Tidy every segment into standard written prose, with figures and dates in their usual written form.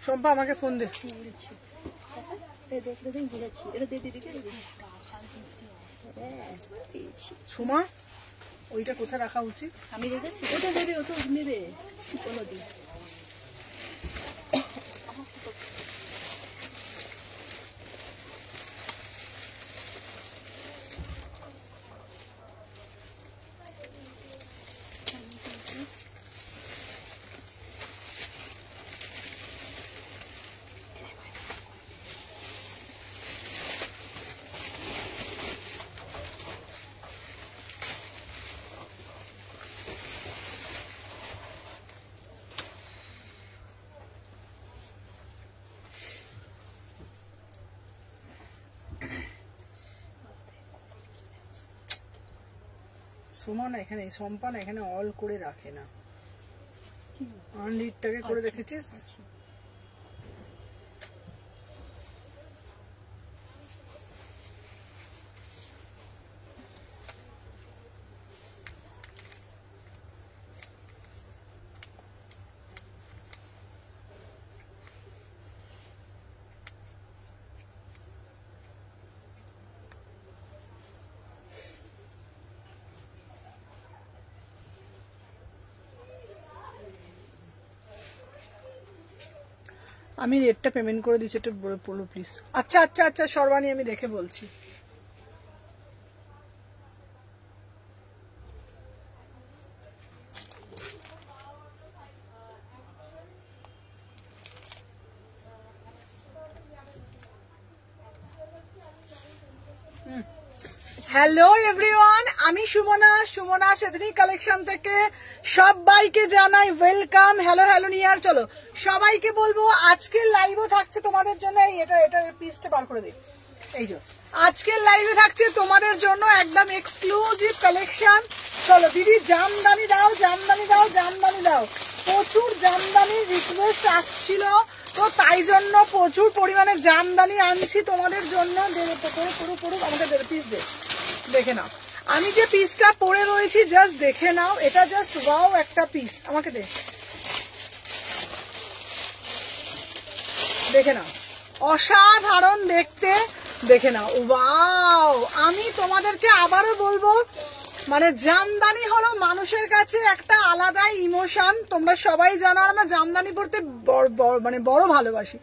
শম্পা আমাকে ফোন দে। সুমা ওইটা কোথায় রাখা উচিত? আমি রেখেছি, ওটা দেবে, ওটা নেবে। সুমা না এখানে, শম্পা না এখানে অল করে রাখে না, আনলিডটাকে করে রেখেছিস। আমি রেটটা পেমেন্ট করে দিচ্ছি, এটা বলো প্লিজ। আচ্ছা আচ্ছা আচ্ছা সর্বাণী, আমি দেখে বলছি। হ্যালো এভরিওয়ান, আমি সুমনা সেদিনী কালেকশন থেকে সবাইকে জানাই ওয়েলকাম। হ্যালো হ্যালো নিয়ার, চলো সবাইকে বলবো আজকের লাইভও থাকছে তোমাদের জন্য। এটা পিসটা বার করে দিই। এই যে আজকের লাইভে থাকছে তোমাদের জন্য একদম এক্সক্লুসিভ কালেকশন। চলো দিদি জামদানি দাও, জামদানি দাও, জামদানি দাও। প্রচুর জামদানির রিকোয়েস্ট আসছিল, তো তাই জন্য প্রচুর পরিমাণে জামদানি আনছি তোমাদের জন্য। পুরো আমাকে পিস দেখে নাও। আমি যে পিসটা পরে রয়েছি জাস্ট দেখে নাও, এটা জাস্ট ওয়াও একটা পিস। আমাকে দেখে নাও, অসাধারণ দেখতে, দেখে নাও। ওয়াও, আমি তোমাদেরকে আবারও বলবো, মানে জামদানি হলো মানুষের কাছে একটা আলাদাই ইমোশন। তোমরা সবাই জানো আমরা জামদানি পড়তে মানে বড় ভালোবাসি।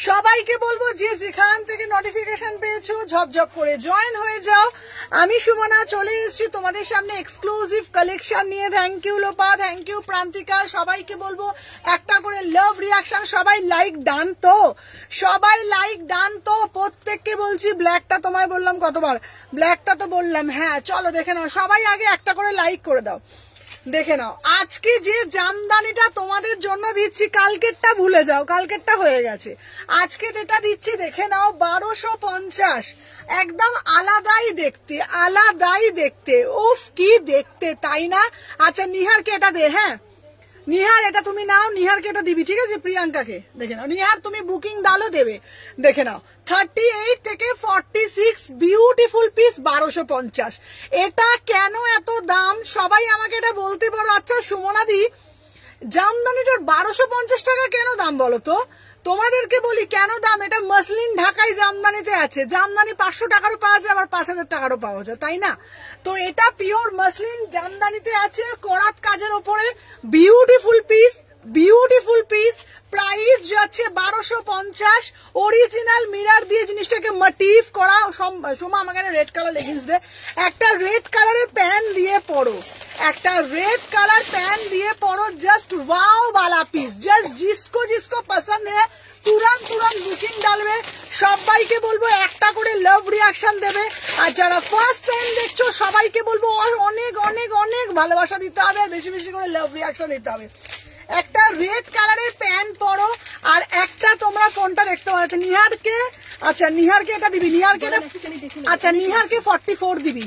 সবাইকে বলবো যে যেখান থেকে নোটিফিকেশন পেয়েছো ঝপঝপ করে জয়েন হয়ে যাও। আমি সুমনা চলে এসেছি তোমাদের সামনে এক্সক্লুসিভ কালেকশন নিয়ে। Thank you Lopa, thank you Prantika. সবাইকে বলবো একটা করে লাভ রিয়াকশন, সবাই লাইক ডান তো, সবাই লাইক ডান তো। প্রত্যেককে বলছি, ব্ল্যাকটা তোমায় বললাম কতবার, ব্ল্যাকটা তো বললাম। হ্যাঁ চলো দেখে নাও, সবাই আগে একটা করে লাইক করে দাও। দেখে নাও আজকে যে জামদানিটা তোমাদের জন্য দিচ্ছি, কালকেরটা ভুলে যাও, কালকেরটা হয়ে গেছে। আজকে যেটা দিচ্ছি দেখে নাও, 1250, একদম আলাদাই দেখতে, আলাদাই দেখতে। উফ কি দেখতে, তাই না? আচ্ছা নিহারকে এটা দে। হ্যাঁ নিহার এটা তুমি নাও, নিহারকে এটা দিবি, ঠিক আছে? প্রিয়াঙ্কাকে দেখে নাও। নিহার তুমি বুকিং ডালও দেবে, দেখে নাও। 38 থেকে 46 বিউটিফুল পিস, 1250। এটা কেন এত দাম সবাই আমাকে এটা বলতে পারো। আচ্ছা সুমনাদি, জামদানিটার 1250 টাকা কেন দাম বলো তো? তোমাদেরকে বলি কেন দাম। এটা মসলিন ঢাকাই জামদানিতে আছে। জামদানি 500 টাকারও পাওয়া যায়, আবার 5000 টাকারও পাওয়া যায়, তাই না? তো এটা পিওর মসলিন জামদানিতে আছে, করাত কাজের ওপরে। Beautiful piece, beautiful piece. Price যাচ্ছে 1250। অরিজিনাল মিরার দিয়ে জিনিসটাকে মোটিভ করা। সোমা আমাকে রেড কালার লেগিংস দে, একটা রেড কালারের প্যান্ট দিয়ে পরো, একটা রেড কালার প্যান্ট দিয়ে পরো। জাস্ট वाओ वाला পিস। জাস্ট जिसको जिसको पसंद है तुरंत तुरंत বুকিং ডালবে। সবাইকে বলবো একটা করে লাভ রিয়াকশন দেবে। আর যারা ফার্স্ট টাইম দেখছো সবাইকে বলবো অনেক অনেক অনেক ভালোবাসা দিতে হবে, বেশি বেশি করে লাভ রিয়াকশন দিতে হবে। একটা রেড কালারের প্যান্ট পরো, আর একটা তোমরা ফোনটা দেখতে পাচ্ছ নিহারকে। আচ্ছা নিহারকে এটা দিবি, নিহারকে আচ্ছা নিহারকে 44 দিবি।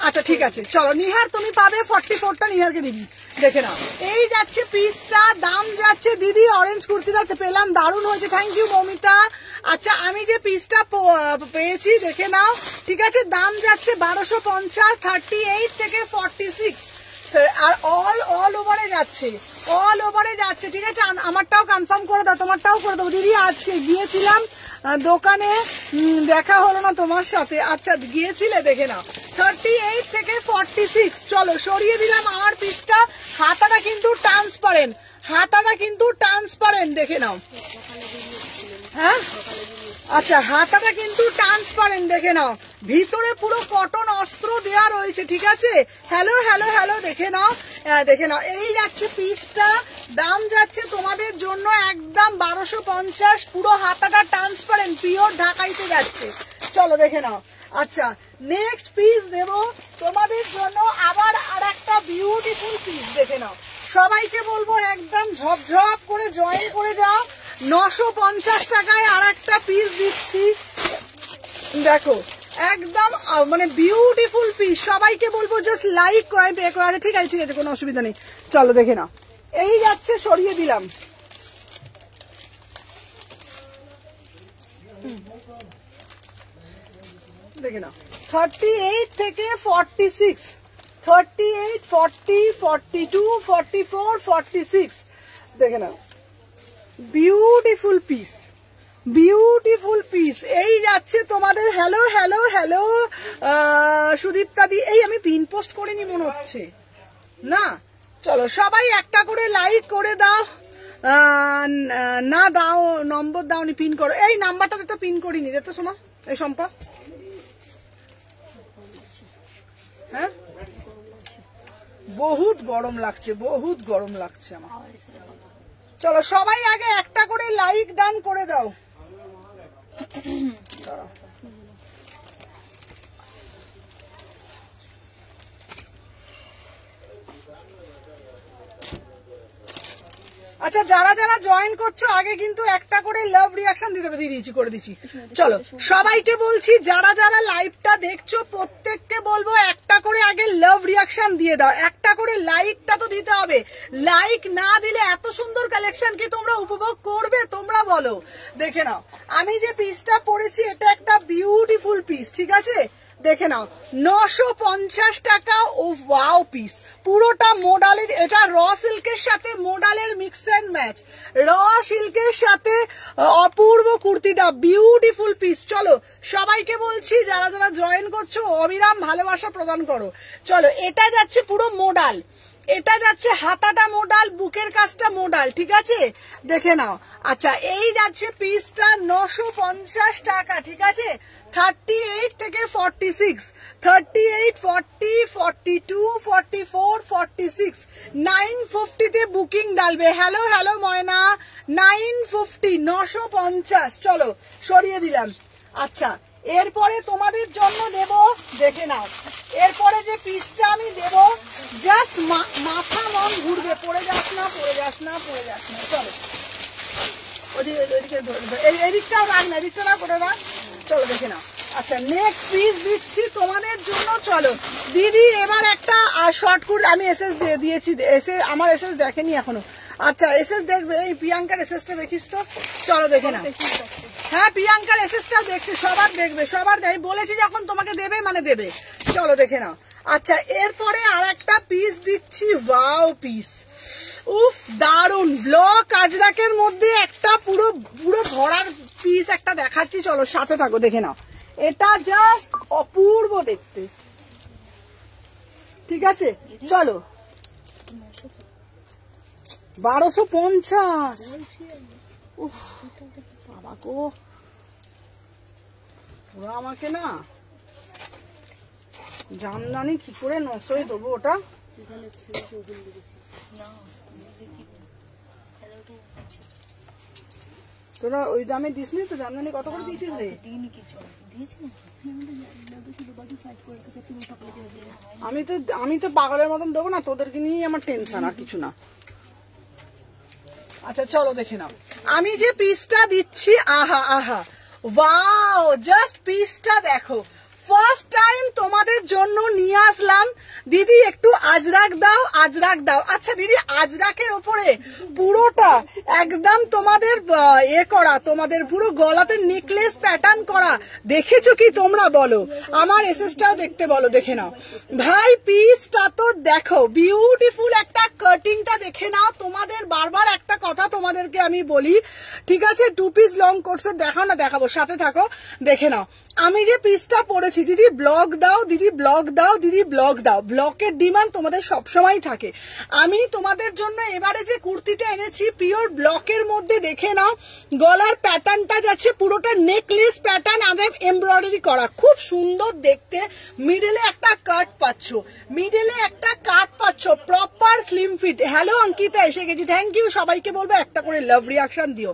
আচ্ছা ঠিক আছে, চলো নিহার তুমি পাবে 44টা, নিহারকে দিবি। দেখে নাও এই যাচ্ছে পিসটা, দাম যাচ্ছে দিদি অরেঞ্জ কুর্তিটা পেলাম, দারুণ হয়েছে, থ্যাংক ইউ মমিতা। আচ্ছা আমি যে পিসটা পেয়েছি দেখে নাও, ঠিক আছে? দাম যাচ্ছে 1250, 38 থেকে 46। আর অল ওভারে যাচ্ছে, অল ওভারে যাচ্ছে, ঠিক আছে। আমারটাও কনফার্ম করে দাও, তোমারটাও করে দাও। দিদি আজকে গিয়েছিলাম দোকানে, দেখা হলো না তোমার সাথে। আচ্ছা গিয়েছিলে, দেখে নাও। 38 থেকে 46। চলো সরিয়ে দিলাম আমার পিসটা। হাতাটা কিন্তু ট্রান্সপারেন্ট, হাতাটা কিন্তু ট্রান্সপারেন্ট, দেখে নাও। হ্যাঁ আচ্ছা, হাতাটা কিন্তু ট্রান্সপারেন্ট, দেখে নাও। ভিতরে পুরো কটন অস্ত্র দেওয়া রয়েছে, ঠিক আছে। হ্যালো হ্যালো হ্যালো, দেখে নাও, দেখে নাও। এই যাচ্ছে পিসটা, দাম যাচ্ছে তোমাদের জন্য একদম 1250। পুরো হাতাটা ট্রান্সপারেন্ট, পিওর ঢাকাইতে যাচ্ছে। চলো দেখে নাও। আচ্ছা নেক্সট পিস দেব তোমাদের জন্য, আবার আর একটা বিউটিফুল পিস, দেখে নাও। সবাইকে বলবো একদম ঝপঝপ করে জয়েন করে যাও। 950 টাকায় আর একটা পিস দিচ্ছি, দেখো একদম মানে বিউটিফুল পিস। সবাইকে বলবো জাস্ট লাইক করে পে করে। ঠিক আছে ঠিক আছে, কোনো অসুবিধা নেই। চলো দেখে নাও। এই যাচ্ছে, সরিয়ে দিলাম। দেখে নাও 38 থেকে 46, 38, 40, 42, 44, 46, দেখে নাও। Beautiful piece, beautiful piece. এই যাচ্ছে তোমাদের। হ্যালো হ্যালো হ্যালো সুদীপ্তা দি, এই আমি পিন পোস্ট করিনি মনে হচ্ছে না। চলো সবাই একটা করে লাইক করে দাও। না দাও, নম্বর দাওনি, পিন করো। এই নাম্বারটাতে তো পিন করিনি, যেত শোনো। এই সম্পা, হ্যাঁ বহুত গরম লাগছে, বহুত গরম লাগছে আমার। চলো সবাই আগে একটা করে লাইক ডান করে দাও। আচ্ছা যারা যারা জয়েন করছো আগে কিন্তু একটা করে লাভ রিয়াকশন দিতে হবে। দিয়ে দিয়েছি, করে দিচ্ছি। চলো সবাইকে বলছি, যারা যারা লাইভটা দেখছো প্রত্যেককে বলবো একটা করে আগে লাভ রিয়াকশন দিয়ে দাও। একটা করে লাইকটা তো দিতে হবে। লাইক না দিলে এত সুন্দর কালেকশন কি তোমরা উপভোগ করবে? তোমরা বলো। দেখে নাও, আমি যে পিসটা পরেছি এটা একটা বিউটিফুল পিস, ঠিক আছে। দেখে নাও 950 টাকা। ও ওয়াও পিস, পুরোটা মোডালের। এটা র সিল্কের সাথে মোডালের মিক্স এন্ড ম্যাচ, র সিল্কের সাথে অপূর্ব কুর্তিটা, বিউটিফুল পিস। চলো সবাইকে বলছি যারা যারা জয়েন করছো অবিরাম ভালোবাসা প্রদান করো। চলো এটা যাচ্ছে পুরো মোডাল, এটা যাচ্ছে হাতাটা মোডাল, বুকের কাজটা মোডাল, ঠিক আছে। দেখে নাও। আচ্ছা এই যাচ্ছে পিসটা 950 টাকা, ঠিক আছে। 38 থেকে 46, 38, 40, 42, 44, 46, 950 তে বুকিং ডালবে। হ্যালো হ্যালো ময়না, 950, 950। চলো সরিয়ে দিলাম। আচ্ছা এরপরে তোমাদের জন্য দেব, দেখে নাও। এরপরে যে পিসটা আমি দেব, জাস্ট মাথা মন ঘুরবে। পড়ে যাস না, পড়ে যাস না, পড়ে যাস না। চলো এদিকটাও রাখ না, এদিকটা না করে রাখ। চলো দেখে নাও। আচ্ছা নেক্সট পিস দিচ্ছি তোমাদের জন্য। চলো দিদি এবার একটা শর্ট কুর্তি, আমি এসএস দিয়ে দিয়েছি, আমার এসএস দেখেনি এখনো। আচ্ছা এসএস দেখবে, এই প্রিয়াঙ্কার এসএসটা দেখিস তো। চলো দেখে নাও। হ্যাঁ প্রিয়াঙ্কার এসএসটাও দেখছে, সবার দেখবে, সবার দেয়। বলেছি যখন তোমাকে দেবে মানে দেবে। চলো দেখে নাও। আচ্ছা এরপরে আর একটা পিস দিচ্ছি, ওয়াও পিস, উফ দারুন। ব্লক আজরাকের মধ্যে একটা পুরো পুরো ভরার পিস একটা দেখাচ্ছি, চলো সাথে থাকো, দেখে নাও। এটা জাস্ট অপূর্ব দেখতে, ঠিক আছে। চলো 1250। উফ বাবা গো, তোরা আমাকে না জামদানি কি করে 900 দেবো ওটা? তোরা ওই দামে দিসনি তো? জামদানি কত করে দিয়েছিস রে? আমি তো পাগলের মতন দেবো না, তোদেরকে নিয়ে আমার টেনশন, আর কিছু না। আচ্ছা চলো দেখে নাও আমি যে পিসটা দিচ্ছি। আহা আহা ওয়াও, জাস্ট পিসটা দেখো, ফার্স্ট টাইম তোমাদের জন্য নিয়ে আসলাম। দিদি একটু আজরাক দাও, আজরাক দাও। আচ্ছা দিদি, আজরাকের ওপরে পুরোটা একদম তোমাদের করা, তোমাদের পুরো গলাতে নেকলেস প্যাটার্ন করা, দেখেছো কি তোমরা? বলো, আমার এসএসটাও দেখতে বলো, দেখে নাও ভাই। পিসটা তো দেখো, বিউটিফুল একটা কাটিংটা দেখে নাও। তোমাদের বারবার একটা কথা তোমাদেরকে আমি বলি, ঠিক আছে? 2 পিস লং কোটসের দেখাও না, দেখাবো, সাথে থাকো, দেখে নাও। আমি যে পিসটা পরেছি, দিদি ব্লগ দাও, দিদি ব্লগ দাও, দিদি ব্লগ দাও। ব্লকের ডিমান্ড তোমাদের সবসময় থাকে। আমি তোমাদের জন্য এবারে যে কুর্তিটা এনেছি পিওর ব্লকের মধ্যে, দেখে নাও গলার প্যাটার্নটা যাচ্ছে পুরোটা নেকলেস প্যাটার্ন, আমাদের এমব্রয়ডারি করা, খুব সুন্দর দেখতে। মিডলে একটা কাট পাচ্ছ, মিডলে একটা কাট পাচ্ছ, proper slim fit. Hello Ankita, এসে গেছি, থ্যাংক ইউ। সবাইকে বলবো একটা করে লাভ রিয়াকশন দিও।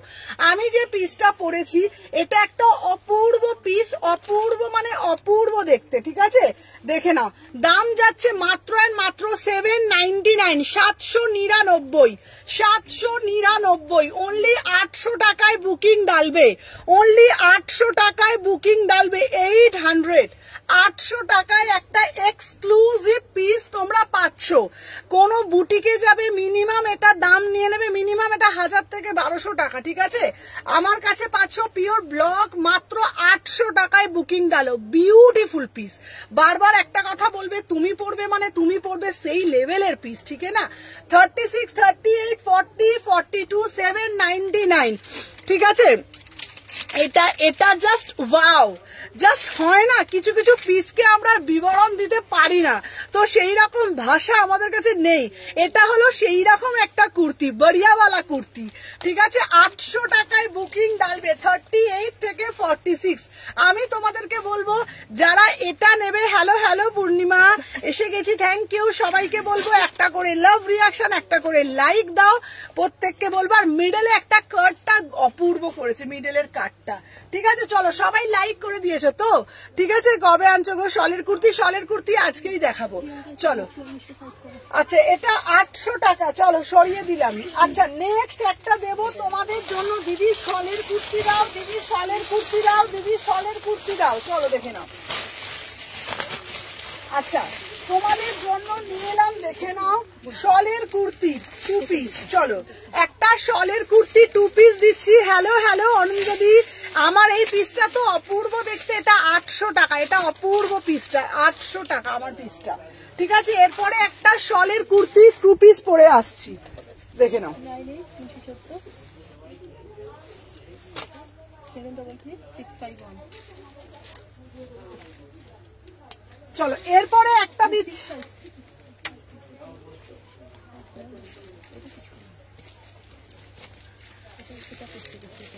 আমি যে পিসটা পরেছি এটা একটা অপূর্ব পিস, অপূর্ব মানে অপূর্ব দেখতে, ঠিক আছে? দেখে নাও, দাম যাচ্ছে মাত্র এন্ড মাত্র 799, 799, 799, অনলি 800 টাকায় বুকিং ডালবে, অনলি 800 টাকায় বুকিং ডালবে, 800, 800 টাকায় একটা এক্সক্লুসিভ পিস তোমরা পাচ্ছ। কোন বুটিকে যাবে মিনিমাম এটা দাম নিয়ে নেবে, মিনিমাম এটা 1000 থেকে 1200 টাকা, ঠিক আছে? আমার কাছে পাচ্ছ পিওর ব্লক মাত্র 800 টাকায় বুকিং ডালো। Beautiful piece. বারবার একটা কথা বলবে, তুমি পড়বে মানে তুমি পড়বে সেই লেভেলের পিস, ঠিক আছে না? 36, 38, 40, 42, 799, ঠিক আছে? এটা জাস্ট ওয়াও, জাস্ট হয় না, কিছু কিছু পিসকে আমরা বিবরণ দিতে পারি না, তো সেই রকম ভাষা আমাদের কাছে নেই। এটা হলো সেই রকম একটা কুর্তি, বড়িয়াওয়ালা কুর্তি, ঠিক আছে? 800 টাকায় বুকিং ডালবে, 38 থেকে 46। আমি তোমাদেরকে বলবো যারা এটা নেবে, হ্যালো হ্যালো পূর্ণিমা, এসে গেছি, থ্যাংক ইউ। সবাইকে বলবো একটা করে লাভ রিয়াকশন, একটা করে লাইক দাও, প্রত্যেককে বলবো। আর মিডলে একটা কাটটা অপূর্ব করেছে, মিডলের কাটটা, ঠিক আছে? চলো সবাই লাইক করে দিয়েছো তো, ঠিক আছে? কবে আনছো গো শলের কুর্তি? শলের কুর্তি আজকেই দেখাবো, চলো। আচ্ছা এটা 800 টাকা, চলো সরিয়ে দিলাম। আচ্ছা নেক্সট একটা দেবো তোমাদের জন্য। দিদি শলের কুর্তি দাও, দিদি শলের কুর্তি দাও, দিদি শলের কুর্তি দাও, চলো দেখে নাও। আচ্ছা তোমাদের জন্য নিয়ে এলাম, দেখে নাও শলের কুর্তি 2 পিস। চলো একটা শলের কুর্তি 2 পিস দিচ্ছি। হ্যালো হ্যালো অনিন্দাদি, আমার এই পিসটা তো অপূর্ব দেখতে, এটা 800 টাকা, এটা অপূর্ব পিসটা 800 টাকা আমার পিসটা, ঠিক আছে? এরপরে একটা শলের কুর্তি 2 পিস পরে আসছি, দেখে নাও। 733-651। চলো এরপরে একটা দিচ্ছি।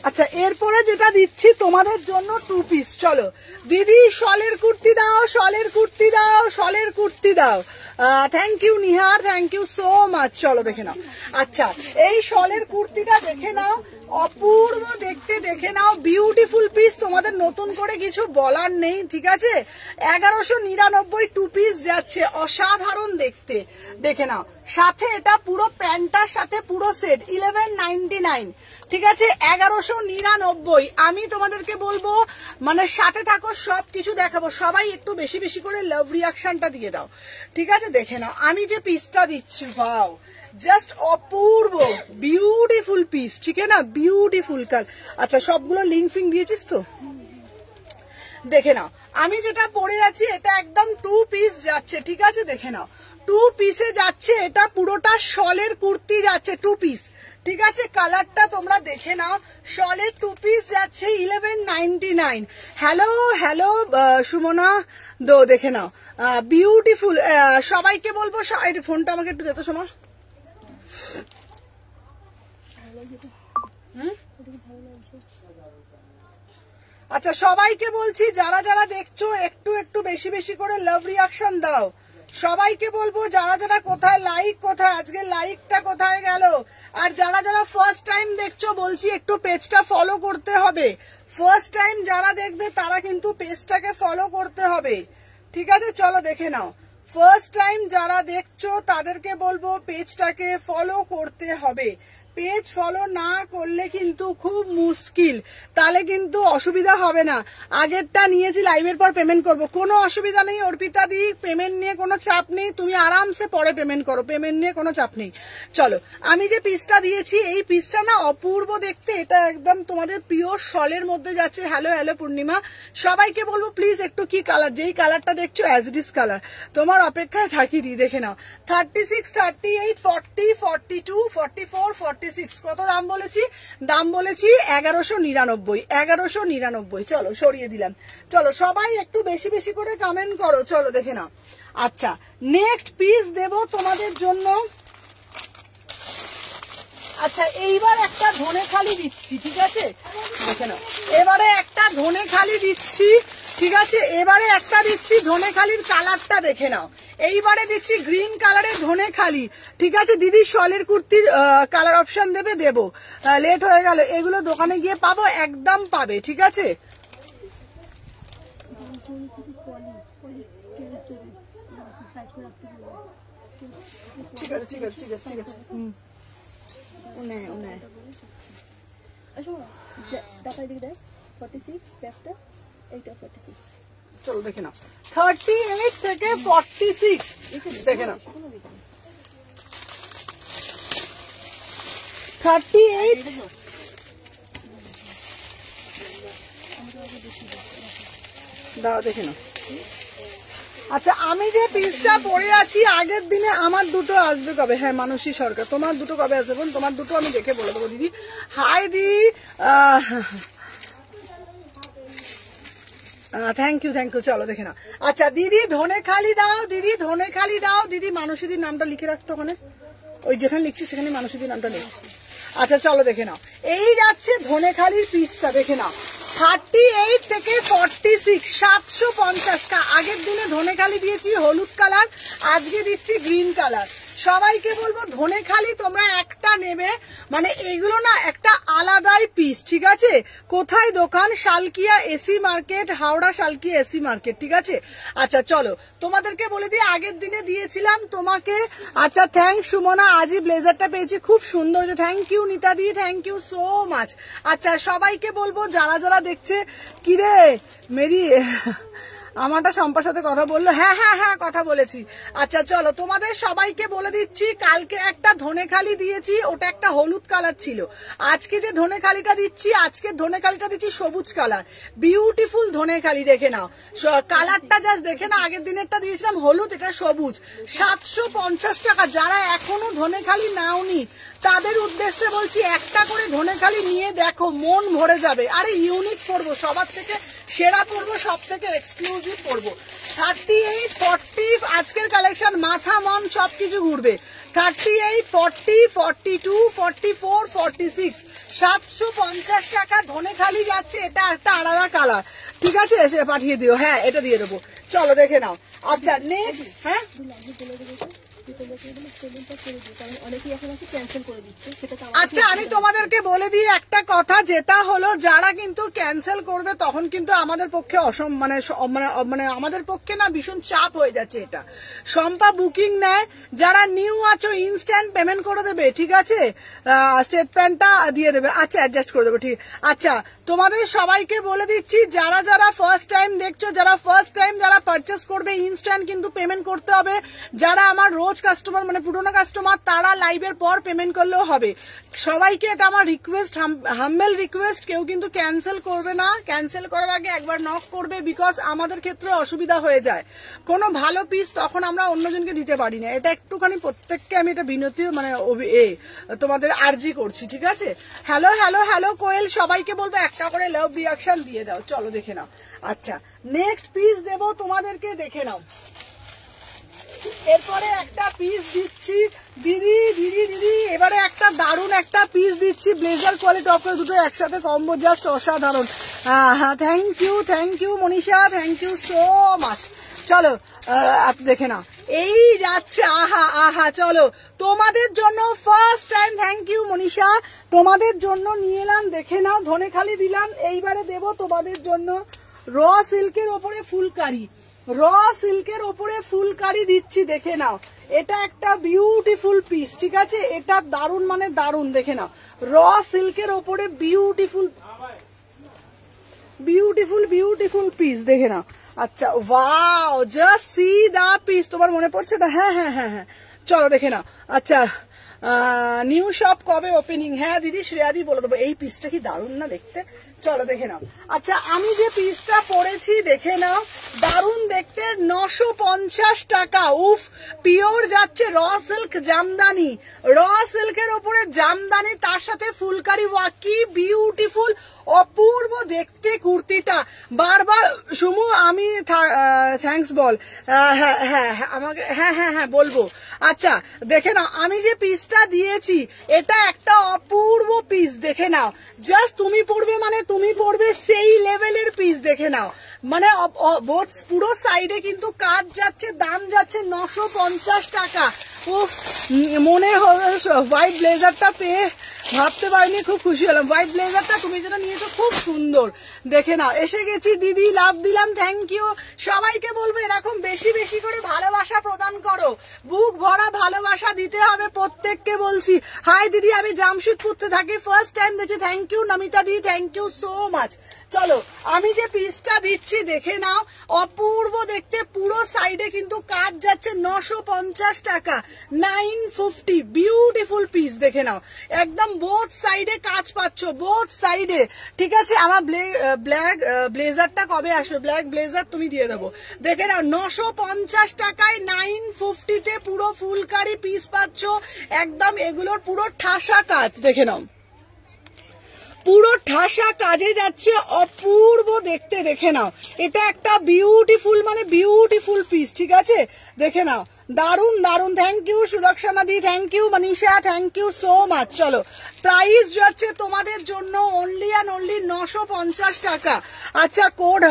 আচ্ছা এরপরে যেটা দিচ্ছি তোমাদের জন্য 2 পিস। চলো দিদি শলের কুর্তি দাও, শলের কুর্তি দাও, শলের কুর্তি দাও। Thank you Nihar, thank you so much. চলো দেখে নাও। আচ্ছা এই শলের কুর্তিটা দেখে নাও, অপূর্ব দেখতে, দেখে নাও, বিউটিফুল পিস, তোমাদের নতুন করে কিছু বলার নেই, ঠিক আছে? 1199 2 পিস যাচ্ছে, অসাধারণ দেখতে, দেখে নাও। সাথে এটা পুরো প্যান্টটার সাথে পুরো সেট 1199, ঠিক আছে? 1199। আমি তোমাদেরকে বলবো মানে সাথে থাকো, সবকিছু দেখাবো। সবাই একটু বেশি বেশি করে লাভ রিয়াকশনটা দিয়ে দাও, ঠিক আছে? দেখে নাও আমি যে পিসটা দিচ্ছি, ওয়াও, জাস্ট অপূর্ব বিউটিফুল পিস, ঠিক আছে না? বিউটিফুল কাল। আচ্ছা সবগুলো লিঙ্ক ফিং দিয়েছিস তো, দেখে নাও। আমি যেটা পরে যাচ্ছি এটা একদম 2 পিস যাচ্ছে, ঠিক আছে? দেখে নাও 2 পিসে যাচ্ছে, এটা পুরোটা শলের কুর্তি যাচ্ছে 2 পিস, ঠিক আছে? কালারটা তোমরা দেখে নাও, শলের 2 পিস যাচ্ছে 1199। হ্যালো হ্যালো সুমনা দো, দেখে নাও বিউটিফুল। সবাইকে বলবো, ফোনটা আমাকে একটু যেত সময়। আচ্ছা সবাইকে বলছি যারা যারা দেখছো একটু একটু বেশি বেশি করে লাভ রিয়াকশন দাও। সবাইকে বলবো যারা যারা কোথায় লাইক, কোথায় আজকে লাইকটা কোথায় গেল? আর যারা যারা ফার্স্ট টাইম দেখছো বলছি একটু পেজটা ফলো করতে হবে। ফার্স্ট টাইম যারা দেখবে তারা কিন্তু পেজটাকে ফলো করতে হবে, ঠিক আছে? চলো দেখে নাও। ফার্স্ট টাইম যারা দেখছো তাদেরকে বলবো পেজটাকে ফলো করতে হবে, পেজ ফলো না করলে কিন্তু খুব মুশকিল, তাহলে কিন্তু অসুবিধা হবে না। আগেরটা নিয়েছি, লাইভের পর পেমেন্ট করব, কোনো অসুবিধা নেই অর্পিতা দি, পেমেন্ট নিয়ে কোনো চাপ নেই, তুমি আরামসে পরে পেমেন্ট করো, পেমেন্ট নিয়ে কোনো চাপ নেই। চলো, আমি যে পিসটা দিয়েছি এই পিসটা না অপূর্ব দেখতে, এটা একদম তোমাদের পিওর শলের মধ্যে যাচ্ছে। হ্যালো হ্যালো পূর্ণিমা, সবাইকে বলবো প্লিজ একটু কি কালার, যেই কালারটা দেখছো অ্যাজ ইট ইজ কালার, তোমার অপেক্ষায় থাকি দি, দেখে নাও। 36, 38, 40, 42, 44, 46, কত দাম বলেছি? দাম বলেছি 1199, 1199। চলো সরিয়ে দিলাম। চলো সবাই একটু বেশি বেশি করে কমেন্ট করো। চলো দেখে নাও। আচ্ছা, নেক্সট পিস দেব তোমাদের জন্য। আচ্ছা, এইবার একটা ধনেখালি দিচ্ছি, ঠিক আছে? দেখে নাও, এবারে একটা ধনেখালি দিচ্ছি, ঠিক আছে? এবারে একটা দিচ্ছি ধনেখালির কালারটা দেখে নাও। এইবারে দিচ্ছি গ্রিন কালারের ধনেখালি, ঠিক আছে? দিদি শলের কুর্তির কালার অপশন দেবে, দেবো, লেট হয়ে গেল, এগুলো দোকানে গিয়ে পাবো, একদম পাবে, ঠিক আছে? ঠিক আছে ঠিক আছে ঠিক আছে ঠিক আছে। চলো দেখে নাও, 38 থেকে 46 দেখে নাও। 38 দাও, দেখে নাও। আচ্ছা, আমি যে পিসটা পরে আছি আগের দিনে, আমার দুটো আসবে কবে? হ্যাঁ মানসী সরকার, তোমার দুটো কবে আসবে? তোমার দুটো আমি দেখে বলে দেবো দিদি। হাই দি, থ্যাংক ইউ থ্যাংক ইউ। চলো দেখে নাও। আচ্ছা দিদি ধনেখালি দাও, দিদি ধনেখালি দাও, দিদি মানসীদির নামটা লিখে রাখতো ওখানে, ওই যেখানে লিখছি সেখানে মানসীদির নামটা নেই। আচ্ছা চলো দেখে নাও, এই যাচ্ছে ধনেখালির পিসটা, দেখে নাও। 38 থেকে 46, 750। আগের দিনে ধনেখালি দিয়েছি হলুদ কালার, আজকে দিচ্ছি গ্রিন কালার। সবাইকে বলবো ধনেখালি তোমরা একটা নেবে, মানে এগুলো না একটা আলাদাই পিস, ঠিক আছে? কোথায় দোকান? Salkia AC market, Howrah Salkia AC market, ঠিক আছে? আচ্ছা চলো তোমাদেরকে বলে দিই, আগের দিনে দিয়েছিলাম তোমাকে। আচ্ছা থ্যাংক সুমনা, আজই ব্লেজারটা পেয়েছি, খুব সুন্দর, থ্যাংক ইউ নিতা দি, থ্যাংক ইউ সো মাচ। আচ্ছা সবাইকে বলবো যারা যারা দেখছে, কিরে মেরি আমারটা শম্পার সাথে কথা বললো, হ্যাঁ হ্যাঁ হ্যাঁ কথা বলেছি। আচ্ছা চলো তোমাদের সবাইকে বলে দিচ্ছি, কালকে একটা ধনেখালি দিয়েছি, ওটা একটা হলুদ কালার ছিল। আজকে যে ধনেখালিটা দিচ্ছি, আজকে ধনেখালিটা দিচ্ছি সবুজ কালার, বিউটিফুল ধনেখালি, দেখে নাও কালারটা, জাস্ট দেখে না। আগের দিনেরটা দিয়েছিলাম হলুদ, এটা সবুজ। 750 টাকা। যারা এখনো ধনেখালি নাওনি তাদের উদ্দেশ্যে বলছি, একটা করে ধনেখালি নিয়ে দেখো, মন ভরে যাবে। আরে ইউনিক পড়বো, সবার থেকে সেরা পড়বো, সব থেকে এক্সক্লুসিভ পড়বো। 38, 40 আজকের কালেকশন, মাথা মন সবকিছু ঘুরবে। 38, 40, 42, 44, 46, 750 টাকা ধনেখালি যাচ্ছে। এটা একটা আলাদা কালার, ঠিক আছে? এসে পাঠিয়ে দিও, হ্যাঁ এটা দিয়ে দেবো। চলো দেখে নাও। আচ্ছা নেক্সট, হ্যাঁ আচ্ছা আমি তোমাদেরকে বলে দিই একটা কথা, যেটা হলো যারা কিন্তু ক্যান্সেল করবে তখন কিন্তু আমাদের পক্ষে মানে আমাদের পক্ষে না ভীষণ চাপ হয়ে যাচ্ছে। এটা শম্পা বুকিং নেয়, যারা নিউ আছো ইনস্ট্যান্ট পেমেন্ট করে দেবে, ঠিক আছে? স্টেট প্যান্টটা দিয়ে দেবে, আচ্ছা অ্যাডজাস্ট করে দেবো, ঠিক। আচ্ছা তোমাদের সবাইকে বলে দিচ্ছি, যারা যারা ফার্স্ট টাইম দেখছো, যারা ফার্স্ট টাইম যারা পারচেস করবে, ইনস্ট্যান্ট কিন্তু পেমেন্ট করতে হবে। যারা আমার রোজ কাস্টমার মানে পুরোনো কাস্টমার, তারা লাইভের পর পেমেন্ট করলেও হবে। সবাইকে এটা আমার রিকোয়েস্ট, হাম্বেল রিকোয়েস্ট, কেউ কিন্তু ক্যান্সেল করবে না। ক্যান্সেল করার আগে একবার নক করবে, বিকজ আমাদের ক্ষেত্রে অসুবিধা হয়ে যায়। কোনো ভালো পিস তখন আমরা অন্যজনকে দিতে পারি না। এটা একটুখানি প্রত্যেককে আমি এটা বিনতি মানে তোমাদের আর্জি করছি, ঠিক আছে? হ্যালো হ্যালো হ্যালো কোয়েল, সবাইকে বলবো একটা করে লাভ রিয়াকশন দিয়ে দাও। চলো দেখে নাও। আচ্ছা নেক্সট পিস দেবো তোমাদেরকে, দেখে নাও। এরপরে একটা পিস দিচ্ছি দিদি দিদি দিদি, এবারে একটা দারুণ একটা পিস দিচ্ছি, ব্লেজার কোয়ালিটি টপ করে দুটো একসাথে কম্বো, জাস্ট অসাধারণ। হ্যাঁ thank you Manisha, thank you so much. চলো দেখে নাও, এই যাচ্ছে, আহা আহা। চলো তোমাদের জন্য first time, thank you Manisha, তোমাদের জন্য নিয়ে এলাম, দেখে নাও। ধনেখালি দিলাম, এইবারে দেব তোমাদের জন্য র সিল্কের ওপরে ফুলকারি, র সিল্কের ওপরে ফুলকারি দিচ্ছি, দেখে নাও। এটা একটা বিউটিফুল পিস, ঠিক আছে, এটা দারুন মানে দারুন, দেখে নাও। র সিল্কের ওপরে বিউটিফুল বিউটিফুল বিউটিফুল পিস, দেখে নাও। আচ্ছা, ওয়াও, জাস্ট সি দা পিস। তোমার মনে পড়ছে না? হ্যাঁ হ্যাঁ হ্যাঁ হ্যাঁ, চলো দেখে নাও। আচ্ছা, নিউ শপ কবে ওপেনিং? হ্যাঁ দিদি, শ্রেয়াদি বলে দেবো। এই পিসটা কি দারুন না দেখতে, চলো দেখে নাও। আচ্ছা, আমি যে পিসটা পরেছি দেখে নাও, দারুন দেখতে, 950 টাকা। উফ, পিওর যাচ্ছে র সিল্ক জামদানি, র সিল্কের ওপরে জামদানি, তার সাথে ফুলকারি ওয়ার্ক, কি বিউটিফুল, অপূর্ব দেখতে কুর্তিটা। বারবার সুমু আমি থ্যাঙ্কস বল। হ্যাঁ হ্যাঁ আমাকে, হ্যাঁ হ্যাঁ হ্যাঁ বলবো। আচ্ছা দেখে নাও, আমি যে পিসটা দিয়েছি এটা একটা অপূর্ব পিস, দেখে নাও। জাস্ট তুমি পড়বে মানে তুমি পড়বে সেই লেভেলের পিস, দেখে নাও। মানে পুরো সাইডে কিন্তু কাজ যাচ্ছে, দাম যাচ্ছে 950 টাকা। উফ, মনে হলো হোয়াইট ব্লেজারটা পেয়ে ভাবতে পারিনি, খুব খুশি হলাম। হোয়াইট ব্লেজারটা তুমি যেটা নিয়েছো খুব সুন্দর, দেখে নাও। এসে গেছি দিদি, লাভ দিলাম, থ্যাংক ইউ। সবাইকে বলবো এরকম বেশি বেশি করে ভালোবাসা প্রদান করো, বুক ভরা ভালোবাসা দিতে হবে প্রত্যেককে বলছি। হাই দিদি, আমি জামশেদপুরতে থাকি, ফার্স্ট টাইম দেখছি, থ্যাংক ইউ নমিতা দি, থ্যাংক ইউ সো মাচ। চলো, আমি যে পিসটা দিচ্ছি দেখে নাও, অপূর্ব দেখতে, পুরো সাইডে কিন্তু কাজ যাচ্ছে, 950 টাকা, 950, বিউটিফুল পিস, দেখে নাও। একদম বোথ সাইডে কাজ পাচ্ছ, বোথ সাইডে, ঠিক আছে। আমার ব্ল্যাক ব্লেজারটা কবে আসবে? ব্ল্যাক ব্লেজার তুমি দিয়ে দেবো, দেখে নাও। 950 টাকায় 950-তে পুরো ফুলকারি পিস পাচ্ছ, একদম এগুলোর পুরো ঠাসা কাজ, দেখে নাও, পুরো ঠাসা কাজে যাচ্ছে, অপূর্ব দেখতে, দেখে নাও। এটা একটা বিউটিফুল মানে বিউটিফুল পিস, ঠিক আছে, দেখে নাও, দারুন দারুন। থ্যাংক ইউ সুদর্শনা দি, thank you Manisha, thank you so much. চলো, প্রাইস যাচ্ছে তোমাদের জন্য অনলি অ্যান্ড অনলি 950 টাকা। আচ্ছা, কোড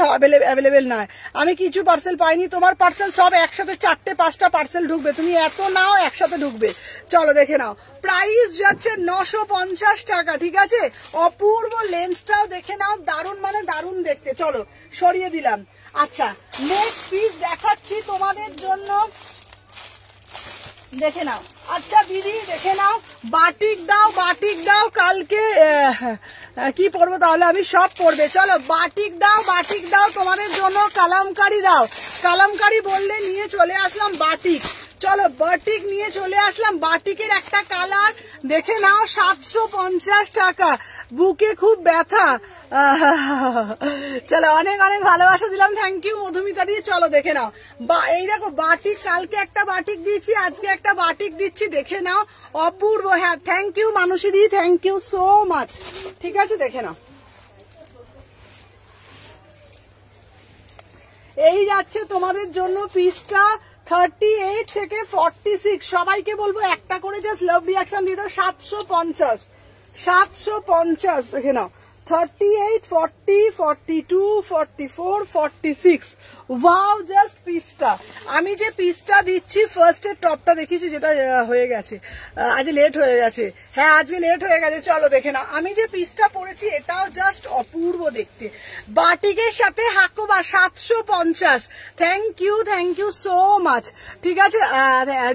অ্যাভেলেবেল নয়, আমি কিছু পার্সেল পাইনি। তোমার পার্সেল সব একসাথে 4-5টা পার্সেল ঢুকবে, তুমি এত নাও একসাথে ঢুকবে। চলো দেখে নাও, প্রাইস যাচ্ছে 950 টাকা, ঠিক আছে। অপূর্ব লেন্সটাও দেখে নাও, দারুন মানে দারুন দেখতে। চলো, সরিয়ে দিলাম। আচ্ছা, নেক্সট পিস দেখাচ্ছি তোমাদের জন্য, দেখে নাও। আচ্ছা দিদি, দেখে নাও, বাটিক দাও, বাটিক দাও। কালকে কি পরবো তাহলে? আমি সব পরবে। চলো, বাটিক দাও, বাটিক দাও তোমাদের জন্য। কালামকারি দাও, কালামকারি বললে নিয়ে চলে আসলাম বাটিক। চলো, বাটিক নিয়ে চলে আসলাম। বাটিকের একটা কালার দেখে নাও, 750 টাকা। বুকে খুব ব্যথা। চলো, অনেক অনেক ভালোবাসা দিলাম, থ্যাংক ইউ মধুমিতা দিয়ে। চলো দেখে নাও, এই দেখো বাটিক, কালকে একটা বাটিক দিচ্ছি, আজকে একটা বাটিক দিচ্ছি, দেখে নাও, অপূর্ব। হ্যাঁ, থ্যাংক ইউ মানুষী দি, থ্যাংক ইউ সো মাচ, ঠিক আছে, দেখে নাও। এই যাচ্ছে তোমাদের জন্য পিসটা 38 থেকে 46। সবাইকে বলবো একটা করে জাস্ট লাভ রিয়াকশন দিয়ে দাও। 750, 750, দেখে নাও। 38, 40, 42, 44, 46। ওয়াও, জাস্ট পিসটা। আমি যে পিসটা দিচ্ছি, ফার্স্ট এর টপটা দেখিয়েছি, যেটা হয়ে গেছে, আজ লেট হয়ে গেছে। হ্যাঁ, আজকে লেট হয়ে গেছে। চলো দেখে নাও, আমি যে পিসটা পরেছি এটাও জাস্ট অপূর্ব দেখতে, বাটিকের সাথে Hakoba. 750, thank you so much, ঠিক আছে।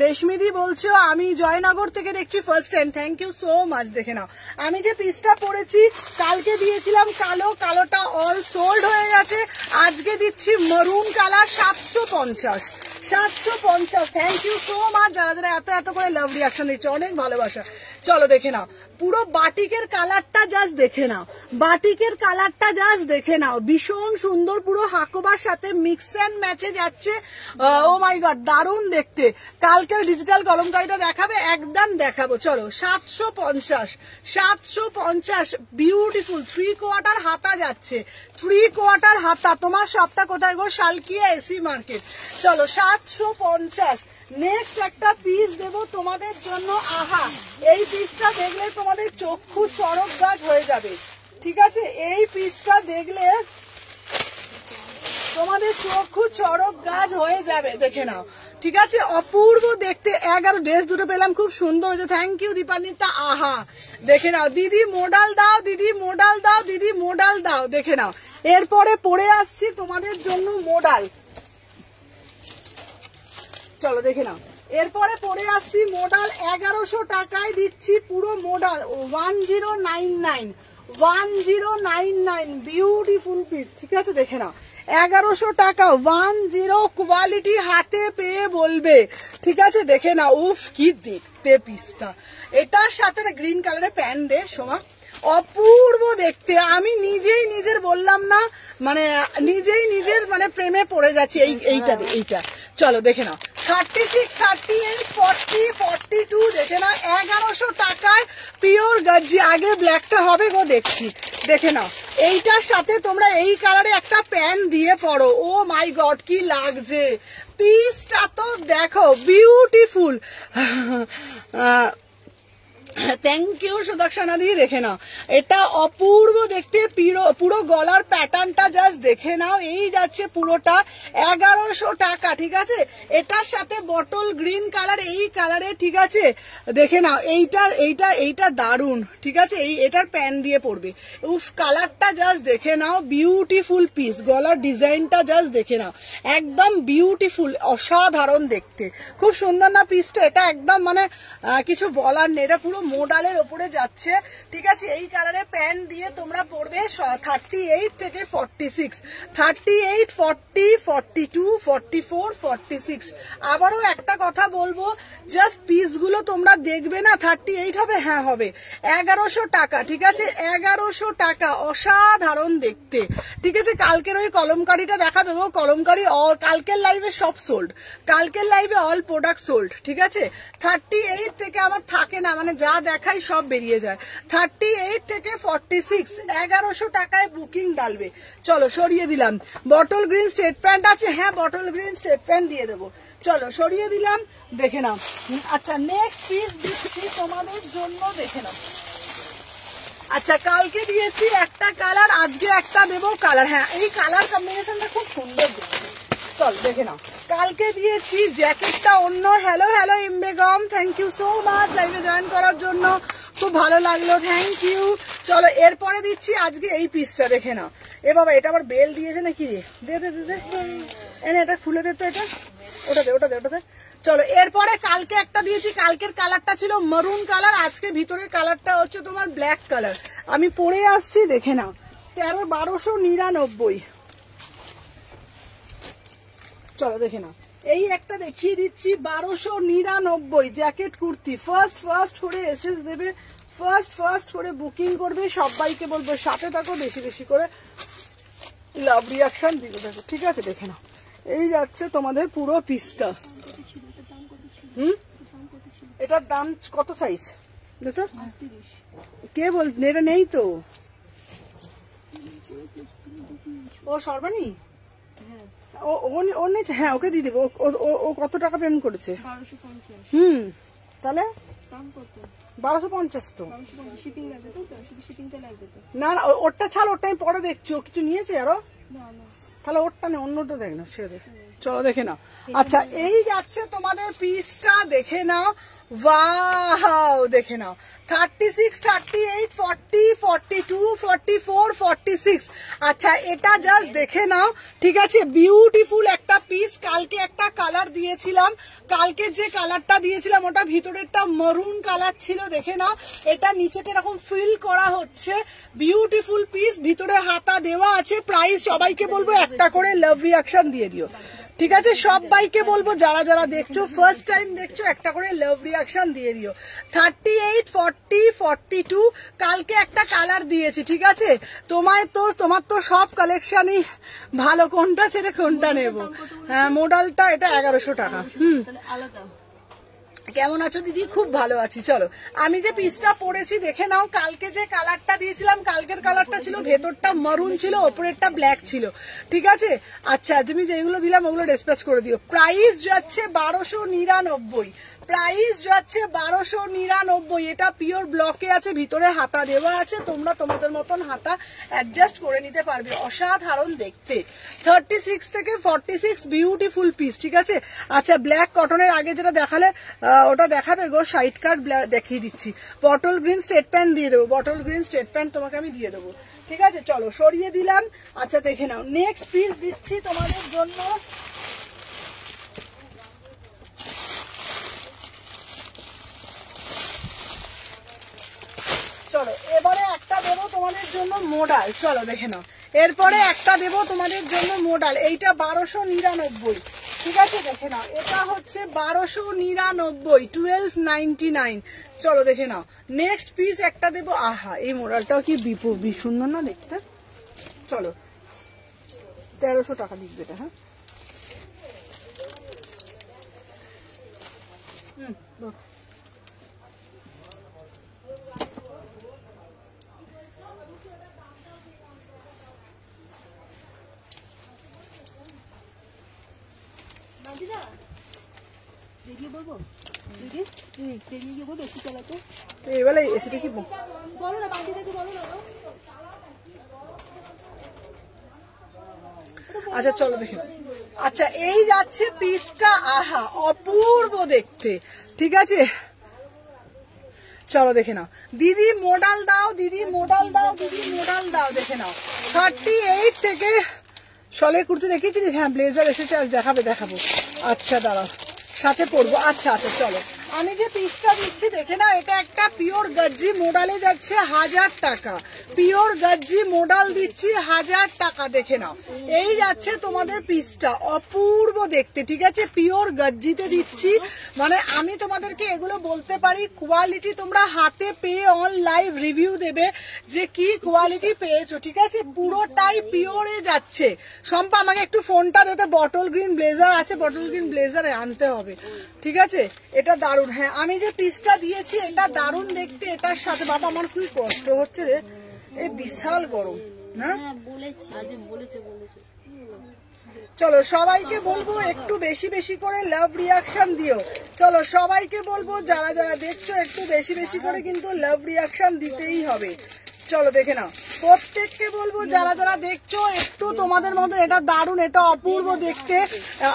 রেশমিদি বলছো আমি জয়নগর থেকে দেখছি first time, thank you so much. দেখে নাও, আমি যে পিসটা পরেছি কালকে দিয়েছিলাম কালো, কালোটা অল সোল্ড হয়ে গেছে, আজকে দিচ্ছি maroon colour. 750, 750, thank you so much যারা যারা এত এত করে লাভ রিয়াকশন দিচ্ছে, অনেক ভালোবাসা। চলো দেখে নাও, পুরো বাটিকের কালারটা জাস্ট দেখে নাও, বাটিকের কালারটা জাস্ট দেখে নাও, ভীষণ সুন্দর, পুরো হাকোবার সাথে মিক্স অ্যান্ড ম্যাচে যাচ্ছে। ও মাই গড, দারুণ দেখতে। কালকে ডিজিটাল কলমকারিটা দেখাবে, একদম দেখাবো। চলো, 750, 750, বিউটিফুল। 3/4 হাতা যাচ্ছে, 3/4 হাতা। তোমার শপটা কোথায় গো? Salkia AC market. চলো, 750। নেক্সট একটা পিস দেব তোমাদের জন্য। আহা, এই পিসটা দেখলে তোমাদের চক্ষু চড়ক গাছ হয়ে যাবে, ঠিক আছে। এই পিসটা দেখলে তোমাদের চক্ষু চড়ক গাছ হয়ে যাবে, দেখে নাও, ঠিক আছে। অপূর্ব দেখতে। 11 ড্রেস দুটো পেলাম, খুব সুন্দর হয়েছে, থ্যাংক ইউ দীপান্বিতা। আহা, দেখে নাও, দিদি মোডাল দাও, দিদি মোডাল দাও, দিদি মোডাল দাও, দেখে নাও। এরপরে পরে আসছি তোমাদের জন্য মোডাল। চলো দেখে নাও। এরপরে পরে আসছি মডাল 1100 টাকায় দিচ্ছি পুরো মডাল 1099 বিউটিফুল পিস, ঠিক আছে দেখে নাও 1100 টাকা 10 কোয়ালিটি হাতে পেয়ে বলবে, ঠিক আছে দেখে নাও। উফ কি দেখতে পিসটা, এটার সাথে গ্রিন কালারের প্যান্ট দে সোমা, অপূর্ব দেখতে। আমি নিজেই নিজের বললাম না, মানে নিজেই নিজের মানে প্রেমে পড়ে যাচ্ছি এইটা। চলো দেখে নাও 36, 38, 40, 42 দেখে নাও 1100 টাকায় পিওর গজ্জি। আগে ব্ল্যাকটা হবে গো, দেখছি দেখে নাও। এইটার সাথে তোমরা এই কালারে একটা প্যান্ট দিয়ে পড়ো, ও মাই গড কি লাগছে পিসটা, তো দেখো বিউটিফুল। থ্যাংক ইউ সুদর্শনা দিয়ে, দেখে নাও এটা অপূর্ব দেখতে। পুরো গলার প্যাটার্নটা জাস্ট দেখে নাও, এই যাচ্ছে পুরোটা 1100 টাকা, ঠিক আছে। এটার সাথে বটল গ্রিন কালার, এই কালারে, ঠিক আছে দেখে নাও। এইটা দারুন, ঠিক আছে। এটার প্যান্ট দিয়ে পড়বে, উফ কালারটা জাস্ট দেখে নাও, বিউটিফুল পিস। গলার ডিজাইনটা জাস্ট দেখে নাও, একদম বিউটিফুল, অসাধারণ দেখতে, খুব সুন্দর না পিসটা। এটা একদম মানে কিছু বলার নেই, এটা পুরো মোডালের ওপরে যাচ্ছে, ঠিক আছে। এই কালারে প্যান্ট দিয়ে তোমরা পড়বে 38 থেকে 46, 38, 40, 42, 44, 46। আবারও একটা কথা বলবো, জাস্ট পিসগুলো তোমরা দেখবে না 38 হবে, হ্যাঁ হবে 1100 টাকা, ঠিক আছে 1100 টাকা, অসাধারণ দেখতে, ঠিক আছে। কালকের ওই কলমকারিটা দেখাবে গো, কলমকারি কালকের লাইভে সব সোল্ড, কালকের লাইভে অল প্রোডাক্ট সোল্ড, ঠিক আছে। 38 থেকে আমার থাকে না, মানে যা দেখাই সব বেরিয়ে যায়। 38 থেকে 46 1100 টাকায় বুকিং ডালবে। চলো সরিয়ে দিলাম। বটল গ্রিন স্টেট প্যান্ট আছে, হ্যাঁ বটল গ্রিন স্টেট প্যান্ট দিয়ে দেবো। চলো সরিয়ে দিলাম, দেখে নাও। আচ্ছা নেক্সট পিস দিচ্ছি তোমাদের জন্য, দেখে নাও। আচ্ছা কালকে দিয়েছি একটা কালার, আজকে একটা দেবো কালার, হ্যাঁ এই কালার কম্বিনেশনটা খুব সুন্দর দেখতে। চল দেখে নাও, কালকে দিয়েছি জ্যাকেটটা অন্য। হ্যালো ইমবেগম, থ্যাংক ইউ সো মাচ লাইভে জয়েন করার জন্য, খুব ভালো লাগলো, থ্যাংক ইউ। চলো এরপরে দিচ্ছি আজকে এই পিসটা, দেখে নাও। এ বাবা এটা আবার বেল দিয়েছে নাকি রে, দে এনে এটা খুলে দে তো, এটা ওটা দে। চলো এরপরে কালকে একটা দিয়েছি, কালকের কালারটা ছিল মারুন কালার, আজকে ভিতরের কালারটা হচ্ছে তোমার ব্ল্যাক কালার। আমি পরে আসছি, দেখে নাও 1299। চলো দেখে নাও, এই একটা দেখিয়ে দিচ্ছি 1299 জ্যাকেট কুর্তি। ফার্স্ট করে এসএস দেবে, ফার্স্ট করে বুকিং করবে, সবাইকে বলবো সাথে থাকো, বেশি করে লাভ রিয়াকশন দিতে থাকো, ঠিক আছে দেখে নাও। এই যাচ্ছে তোমাদের পুরো পিসটা। এটার দাম কত সাইজ দেখো, কে বল এটা নেই তো, ও সর্বাণী, ও নিয়েছে, হ্যাঁ ওকে দিয়ে দেবো। ও কত টাকা পেমেন্ট করেছে? 1250। তাহলে 1250 তো না, ওরটা ছাড়, ওরটা আমি পরে দেখছি। ও কিছু নিয়েছে আরো, তাহলে ওরটা নেই, অন্যটা দেখ না, সে দেখ। চলো দেখে নাও। আচ্ছা এই যাচ্ছে তোমাদের পিসটা, দেখে নাও, ওয়াও দেখে নাও 36, 38, 40, 42, 44, 46। আচ্ছা এটা জাস্ট দেখে নাও, ঠিক আছে বিউটিফুল একটা পিস। কালকে একটা কালার দিয়েছিলাম, কালকে যে কালারটা দিয়েছিলাম ওটা ভিতরেরটা মারুন কালার ছিল, দেখে নাও। এটা নিচেটা এরকম ফিল করা হচ্ছে, বিউটিফুল পিস, ভিতরে হাতা দেওয়া আছে। প্রাইস সবাইকে বলবো একটা করে লাভ রিয়াকশন দিয়ে দিও, ঠিক আছে। সবাইকে বলবো যারা যারা দেখছো, ফার্স্ট টাইম দেখছো, একটা করে লাভ রিয়াকশন দিয়ে দিও। 38, 40, 42 কালকে একটা কালার দিয়েছি, ঠিক আছে। তোমার তো সব কালেকশনই ভালো, কোনটা ছেড়ে কোনটা নেব। হ্যাঁ মডেলটা এটা 1100 টাকা। আলাদা। কেমন আছো দিদি? খুব ভালো আছি। চলো আমি যে পিসটা পরেছি দেখে নাও। কালকে যে কালারটা দিয়েছিলাম, কালকের কালারটা ছিল ভেতরটা মারুন ছিল, ওপরেরটা ব্ল্যাক ছিল, ঠিক আছে। আচ্ছা তুমি যেগুলো দিলাম ওগুলো ডিসপ্যাচ করে দিও। প্রাইস যাচ্ছে 1299, প্রাইস যাচ্ছে 1299। এটা পিওর ব্লকে আছে, ভিতরে হাতা দেওয়া আছে, তোমরা তোমাদের মতন হাতা অ্যাডজাস্ট করে নিতে পারবে। অসাধারণ দেখতে। 36 থেকে 46 বিউটিফুল পিস, ঠিক আছে। আচ্ছা ব্ল্যাক কটনের আগে যেটা দেখালে ওটা দেখাবে গো, সাইড কাট দেখিয়ে দিচ্ছি। বটল গ্রিন স্টেট প্যান্ট দিয়ে দেবো, বটল গ্রিন স্টেট প্যান্ট তোমাকে আমি দিয়ে দেবো, ঠিক আছে। চলো সরিয়ে দিলাম। আচ্ছা দেখে নাও নেক্সট পিস দিচ্ছি তোমাদের জন্য। এবারে একটা দেবো তোমাদের জন্য মোডাল, চলো দেখে নাও। এরপরে একটা দেবো তোমাদের জন্য মোডাল, এইটা 1299, ঠিক আছে দেখে নাও। এটা হচ্ছে 1299, 1299, চলো দেখে নাও। নেক্সট পিস একটা দেবো, আহা এই মোডালটাও কি সুন্দর না দেখতে, চলো 1300 টাকা লিখবে এটা। হ্যাঁ এবারে এসিটা কি আচ্ছা চলো দেখি। আচ্ছা এই যাচ্ছে পিসটা, আহা অপূর্ব দেখতে, ঠিক আছে চলো দেখে নাও। দিদি মোডাল দাও, দিদি মোডাল দাও, দিদি মোডাল দাও, দেখে নাও। 38 থেকে শলের কুর্তি দেখিয়েছিলিস? হ্যাঁ ব্লেজার এসেছে, আজ দেখাবো। আচ্ছা দাঁড়াও সাথে পরবো। আচ্ছা আচ্ছা চলো, আমি যে পিসটা দিচ্ছি দেখে না, এটা একটা পিওর গজ্জি মোডালে যাচ্ছে 1000 টাকা, পিওর গজ্জি মোডাল দিচ্ছি 1000 টাকা, দেখে নাও। এই যাচ্ছে তোমাদের পিসটা, অপূর্ব দেখতে, ঠিক আছে পিওর গজ্জিতে দিচ্ছি। মানে আমি তোমাদেরকে এগুলো বলতে পারি, কোয়ালিটি তোমরা হাতে পেয়ে অন লাইভ রিভিউ দেবে যে কি কোয়ালিটি পেয়েছো, ঠিক আছে পুরোটাই পিওরে যাচ্ছে। শম্পা আমাকে একটু ফোনটা দিতে, বটল গ্রিন ব্লেজার আছে, বটল গ্রিন ব্লেজারে আনতে হবে, ঠিক আছে। এটা দারুণ, হ্যাঁ আমি যে পিসটা দিয়েছি এটা দারুণ দেখতে। এটার সাথে বাবা আমার খুবই কষ্ট হচ্ছে রে, এই বিশাল গরম না, চলো সবাইকে বলবো একটু বেশি বেশি করে লাভ রিয়াকশন দিও। চলো সবাইকে বলবো যারা যারা দেখছো একটু বেশি বেশি করে কিন্তু লাভ রিয়াকশন দিতেই হবে। চলো দেখে নাও, প্রত্যেককে বলবো যারা যারা দেখছো একটু তোমাদের মতো, এটা দারুণ, এটা অপূর্ব দেখতে।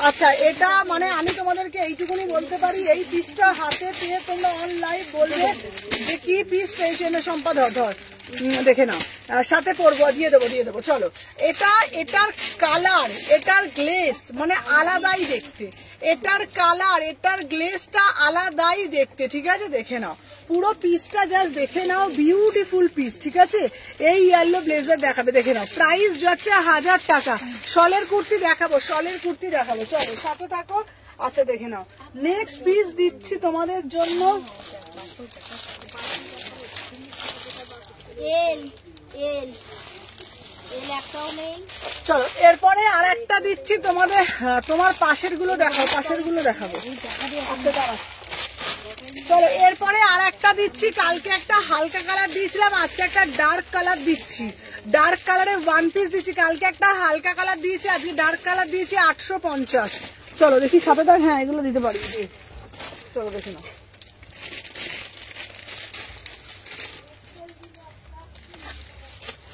আচ্ছা এটা মানে আমি তোমাদেরকে এইটুকুনি বলতে পারি, এই পিসটা হাতে পেয়ে তোমরা অনলাইন বলবে যে কি পিস পেয়েছো। এনে সম্পা ধর দেখে নাও, সাথে পরবো, দিয়ে দেবো চলো। এটার কালার, এটার গ্লেস মানে আলাদাই দেখতে, এটার কালার এটার গ্লেসটা আলাদাই দেখতে, ঠিক আছে দেখে নাও। পুরো পিসটা জাস্ট দেখে নাও, বিউটিফুল পিস, ঠিক আছে। এই ইয়েলো ব্লেজার দেখাবে, দেখে নাও। প্রাইস যাচ্ছে 1000 টাকা। শলের কুর্তি দেখাবো, চলো সাথে থাকো। আচ্ছা দেখে নাও, নেক্সট পিস দিচ্ছি তোমাদের জন্য, চলো এরপরে আর একটা দিচ্ছি তোমাদের, তোমার পাশের গুলো দেখাবো। চলো এরপরে আর একটা দিচ্ছি, কালকে একটা হালকা কালার দিয়েছিলাম, আজকে একটা ডার্ক কালার দিচ্ছি। ডার্ক কালারের ওয়ান পিস দিচ্ছি, কালকে একটা হালকা কালার দিয়েছি, আজকে ডার্ক কালার দিয়েছি 850। চলো দেখি সাথে দাও, হ্যাঁ এগুলো দিতে পারি, চলো দেখি না।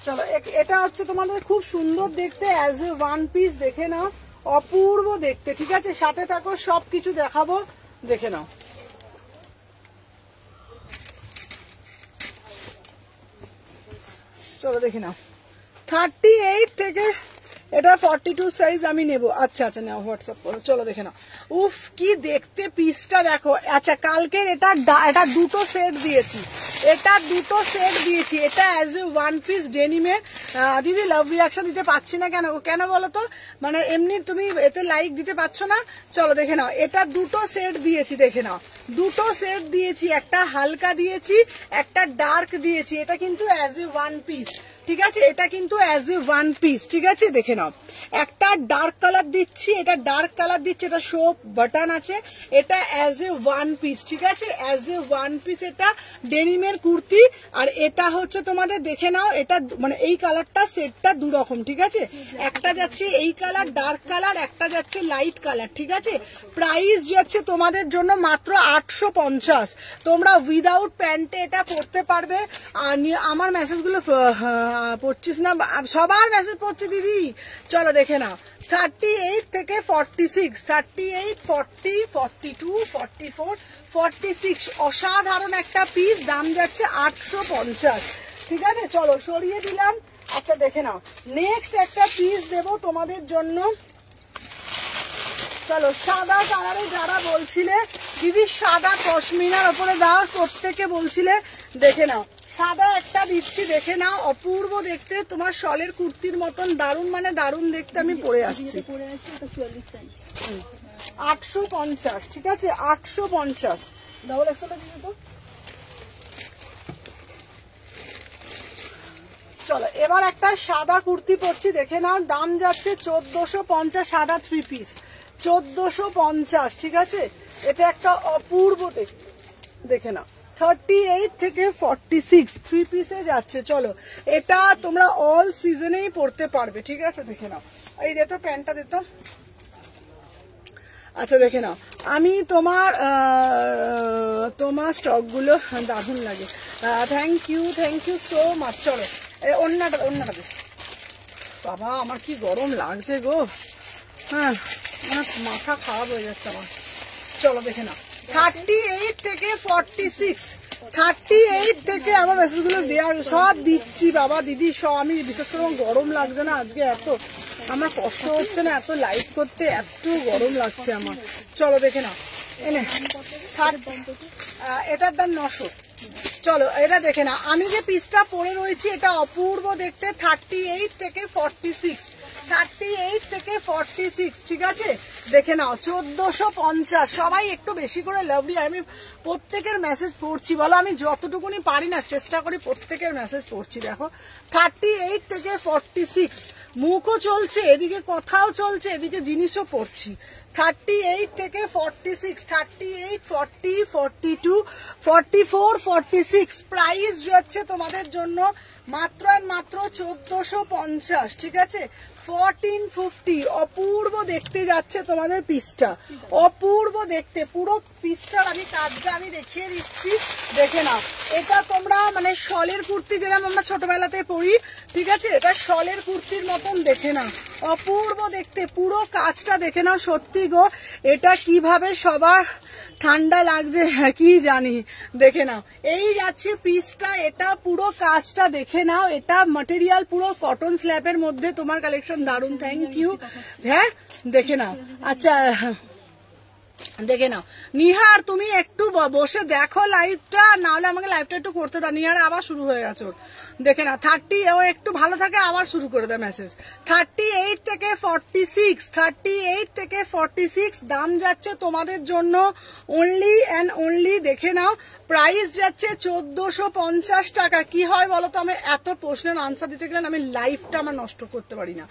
চলো এটা হচ্ছে তোমাদের খুব সুন্দর দেখতে, অ্যাজ এ ওয়ান পিস, দেখে নাও অপূর্ব দেখতে, ঠিক আছে সাথে থাকো, সবকিছু দেখাবো, দেখে নাও। চলো দেখে নাও, 38 থেকে এটা 42 সাইজ আমি নেব। আচ্ছা নাও হোয়াটসঅ্যাপ করো, চলো দেখে নাও। উফ কি দেখতে পিসটা দেখো। আচ্ছা কালকের এটা দুটো সেট দিয়েছি, এটা অ্যাজ এ ওয়ান পিস ডেনিমে। দিদি লাভ রিয়াকশন দিতে পারছি না কেন বলো তো, মানে এমনি তুমি এতে লাইক দিতে পারছো না। চলো দেখে নাও, এটা দুটো সেট দিয়েছি, দেখে নাও দুটো সেট দিয়েছি, একটা হালকা দিয়েছি, একটা ডার্ক দিয়েছি। এটা কিন্তু অ্যাজ এ ওয়ান পিস, ঠিক আছে এটা কিন্তু অ্যাজ এ ওয়ান পিস, ঠিক আছে দেখে নাও। একটা ডার্ক কালার দিচ্ছি, এটা শো বাটন আছে, এটা অ্যাজ এ ওয়ান পিস, ঠিক আছে অ্যাজ এ ওয়ান পিস। এটা ডেনিমের কুর্তি, আর এটা হচ্ছে তোমাদের দেখে নাও, এটা মানে এই কালারটা সেটটা দু রকম, ঠিক আছে একটা যাচ্ছে এই কালার ডার্ক কালার, একটা যাচ্ছে লাইট কালার, ঠিক আছে। প্রাইস যাচ্ছে তোমাদের জন্য মাত্র 850। তোমরা উইদাউট প্যান্টে এটা পরতে পারবে। আর আমার মেসেজগুলো পড়ছিস না, সবার মেসেজ পড়ছে দিদি। চলো দেখে নাও, 38 থেকে 46, 38, 40, 42, 44, 46, অসাধারণ একটা পিস, দাম যাচ্ছে 850, ঠিক আছে চলো সরিয়ে দিলাম। আচ্ছা দেখে নাও, নেক্সট একটা পিস দেবো তোমাদের জন্য। চলো সাদা কালারে যারা বলছিলে দিদি সাদা পশমিনার ওপরে দাও, প্রত্যেকে বলছিলে, দেখে নাও সাদা একটা দিচ্ছি, দেখে নাও, অপূর্ব দেখতে, তোমার শলের কুর্তির মতন দারুন, মানে দারুন দেখতে। আমি পরে আসছি 850, ঠিক আছে 850। ডাবল এক্সেলটা দিয়ে তো। চলো এবার একটা সাদা কুর্তি পরছি, দেখে নাও, দাম যাচ্ছে 1450, সাদা 3 পিস 1450, ঠিক আছে। এটা একটা অপূর্ব দেখে নাও, 38 থেকে 46 3 পিসে যাচ্ছে। চলো এটা তোমরা অল সিজনেই পরতে পারবে, ঠিক আছে। দেখে নাও, এই দে তো প্যান্টটা দে তো। আচ্ছা দেখে নাও, আমি তোমার স্টকগুলো দারুণ লাগে, থ্যাংক ইউ সো মাচ। চলো অন্যটা দে। বাবা আমার কি গরম লাগছে গো, হ্যাঁ মানে মাথা খারাপ হয়ে যাচ্ছে আমার। চলো দেখে নাও, 38 থেকে 46, 38 থেকে আমার মেসেজগুলো দেওয়া সব দিচ্ছি বাবা দিদি সব। আমি বিশেষ করে আমার গরম লাগছে না আজকে, এত আমার কষ্ট হচ্ছে না এত লাইট করতে, এত গরম লাগছে আমার। চলো দেখে নাও, এনে এটার দাম 900। চলো এটা দেখে না, আমি যে পিসটা পরে রয়েছি এটা অপূর্ব দেখতে, 38 থেকে 46, 38 থেকে 46, ঠিক আছে। দেখে নাও 1450। সবাই একটু বেশি করে লাভলি, আমি প্রত্যেকের মেসেজ পড়ছি, বলো আমি যতটুকুনি পারি না চেষ্টা করি প্রত্যেকের মেসেজ পড়ছি। দেখো 38 থেকে 46, মুখও চলছে এদিকে, কথাও চলছে এদিকে, জিনিসও পড়ছি। 38 থেকে 46, 38, 40, 42, 44, 46 প্রাইস যাচ্ছে তোমাদের জন্য মাত্র আর মাত্র 1450, ঠিক আছে। 1450, অপূর্ব দেখতে যাচ্ছে তোমাদের পিসটা, অপূর্ব দেখতে পুরো পিসটার আমি কাজটা আমি দেখিয়ে দিচ্ছি, দেখে নাও। এটা তোমরা মানে শলের কুর্তি যেরকম আমরা ছোটবেলাতে পরি, ঠিক আছে, এটা শলের কুর্তির মতন, দেখে নাও অপূর্ব দেখতে, পুরো কাজটা দেখে নাও। সত্যি গো এটা কিভাবে সবার ঠান্ডা লাগছে হ্যাঁ কি জানি, দেখে নাও এই যাচ্ছে পিসটা, এটা পুরো কাজটা দেখে নাও, এটা ম্যাটেরিয়াল পুরো কটন স্ল্যাবের মধ্যে তোমার কালেকশন দারুন, থ্যাংক ইউ। হ্যাঁ দেখে নাও, আচ্ছা দেখে নাও নিহার, তুমি একটু বসে দেখো লাইভটা, নাহলে আমাকে লাইভটা একটু করতে দাও। নিহার আবার শুরু হয়ে গেছে ওর, দেখে নাও 30, ও একটু ভালো থাকে আবার শুরু করে দেয় মেসেজ। 38 থেকে 46, 38 থেকে 46 দাম যাচ্ছে তোমাদের জন্য অনলি অ্যান্ড অনলি, দেখে নাও প্রাইস যাচ্ছে 1450 টাকা। কি হয় বলো তো, আমি এত প্রশ্নের আনসার দিতে গেলে আমি লাইফটা আমার নষ্ট করতে পারি না।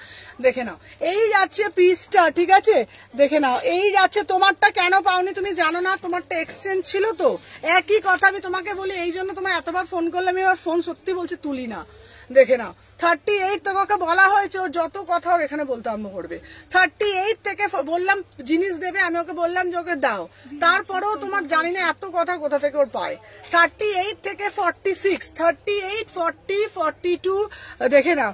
দেখে নাও এই যাচ্ছে পিসটা, ঠিক আছে, দেখে নাও এই যাচ্ছে। তোমারটা কেন পাওনি তুমি জানো না, তোমারটা এক্সচেঞ্জ ছিল তো, একই কথা আমি তোমাকে বলি, এই জন্য তোমার এতবার ফোন করলে আমি আবার ফোন সত্যি বলছি তুলি না। দেখে নাও 38 তোমাকে বলা হয়েছে, ও যত কথা ওর এখানে বলতে আরম্ভ করবে। 38 থেকে বললাম জিনিস দেবে, আমি ওকে বললাম যে ওকে দাও, তারপরেও তোমার জানি না এত কথা কোথা থেকে ওর পায়। 38 থেকে 46, 38, 40, 42, দেখে নাও,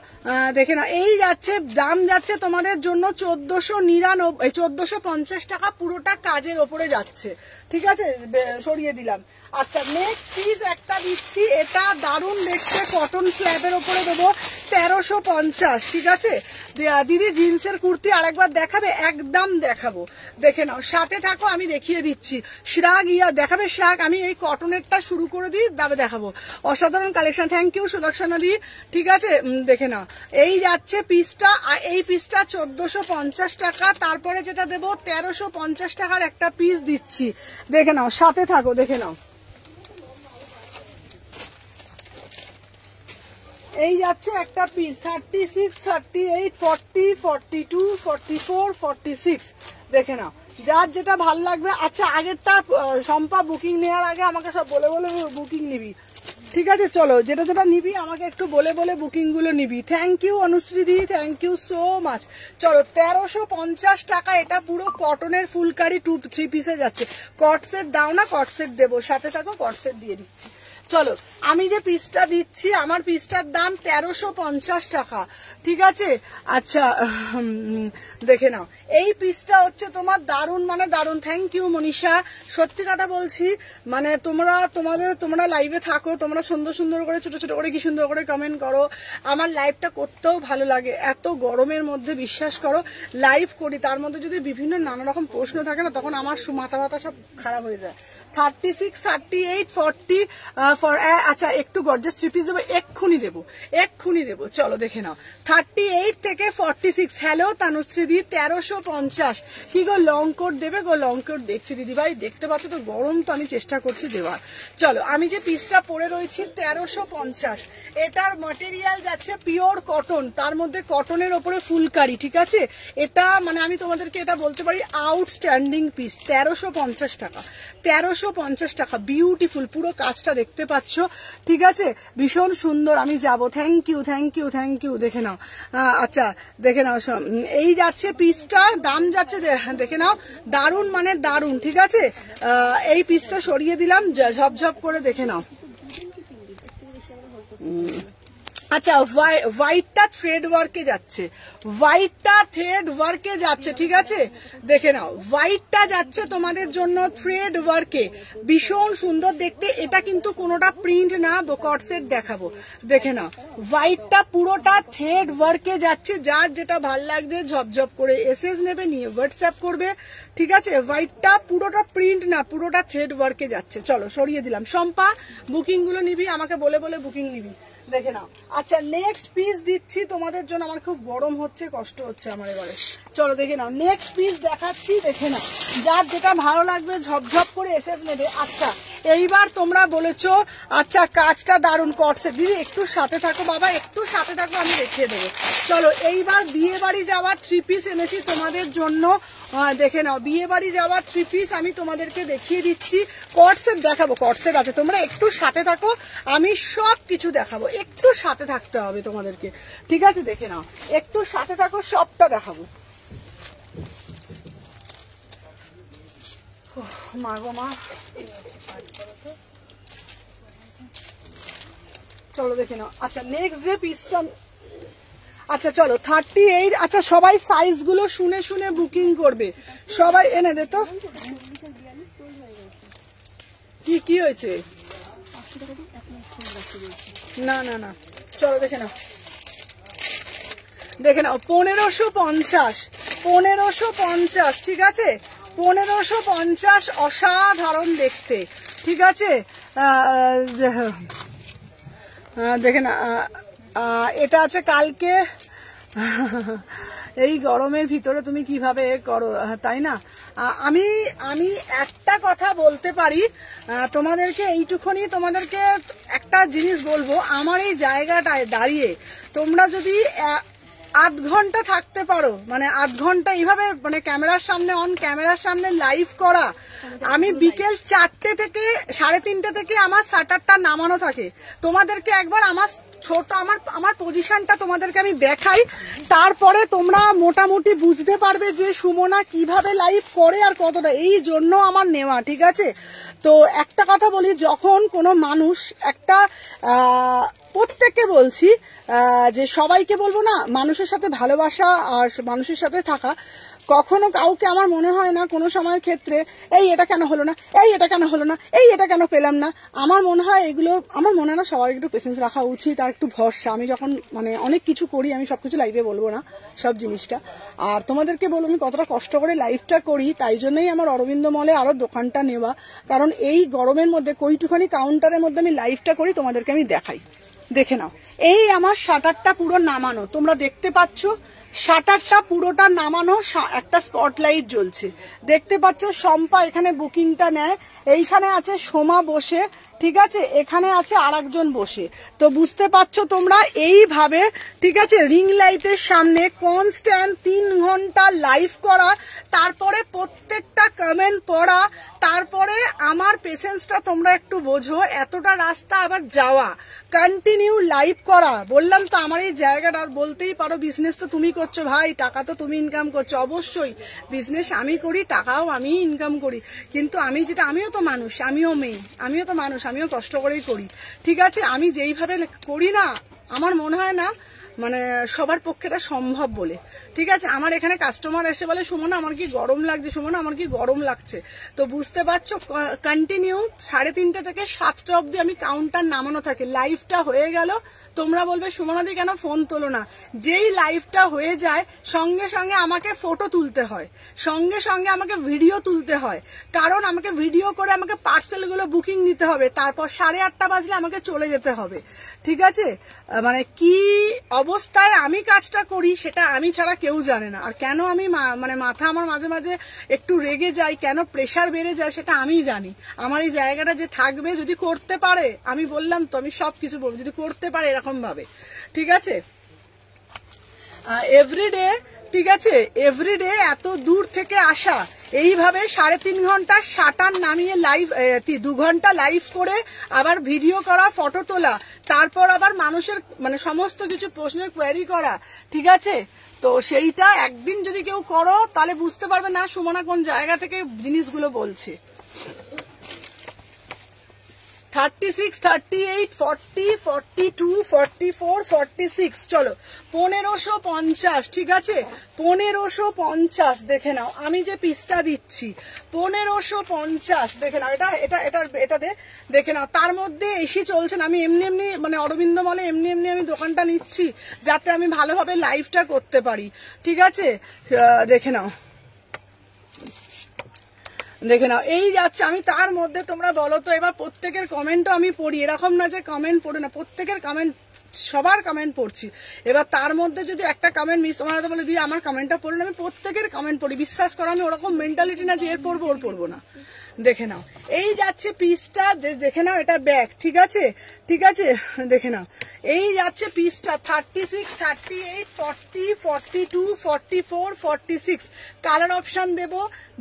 দেখে নাও এই যাচ্ছে, দাম যাচ্ছে তোমাদের জন্য 1499, 1450 টাকা, পুরোটা কাজের ওপরে যাচ্ছে, ঠিক আছে, সরিয়ে দিলাম। আচ্ছা নেক্সট পিস একটা দিচ্ছি, এটা দারুণ দেখতে, কটন স্ল্যাবের ওপরে দেবো 1350, ঠিক আছে। দিদি জিন্সের কুর্তি আরেকবার দেখাবে, একদম দেখাবো, দেখে নাও সাথে থাকো আমি দেখিয়ে দিচ্ছি। শ্রাগ দেখাবে, শ্রাগ আমি এই কটনেরটা শুরু করে দিই তবে দেখাবো। অসাধারণ কালেকশন, থ্যাংক ইউ সুদর্শনা দি, ঠিক আছে। দেখে নাও এই যাচ্ছে পিসটা, আর এই পিসটা 1450 টাকা, তারপরে যেটা দেবো 1350 টাকার একটা পিস দিচ্ছি, দেখে নাও সাথে থাকো, দেখে নাও এই যাচ্ছে একটা পিস 36, 38, 40, 42, 44, 46, দেখে নাও যার যেটা ভাল লাগবে। আচ্ছা আগেরটা সম্পা বুকিং নেওয়ার আগে আমাকে সব বলে বলে বুকিং নিবি, ঠিক আছে। চলো যেটা যেটা নিবি আমাকে একটু বলে বলে বুকিং গুলো নিবি। থ্যাংক ইউ অনুশ্রী দি, থ্যাংক ইউ সো মাচ। চলো 1350 টাকা, এটা পুরো কটনের ফুলকারি 2-3 পিসে যাচ্ছে। কটসেট দাও না, কটসেট দেবো, সাথে থাকো কটসেট দিয়ে দিচ্ছি। চলো আমি যে পিসটা দিচ্ছি, আমার পিসটার দাম 1350 টাকা, ঠিক আছে। আচ্ছা দেখে নাও এই পিসটা হচ্ছে তোমার দারুন, মানে দারুন, থ্যাংক ইউ মনীষা। সত্যি কথা বলছি, মানে তোমরা লাইভে থাকো, তোমরা সুন্দর সুন্দর করে ছোট ছোট করে কি সুন্দর করে কমেন্ট করো, আমার লাইভটা করতেও ভালো লাগে। এত গরমের মধ্যে বিশ্বাস করো লাইভ করি, তার মধ্যে যদি বিভিন্ন নানা রকম প্রশ্ন থাকে না, তখন আমার মাথা সব খারাপ হয়ে যায়। 36, 38, 40, ফর আচ্ছা একটু গর্জাস থ্রি পিস দেবো, এক্ষুনি দেবো। চলো দেখে নাও 38 থেকে 46। হ্যালো তানুশ্রী দি 1350। কি গো লং কোট দেবে গো? লং কোট দেখছি দিদি ভাই, দেখতে পাচ্ছ তো গরম, তো আমি চেষ্টা করছি দেওয়ার। চলো আমি যে পিসটা পরে রয়েছি 1350, এটার ম্যাটেরিয়াল যাচ্ছে পিওর কটন, তার মধ্যে কটনের ওপরে ফুলকারি, ঠিক আছে? এটা মানে আমি তোমাদেরকে এটা বলতে পারি আউটস্ট্যান্ডিং পিস। 1350 টাকা, 1350 টাকা, বিউটিফুল, পুরো কাজটা দেখতে পাচ্ছ, ঠিক আছে? ভীষণ সুন্দর। আমি যাব, thank you thank you thank you. দেখে নাও, আচ্ছা দেখে নাও, এই যাচ্ছে পিসটা, দাম যাচ্ছে দেখে নাও, দারুণ মানে দারুণ, ঠিক আছে? এই পিসটা সরিয়ে দিলাম ঝপঝপ করে, দেখে নাও। আচ্ছা হোয়াইটটা থ্রেড ওয়ার্কে যাচ্ছে, হোয়াইটটা থ্রেড ওয়ার্কে যাচ্ছে, ঠিক আছে? দেখে নাও, হোয়াইটটা যাচ্ছে তোমাদের জন্য থ্রেড ওয়ার্কে, ভীষণ সুন্দর দেখতে। এটা কিন্তু কোনোটা প্রিন্ট না, কটসেট দেখাবো, দেখে নাও। হোয়াইটটা পুরোটা থ্রেড ওয়ার্কে যাচ্ছে, যার যেটা ভাল লাগছে ঝপঝপ করে এসএস নেবে, নিয়ে হোয়াটসঅ্যাপ করবে, ঠিক আছে? হোয়াইটটা পুরোটা প্রিন্ট না, পুরোটা থ্রেড ওয়ার্কে যাচ্ছে। চলো সরিয়ে দিলাম। শম্পা বুকিং গুলো নিবি, আমাকে বলে বলে বুকিং নিবি, দেখে নাও। আচ্ছা নেক্সট পিস দিচ্ছি তোমাদের জন্য, আমার খুব গরম হচ্ছে, কষ্ট হচ্ছে আমার এবারে। চলো দেখে নাও, নেক্সট পিস দেখাচ্ছি, দেখে নাও, যার যেটা ভালো লাগবে ঝপঝপ করে এসএস নেবে। আচ্ছা এইবার তোমরা বলেছো আচ্ছা কাজটা দারুণ করছে, দিদি একটু সাথে থাকো বাবা, একটু সাথে থাকো, আমি দেখিয়ে দেবো। চলো এইবার বিয়ে বাড়ি যাওয়ার থ্রি পিস এনেছি তোমাদের জন্য, দেখে নাও, বিয়ে বাড়ি যাওয়ার থ্রি পিস আমি তোমাদেরকে দেখিয়ে দিচ্ছি। কটসেট দেখাবো, কটসেট আছে, তোমরা একটু সাথে থাকো, আমি সব কিছু দেখাবো, একটু সাথে থাকতে হবে তোমাদেরকে, ঠিক আছে? দেখে নাও, একটু সাথে থাকো, সবটা দেখাবো। মা গো মা, চলো দেখে নাও। আচ্ছা নেক্সট যে পিসটা, আচ্ছা চলো 38। আচ্ছা সবাই সাইজ গুলো শুনে শুনে বুকিং করবে, সবাই এনে দে তো। কি কি হয়েছে? না না না, চলো দেখে নাও, দেখে নাও 1550, 1550, ঠিক আছে? 1550, অসাধারণ দেখতে, ঠিক আছে? দেখে না, এটা আছে কালকে। এই গরমের ভিতরে তুমি কিভাবে করো, তাই না? আমি আমি একটা কথা বলতে পারি তোমাদেরকে, এইটুকুনি তোমাদেরকে একটা জিনিস বলবো, আমার এই জায়গাটায় দাঁড়িয়ে তোমরা যদি আধ ঘন্টা থাকতে পারো, মানে আধ ঘন্টা এইভাবে মানে ক্যামেরার সামনে, অন ক্যামেরার সামনে লাইভ করা। আমি বিকেল 4টে থেকে 3:30 থেকে আমার শাটারটা নামানো থাকে, তোমাদেরকে একবার আমার ছোট আমার পজিশনটা তোমাদেরকে আমি দেখাই, তারপরে তোমরা মোটামুটি বুঝতে পারবে যে সুমনা কিভাবে লাইভ করে আর কতটা, এই জন্য আমার নেওয়া, ঠিক আছে? তো একটা কথা বলি, যখন কোনো মানুষ একটা প্রত্যেককে বলছি যে সবাইকে বলবো না, মানুষের সাথে ভালোবাসা আর মানুষের সাথে থাকা, কখনো কাউকে আমার মনে হয় না কোনো সময়ের ক্ষেত্রে এই এটা কেন হলো না, এই এটা কেন হলো না, এই এটা কেন পেলাম না। আমার মনে হয় এগুলো, আমার মনে হয় না সবার একটু পেশেন্স রাখা উচিত আর একটু ভরসা। আমি যখন মানে অনেক কিছু করি, আমি সবকিছু লাইভে বলবো না সব জিনিসটা, আর তোমাদেরকে বলবো আমি কতটা কষ্ট করে লাইভটা করি। তাই জন্যই আমার অরবিন্দ মলে আরো দোকানটা নেওয়া, কারণ এই গরমের মধ্যে কইটুখানি কাউন্টারের মধ্যে আমি লাইভটা করি, তোমাদেরকে আমি দেখাই। দেখে নাও, এই আমার শাটারটা পুরো নামানো, তোমরা দেখতে পাচ্ছ শাটারটা পুরোটা নামানো, একটা স্পটলাইট জ্বলছে, দেখতে পাচ্ছ। শম্পা এখানে বুকিংটা নেয়, এইখানে আছে সোমা বসে, ঠিক আছে? এখানে আছে আরেকজন বসে, তো বুঝতে পারছো তোমরা এইভাবে, ঠিক আছে? রিং লাইটের সামনে কনস্ট্যান্ট 3 ঘন্টা লাইভ করা, তারপরে প্রত্যেকটা কমেন্ট পড়া, তারপরে আমার পেশেন্সটা তোমরা একটু বোঝো, এতটা রাস্তা আবার যাওয়া, কন্টিনিউ লাইভ করা। বললাম তো আমার এই জায়গাটা, বলতেই পারো বিজনেস তো তুমি করছো ভাই, টাকা তো তুমি ইনকাম করছো, অবশ্যই বিজনেস আমি করি, টাকাও আমি ইনকাম করি, কিন্তু আমি যেটা, আমিও তো মানুষ, আমিও মেয়ে, আমিও তো মানুষ, আমিও কষ্ট করেই করি, ঠিক আছে? আমি যেইভাবে করি না, আমার মনে হয় না মানে সবার পক্ষে এটা সম্ভব বলে, ঠিক আছে? আমার এখানে কাস্টমার এসে বলে সুমনা আমার কি গরম লাগছে, সুমনা আমার কি গরম লাগছে, তো বুঝতে পারছো কন্টিনিউ 3:30 থেকে 7টা অবধি আমি কাউন্টার নামানো থাকে, লাইভটা হয়ে গেল তোমরা বলবে সুমনাদি কেন ফোন তোলো না, যেই লাইভটা হয়ে যায় সঙ্গে সঙ্গে আমাকে ফটো তুলতে হয়, সঙ্গে সঙ্গে আমাকে ভিডিও তুলতে হয়, কারণ আমাকে ভিডিও করে আমাকে পার্সেলগুলো বুকিং নিতে হবে, তারপর 8:30 বাজলে আমাকে চলে যেতে হবে। ঠিক আছে, মানে কি অবস্থায় আমি কাজটা করি সেটা আমি ছাড়া কেউ জানে না। আর কেন আমি মানে মাথা আমার মাঝে মাঝে একটু রেগে যাই, কেন প্রেশার বেড়ে যায় সেটা আমিই জানি। আমার এই জায়গাটা যে থাকবে, যদি করতে পারে, আমি বললাম তো আমি সবকিছু বলবো, যদি করতে পারে এরকম ভাবে। ঠিক আছে, এভরিডে, ঠিক আছে, এভরিডে এত দূর থেকে আসা, এইভাবে 3.5 ঘন্টা শাটার নামিয়ে লাইভ 2 ঘন্টা লাইভ করে আবার ভিডিও করা, ফটো তোলা, তারপর আবার মানুষের মানে সমস্ত কিছু প্রশ্নের কোয়েরি করা। ঠিক আছে, তো সেইটা একদিন যদি কেউ করো তাহলে বুঝতে পারবে না সুমনা কোন জায়গা থেকে জিনিসগুলো বলছে। 36, 38, 40, 42, 44, 46, চলো 1550। ঠিক আছে, 1550 দেখে নাও। আমি যে পিসটা দিচ্ছি 1550 দেখে নাও। এটা দেখে নাও। তার মধ্যে এসি চলছে না, আমি এমনি মানে অরবিন্দ মলে এমনি আমি দোকানটা নিচ্ছি যাতে আমি ভালোভাবে লাইভটা করতে পারি। ঠিক আছে, দেখে নাও, দেখে নাও, এই যাচ্ছে। আমি তার মধ্যে তোমরা বলো তো এবার, প্রত্যেকের কমেন্টও আমি পড়ি, এরকম না যে কমেন্ট পড়ে না, প্রত্যেকের কমেন্ট, সবার কমেন্ট পড়ছি। এবার তার মধ্যে যদি একটা কমেন্ট মিস তোমার বলে দিয়ে আমার কমেন্টটা পড়লে, আমি প্রত্যেকের কমেন্ট পড়ি। বিশ্বাস করো, আমি ওরকম মেন্টালিটি না যে এর পড়বো ওর পড়বো না। দেখে নাও, এই যাচ্ছে পিসটা, যে দেখে নাও এটা ব্যাগ। ঠিক আছে, ঠিক আছে, দেখে নাও, এই যাচ্ছে পিসটা 36, 38, 40, 42, 44, 46 কালার অপশন দেব।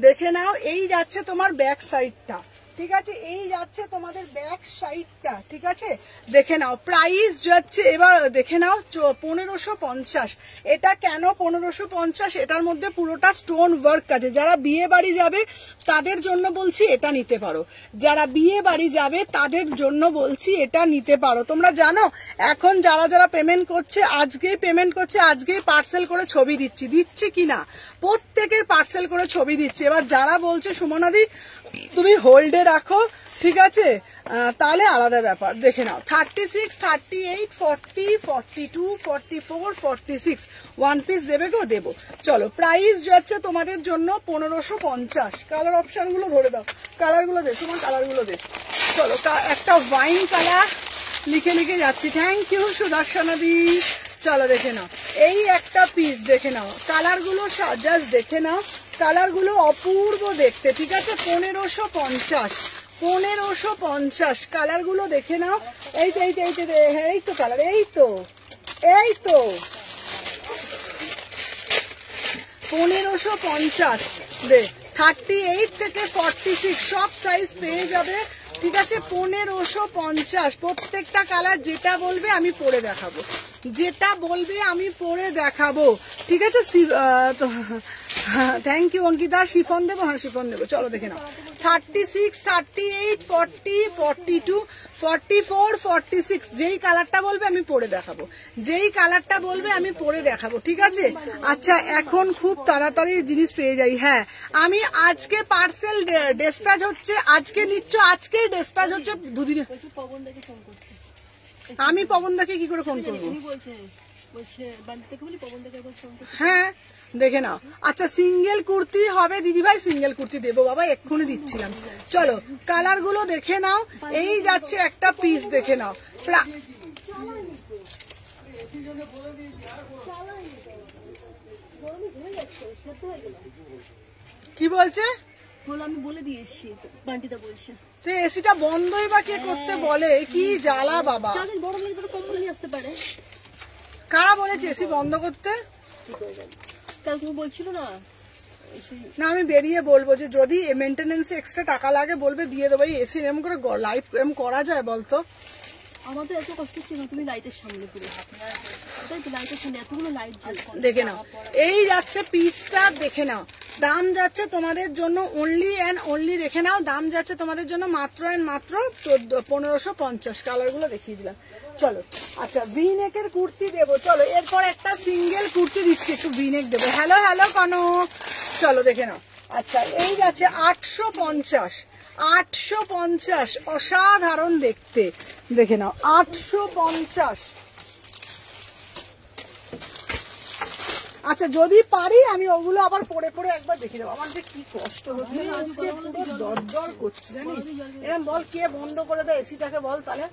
দেখে নাও, এই যাচ্ছে তোমার ব্যাক সাইডটা। ঠিক আছে, এই যাচ্ছে তোমাদের ব্যাক সাইডটা। ঠিক আছে, দেখে নাও, প্রাইস যাচ্ছে এবার দেখে নাও 1550। এটা কেন 1550? এটার মধ্যে পুরোটা স্টোন ওয়ার্ক আছে। যারা বিয়ে বাড়ি যাবে তাদের জন্য বলছি এটা নিতে পারো, যারা বিয়ে বাড়ি যাবে তাদের জন্য বলছি এটা নিতে পারো। তোমরা জানো এখন যারা পেমেন্ট করছে, আজকেই পেমেন্ট করছে, আজকেই পার্সেল করে ছবি দিচ্ছি কিনা, প্রত্যেকের পার্সেল করে ছবি দিচ্ছে। এবার যারা বলছে সুমনাদি তুমি হোল্ডে রাখো, ঠিক আছে, তাহলে আলাদা ব্যাপার। দেখে নাও 36, 38, 40, 42, 44, 46 ওয়ান পিস দেবে গো, দেবো। চলো, প্রাইস যাচ্ছে তোমাদের জন্য 1550। কালার অপশন গুলো ধরে দাও, কালার গুলো দে, তোমার কালার গুলো দে। চলো, একটা ওয়াইন কালার লিখে যাচ্ছি। থ্যাংক ইউ সুদর্শনা দি। চলো দেখে নাও, এই একটা পিস দেখে নাও, কালার গুলো জাস্ট দেখে নাও, কালার গুলো অপূর্ব দেখতে। ঠিক আছে, 1550 কালার গুলো দেখে নাও। এই তো কালার, এই তো 1550 দে। 38 থেকে 46 সব সাইজ পেয়ে যাবে। ঠিক আছে, 1550 প্রত্যেকটা কালার। যেটা বলবে আমি পরে দেখাবো, যেটা বলবে আমি পরে দেখাবো। ঠিক আছে, থ্যাংক ইউ অঙ্কিতা। শিফন দেবো? হ্যাঁ, শিফন দেবো। চলো দেখে নাও, 36, 38, 40, 42, 44, 46 যেই কালারটা বলবে আমি পরে দেখাবো, যেই কালারটা বলবে আমি পরে দেখাবো। ঠিক আছে, আচ্ছা, এখন খুব তাড়াতাড়ি জিনিস পেয়ে যাই। হ্যাঁ, আমি আজকে পার্সেল ডেসপ্যাচ হচ্ছে, আজকে নিচ্ছ, আজকে ডেসপ্যাচ হচ্ছে দুদিনে। আমি পবনদাকে কি করে ফোন করবো? হ্যাঁ, দেখে নাও। আচ্ছা, সিঙ্গেল কুর্তি হবে দিদিভাই, সিঙ্গেল কুর্তি দেবো বাবা, এক্ষুনি দিচ্ছিলাম। চলো, কালার গুলো দেখে নাও। এই যাচ্ছে একটা পিস, দেখে নাও। কি বলছে? আমি বলে দিয়েছি, বান্টিটা বলছে তো এসিটা বন্ধই বা কে করতে বলে, কি জ্বালা বাবা। বড় লাগলে কম্বল নিয়ে আসতে পারে। কারা বলেছে এসি বন্ধ করতে? কাল তুমি বলছিল না? না, আমি বেরিয়ে বলবো যে যদি মেইনটেনেন্স এক্সট্রা টাকা লাগে বলবে, দিয়ে দেবো। এই এসি এরকম করে লাইভ এরকম করা যায় বলতো? আমাদের এত কষ্ট হচ্ছে না, তুমি লাইটের সামনে পুরো লাইটের সামনে এতগুলো লাইট। দেখে নাও, এই যাচ্ছে পিসটা, দেখে নাও। দাম যাচ্ছে তোমাদের জন্য অনলি অ্যান্ড অনলি, দেখে নাও, দাম যাচ্ছে তোমাদের জন্য মাত্র অ্যান্ড মাত্র 1550। কালার গুলো দেখিয়ে দিলাম। চলো, আচ্ছা, ভিনেকের কুর্তি দেবো। চলো, এরপর একটা সিঙ্গেল কুর্তি দিচ্ছি, একটু ভিনেক দেবো। হ্যালো কনক। চলো দেখে নাও। আচ্ছা, এই যাচ্ছে 850 অসাধারণ দেখতে। দেখে নাও, 850 আচ্ছা যদি পারি আমি ওগুলো আবার পরে পরে একবার দেখে দেবো। আমার যে কি কষ্ট হচ্ছে না, আজকে পুরো দরদর করছে জানিস। এরকম বল কে বন্ধ করে দেয় এসিটাকে, বল তাহলে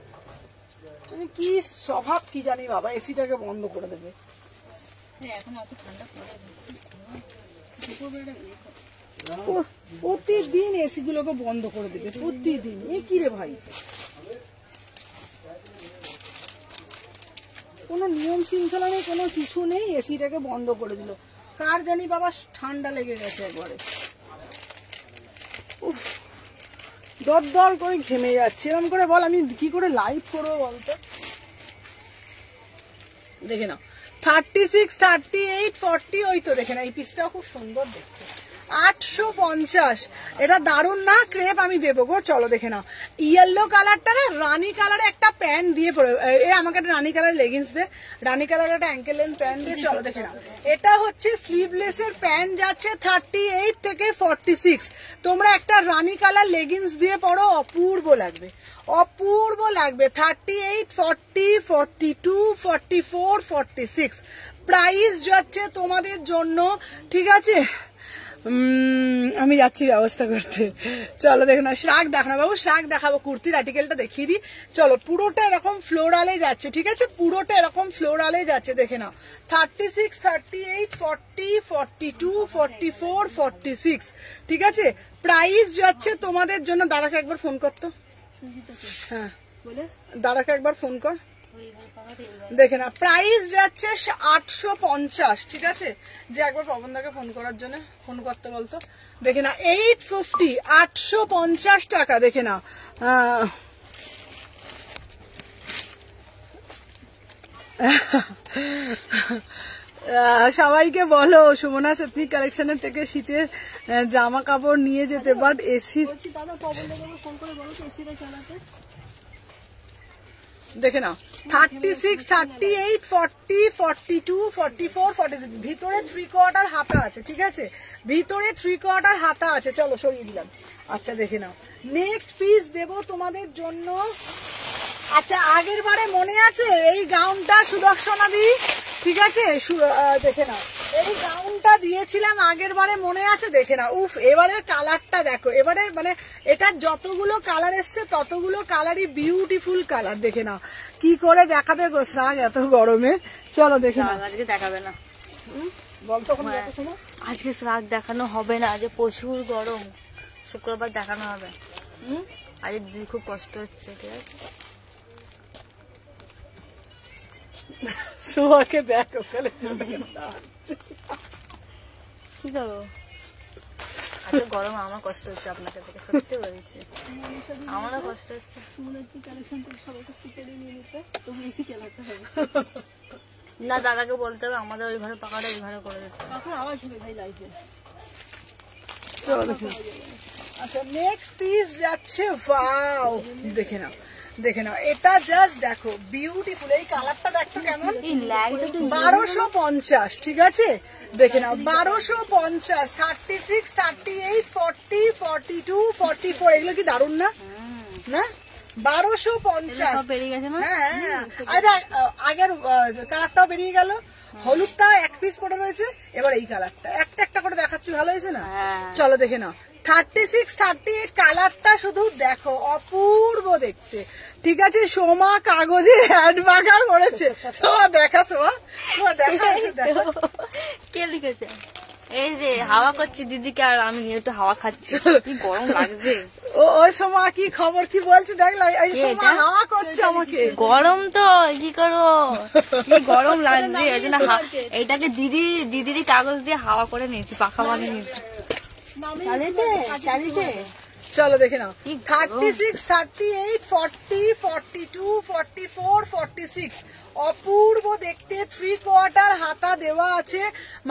কি স্বভাব কি জানি বাবা, এসিটাকে বন্ধ করে দেবে। প্রতিদিন এসি গুলোকে বন্ধ করে দেবে প্রতিদিন, এ কি রে ভাই, কোনো নিয়ম শৃঙ্খলা নেই, কোনো কিছু নেই, এসিটাকে বন্ধ করে দিল। কার জানি বাবা ঠান্ডা লেগে গেছে একবারে, দরদর করে ঘেমে যাচ্ছে। এরকম করে বল আমি কি করে লাইভ করবো বলতো। দেখে নাও 36, 38, 40, ওই তো দেখে না, এই পিসটাও খুব সুন্দর দেখতে, 850। এটা দারুন না ক্রেপ, আমি দেবো গো। চলো দেখে নাও, ইয়েলো কালারটা না রানী কালারে একটা প্যান্ট দিয়ে পরে, আমাকে একটা রানী কালার লেগিংস দে, রানী কালার একটা অ্যাঙ্কেল লেন্থ প্যান্ট দিয়ে। চলো দেখে নাও, এটা হচ্ছে স্লিভলেস এর প্যান্ট, যাচ্ছে 38 থেকে 46। তোমরা একটা রানী কালার লেগিংস দিয়ে পরো, অপূর্ব লাগবে, অপূর্ব লাগবে। 38, 40, 42, 44, 46 প্রাইস যাচ্ছে তোমাদের জন্য, ঠিক আছে। আমি যাচ্ছি ব্যবস্থা করতে। চলো দেখো না, শাক দেখানো বাবু, শাক দেখাবো, কুর্তির আর্টিকেলটা দেখিয়ে দিই। চলো, পুরোটা এরকম ফ্লোরালে যাচ্ছে, ঠিক আছে, পুরোটা এরকম ফ্লোরালে যাচ্ছে। দেখে নাও 36, 38, 40, 42, 44, 46, ঠিক আছে। প্রাইস যাচ্ছে তোমাদের জন্য, দাদাকে একবার ফোন করতো, হ্যাঁ দাদাকে একবার ফোন কর। দেখে না, প্রাইস যাচ্ছে 850, ঠিক আছে। যে একবার পবনদাকে ফোন করার জন্য ফোন করতে বলতো। দেখে না 850, 850 টাকা। দেখে না সবাইকে বলো সুমনা এথনিক কালেকশনের থেকে শীতের জামা কাপড় নিয়ে যেতে, বাট এসি দাদা পবনদাকে ফোন করে বলো তো এসিটা চালাতে। দেখে নাও 36, 38, 40, 42, 44, 46 ভিতরে 3/4 হাতা আছে, ঠিক আছে, ভিতরে 3/4 হাতা আছে। চলো সরিয়ে দিলাম। আচ্ছা দেখে নাও, নেক্সট পিস দেবো তোমাদের জন্য। আচ্ছা আগের বারে মনে আছে এই গাউনটা সুদর্শনা দি, ঠিক আছে, দেখে নাও এই গাউনটা দিয়েছিলাম আগের বারে, মনে আছে। দেখে নাও, উফ এবারের কালারটা দেখো, এবারে মানে এটার যতগুলো কালার এসছে ততগুলো কালারই বিউটিফুল কালার। দেখে নাও কি করে দেখাবে গো শ্রাগ এত গরমে। চলো দেখে নাও। আজকে দেখাবে না বলতো আজকে শ্রাগ দেখানো হবে না, আজ প্রচুর গরম, শুক্রবার দেখানো হবে। আজ দিদি খুব কষ্ট হচ্ছে, ঠিক আছে। সোয়াকে দেখো কি করবো, আজকে গরম আমার কষ্ট হচ্ছে, আপনাকে থেকে সত্যি বলছি, আমারও কষ্ট হচ্ছে। না দাদাকে বলতে হবে আমাদের ওই ঘরে পাকাটা ওই ঘরে করে দিতে আওয়াজ হবে ভাই লাইফে। আচ্ছা নেক্সট পিস যাচ্ছে, ওয়াও দেখে নাও, দেখে নাও এটা জাস্ট দেখো বিউটিফুল, এই কালারটা দেখো কেমন, 1250, ঠিক আছে। দেখে নাও 1250, 36, 38, 40, 42, 44 এগুলো কি দারুন না, না 1250 বেরিয়ে গেছে না। হ্যাঁ আগের কালারটাও বেরিয়ে গেল, হলুদটা এক পিস পড়ে রয়েছে, এবার এই কালারটা একটা একটা করে দেখাচ্ছি, ভালো হয়েছে না। চলো দেখে নাও 36, 38 কালারটা শুধু দেখো, অপূর্ব দেখতে, ঠিক আছে। সোমা কাগজে হ্যান্ড বাগার করেছে, সোমা দেখা, সোমা দেখা কে লিখেছে, এই যে হাওয়া করছি দিদিকে, আর আমি একটু হাওয়া খাচ্ছি, কি গরম লাগছে। ও সোমা কি খবর, কি বলছে দেখ, সোমা হাওয়া করছে আমাকে, গরম তো কি করবো, কি গরম লাগছে, এই জন্য এইটাকে দিদিরই কাগজ দিয়ে হাওয়া করে নিয়েছি, পাখা বানিয়ে নিয়েছি। চলো দেখে নাও 36, 38, 40, 42, 44, 46 অপূর্ব দেখতে, 3/4 হাতা দেওয়া আছে,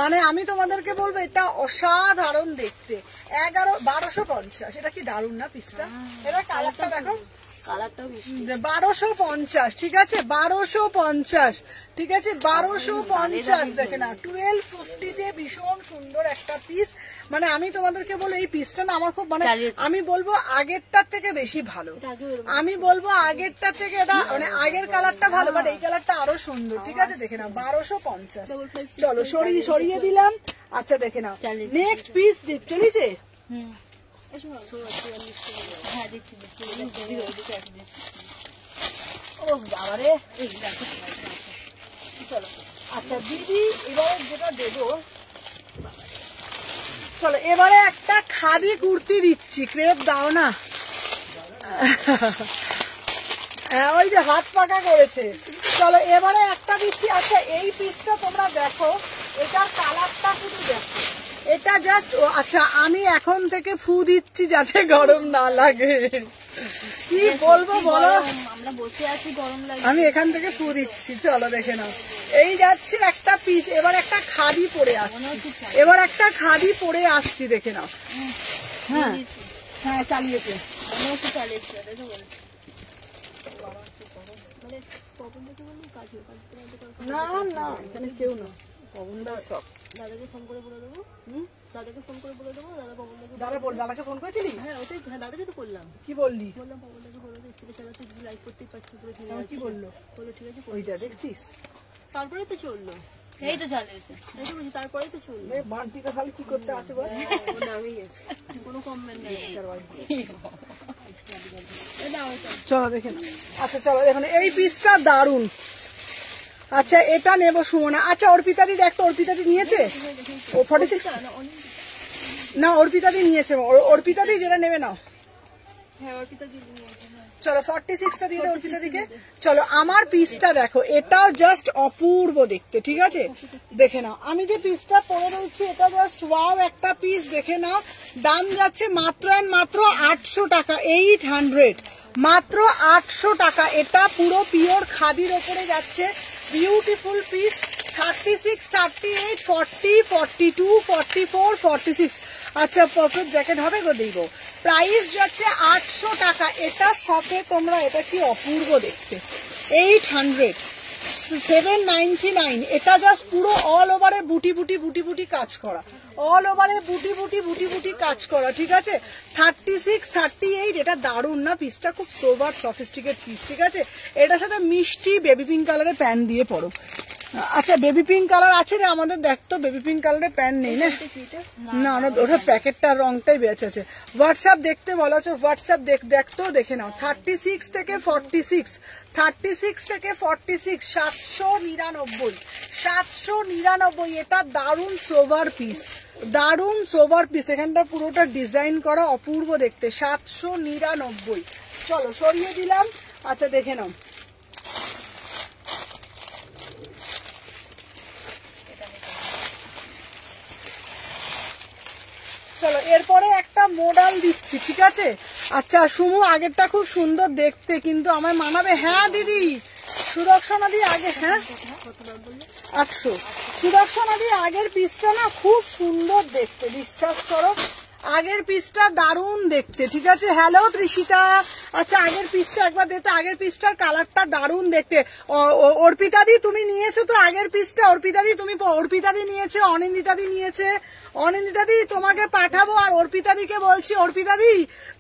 মানে আমি তোমাদেরকে বলবো এটা অসাধারণ দেখতে। 1250, এটা কি দারুন না পিসটা, এটা কালারটা দেখো, কালারটাও মিষ্টি। 1250, ঠিক আছে 1250, ঠিক আছে 1250। দেখে না 1250-তে ভীষণ সুন্দর একটা পিস। মানে আমি তোমাদেরকে বলবো এই পিসটা না আমার খুব মানে আমি বলবো আগেরটার থেকে বেশি ভালো, আমি বলবো আগেরটার থেকে এটা মানে আগের কালারটা ভালো, বাট এই কালারটা আরো সুন্দর, ঠিক আছে দেখে না 1250। চলো সরিয়ে দিলাম। আচ্ছা দেখে না নেক্সট পিস চলেছে। হ্যাঁ দিচ্ছি ও বাবারে, চলো আচ্ছা দিদি এবারে যেটা দেবো, চলো এবারে একটা খাদি কুর্তি দিচ্ছি, ক্রেপ দাও না। হ্যাঁ ওই যে হাত পাকা করেছে। চলো এবারে একটা দিচ্ছি। আচ্ছা এই পিসটা তোমরা দেখো, এটার কালারটা শুধু দেখো, এটা জাস্ট আচ্ছা আমি এখন থেকে ফু দিচ্ছি যাতে গরম না লাগে। কি বলবো বলো, আমরা বসে আছি গরম লাগে, আমি এখান থেকে ফু দিচ্ছি। চলো দেখে নাও এই যাচ্ছে একটা পিস। এবার একটা খাদি পরে আসছি, এবার একটা খাদি পরে আসছি দেখে নাও। হ্যাঁ হ্যাঁ চালিয়েছে, মনে হচ্ছে চালিয়েছে। না না এখানে কেউ না, পবনদা সব। দাদাকে ফোন করে বলে দেবো, দাদাকে ফোন করে বলে দেবো, দাদাকে ফোন করেছিলি? হ্যাঁ ওটাই, হ্যাঁ দাদাকে তো করলাম। কি বললি? বললাম পবনদাকে বলে দেবো স্পেশাল তুই লাইভ করতেই পারছিস, পুরো ঠিক কি বললো? বললো ঠিক আছে। ওইটা দেখছিস, তারপরে তো চললো, এই তো চালিয়েছে, এই তো বলছি তারপরেই তো চললো। বান্টিটা খালি কি করতে আছে বল, নামেই আছে, কোনো কমেন্ট নেই। চলো দেখে নাও। আচ্ছা চলো দেখুন এই পিসটা দারুন। আচ্ছা এটা নেবো সুমনা। আচ্ছা অর্পিতাদি দেখ তো, অর্পিতাদি নিয়েছে ও 46 না, অর্পিতাদি নিয়েছে, অর্পিতাদি যেটা নেবে নাও। হ্যাঁ অর্পিতা দিদি নিয়েছে। চলো 46টা দিয়ে দাও অর্পিতাদিকে। চলো আমার পিসটা দেখো, এটাও জাস্ট অপূর্ব দেখতে, ঠিক আছে দেখে নাও। আমি যে পিসটা পরে রয়েছি এটা জাস্ট ওয়াও একটা পিস, দেখে নাও। দাম যাচ্ছে মাত্র মাত্র 800 টাকা, 800, মাত্র 800 টাকা। এটা পুরো পিওর খাদির ওপরে যাচ্ছে, বিউটিফুল পিস। 36, 38, 40, 42, 44, 46। আচ্ছা পারফেক্ট জ্যাকেট হবে গো, দিব। প্রাইস যাচ্ছে 800 টাকা। এটার সাথে তোমরা, এটা কি অপূর্ব দেখতে, 800, 799। এটা জাস্ট পুরো অল ওভারে বুটি বুটি বুটি বুটি কাজ করা, অল ওভারে বুটি বুটি বুটি বুটি কাজ করা, ঠিক আছে 36, 38। এটা দারুন না পিসটা, খুব সোবার সফিস্টিকেট পিস, ঠিক আছে। এটার সাথে মিষ্টি বেবি পিঙ্ক কালারের প্যান্ট দিয়ে পরো। আচ্ছা বেবি পিঙ্ক কালার আছে রে আমাদের, দেখতো বেবি পিঙ্ক কালারের প্যান্ট নেই না, না না ওটা প্যাকেটটার রংটাই বেঁচে আছে। হোয়াটসঅ্যাপ দেখতে বলা আছে, হোয়াটসঅ্যাপ দেখতো, দেখে নাও। 36 থেকে 46, 36 থেকে 46, 799, 799। এটা দারুন সোভার পিস, দারুন সোভার পিস। এখানটা পুরোটা ডিজাইন করা, অপূর্ব দেখতে, 799। চলো সরিয়ে দিলাম। আচ্ছা দেখে নাও। চলো এরপরে একটা মডেল দিচ্ছি, ঠিক আছে। আচ্ছা সুমু আগেরটা খুব সুন্দর দেখতে, কিন্তু আমার মানাবে। হ্যাঁ দিদি সুদর্শনা দি আগে, হ্যাঁ 800। সুদর্শনা দি আগের পিসটা না খুব সুন্দর দেখতে, বিশ্বাস করো আগের পিসটা দারুণ দেখতে, ঠিক আছে। হ্যালো ত্রিশিতা। আচ্ছা আগের পিসটা একবার দেখতে, আগের পিসটার কালারটা দারুণ দেখতে। অর্পিতাদি তুমি নিয়েছো তো আগের পিসটা, অর্পিতাদি তুমি, অর্পিতাদি নিয়েছে, অনিন্দিতাদি নিয়েছে। অনিন্দিতাদি তোমাকে পাঠাবো, আর অর্পিতাদিকে বলছি অর্পিতাদি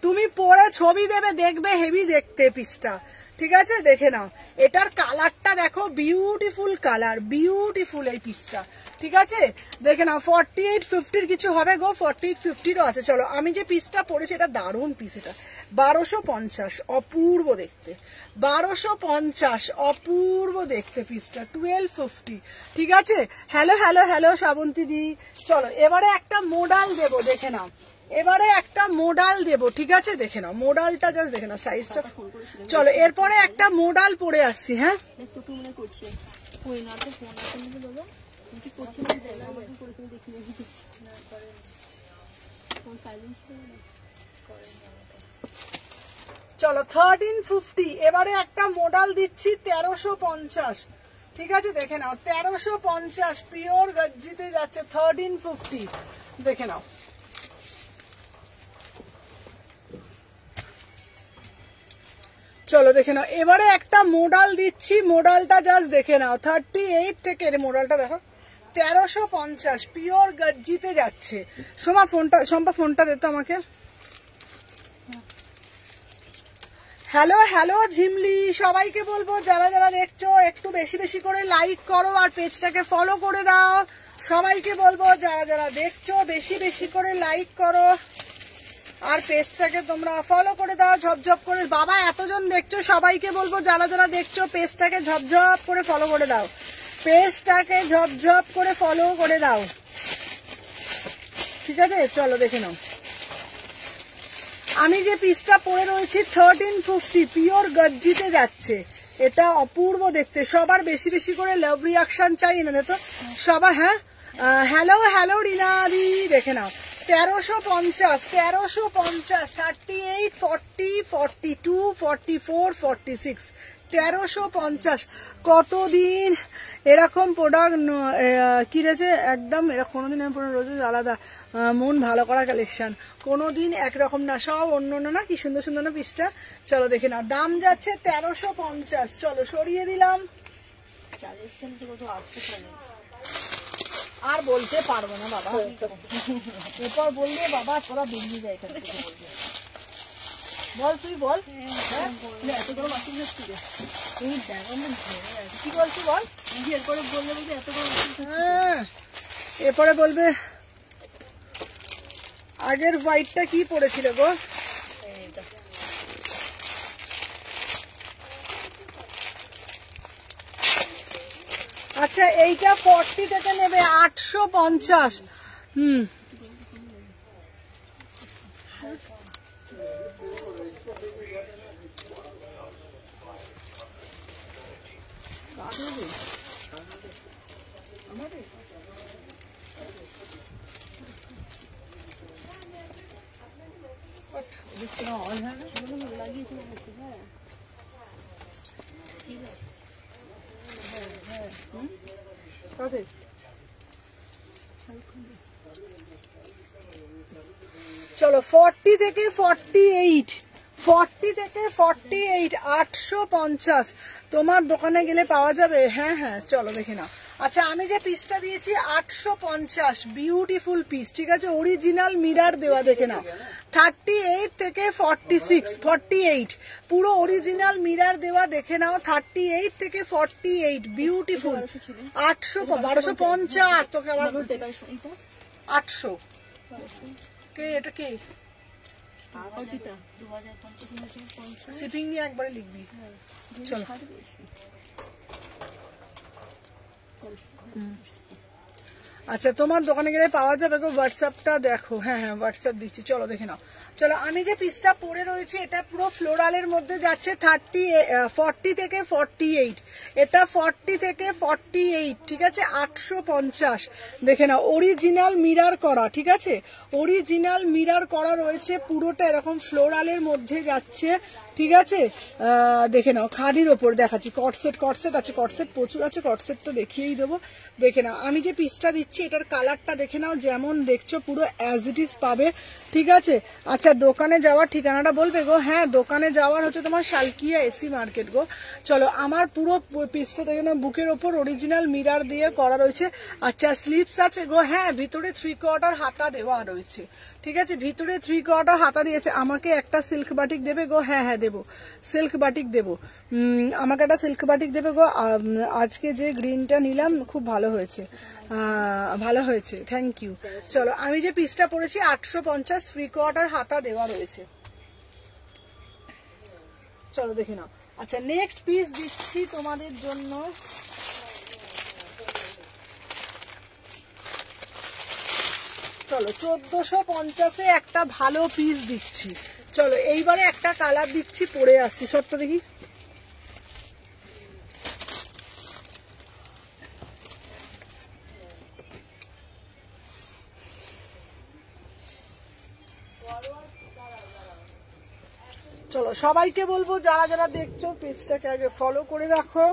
তুমি পরে ছবি দেবে, দেখবে হেভি দেখতে পিসটা, ঠিক আছে দেখে নাও। এটার কালারটা দেখো, বিউটিফুল কালার, বিউটিফুল এই পিসটা, ঠিক আছে দেখে নাও। 48, 50 কিছু হবে গো, 48, 50ও আছে। চলো আমি যে পিসটা পরেছি এটা দারুণ পিস, এটা 1250, অপূর্ব দেখতে, 1250, অপূর্ব দেখতে পিসটা, 1250, ঠিক আছে। হ্যালো হ্যালো হ্যালো শ্রাবন্তী দি। চলো এবারে একটা মডেল দেবো, দেখে নাও। এবারে একটা মোডাল দেবো, ঠিক আছে দেখে নাও। মোডালটা জাস্ট দেখে নাও, সাইজটা। চলো এরপরে একটা মোডাল পরে আসছি। হ্যাঁ চলো 1350। এবারে একটা মোডাল দিচ্ছি 1350, ঠিক আছে দেখে নাও। 1350 পিওর গজ্জিতে যাচ্ছে, 1350 দেখে নাও। চলো দেখে নাও। এবারে একটা মোডাল দিচ্ছি, মোডালটা জাস্ট দেখে নাও। 38 থেকে মোডালটা দেখো 1350 পিওর গর্জিতে যাচ্ছে। শম্পা ফোনটা দে তো আমাকে। হ্যালো হ্যালো ঝিমলি, সবাইকে বলবো যারা যারা দেখছো একটু বেশি বেশি করে লাইক করো আর পেজটাকে ফলো করে দাও। সবাইকে বলবো যারা যারা দেখছো বেশি বেশি করে লাইক করো আর পেজটাকে তোমরা ফলো করে দাও ঝপঝপ করে। বাবা এতজন দেখছো, সবাইকে বলবো যারা যারা দেখছো পেজটাকে ঝপঝপ করে ফলো করে দাও, পেজটাকে ঝপঝপ করে ফলো করে দাও, ঠিক আছে? চলো দেখে নাও। আমি যে পিসটা পরে রয়েছি 1350 পিওর গর্জিতে যাচ্ছে। এটা অপূর্ব দেখতে। সবার বেশি বেশি করে লাভ রিয়াকশন চাই না তো সবার। হ্যাঁ হ্যালো হ্যালো রিনাদি, দেখে নাও 1350 38 40 42 44 46 1350। কতদিন এরকম প্রোডাক্ট কি রয়েছে একদম এরকম কোনোদিন রোজ আলাদা মন ভালো করা কালেকশন, কোনোদিন একরকম না, সব অন্য অন্য না। কি সুন্দর সুন্দর না পিসটা। চলো দেখে নাও, দাম যাচ্ছে 1350। চলো সরিয়ে দিলাম, আর বলতে পারবো না বাবা, এরপর বললে বাবা তোরা বেরিয়ে যায়। বল তুই বল, এত বড় মাসিক হচ্ছে কি বলছি বল। এরপরে বললে বলবে এত বড়, এরপরে বলবে আগের হোয়াইটটা কি পড়েছিল গো। আচ্ছা এইটা 40 থেকে নেবে 850। চলো 40 থেকে 48, 40 থেকে 48 850 তোমার দোকানে গেলে পাওয়া যাবে। হ্যাঁ হ্যাঁ চলো দেখে নাও। আচ্ছা আমি যে পিসটা দিয়েছি 850 বিউটিফুল পিস, ঠিক আছে? অরিজিনাল মিরার দেওয়া, দেখে নাও 38 থেকে 46 48 পুরো অরিজিনাল মিরার দেওয়া, দেখে নাও 38 থেকে 48 বিউটিফুল। 1250 তোকে আবার 800 কে এটা কে শিপিং নিয়ে একবারে লিখবি। চলো আচ্ছা তোমার দোকানে গেলে পাওয়া যাবে গো, হোয়াটসঅ্যাপটা দেখো। হ্যাঁ হ্যাঁ হোয়াটসঅ্যাপ দিচ্ছি, চলো দেখে নাও। চলো আমি যে পিসটা পরে রয়েছে এটা পুরো ফ্লোরালের মধ্যে যাচ্ছে 40 থেকে 48, এটা 40 থেকে 48, ঠিক আছে? 850 দেখে নাও। অরিজিনাল মিরার করা, ঠিক আছে? অরিজিনাল মিরার করা রয়েছে, পুরোটা এরকম ফ্লোরালের মধ্যে যাচ্ছে, ঠিক আছে? দেখে নাও খাদির ওপর দেখাচ্ছি। কটসেট আছে, কটসেট প্রচুর আছে, কটসেট তো দেখিয়েই দেবো। দেখে নাও আমি যে পিসটা দিচ্ছি এটার কালারটা দেখে নাও, যেমন দেখছো পুরো অ্যাজ ইট ইজ পাবে, ঠিক আছে? আচ্ছা দোকানে যাওয়ার ঠিকানাটা বলবে গো। হ্যাঁ দোকানে যাওয়ার হচ্ছে তোমার শালকিয়া এসি মার্কেট গো। চলো আমার পুরো পিসটা দেখে নাও, বুকের ওপর অরিজিনাল মিরার দিয়ে করা রয়েছে। আচ্ছা স্লিপস আছে গো, হ্যাঁ ভিতরে 3/4 হাতা দেওয়া রয়েছে, ঠিক আছে? ভিতরে 3/4 হাতা দিয়েছে। আমাকে একটা সিল্ক বাটিক দেবে গো। হ্যাঁ হ্যাঁ দেবো, সিল্ক বাটিক দেবো, আমাকে একটা সিল্ক বাটিক দেবে গো। আজকে যে গ্রিনটা নিলাম খুব ভালো হয়েছে, ভালো হয়েছে, থ্যাংক ইউ। চলো আমি যে পিসটা পরেছি 850 3/4 হাতা দেওয়া রয়েছে। চলো দেখে নাও। আচ্ছা নেক্সট পিস দিচ্ছি তোমাদের জন্য, চলো 1450 একটা ভালো পিস দিচ্ছি। চলো এইবারে একটা কালার দিচ্ছি, পরে আসছি সত্য দেখি। চলো সবাইকে বলবো যারা যারা দেখছো পেজটাকে আগে ফলো করে রাখো।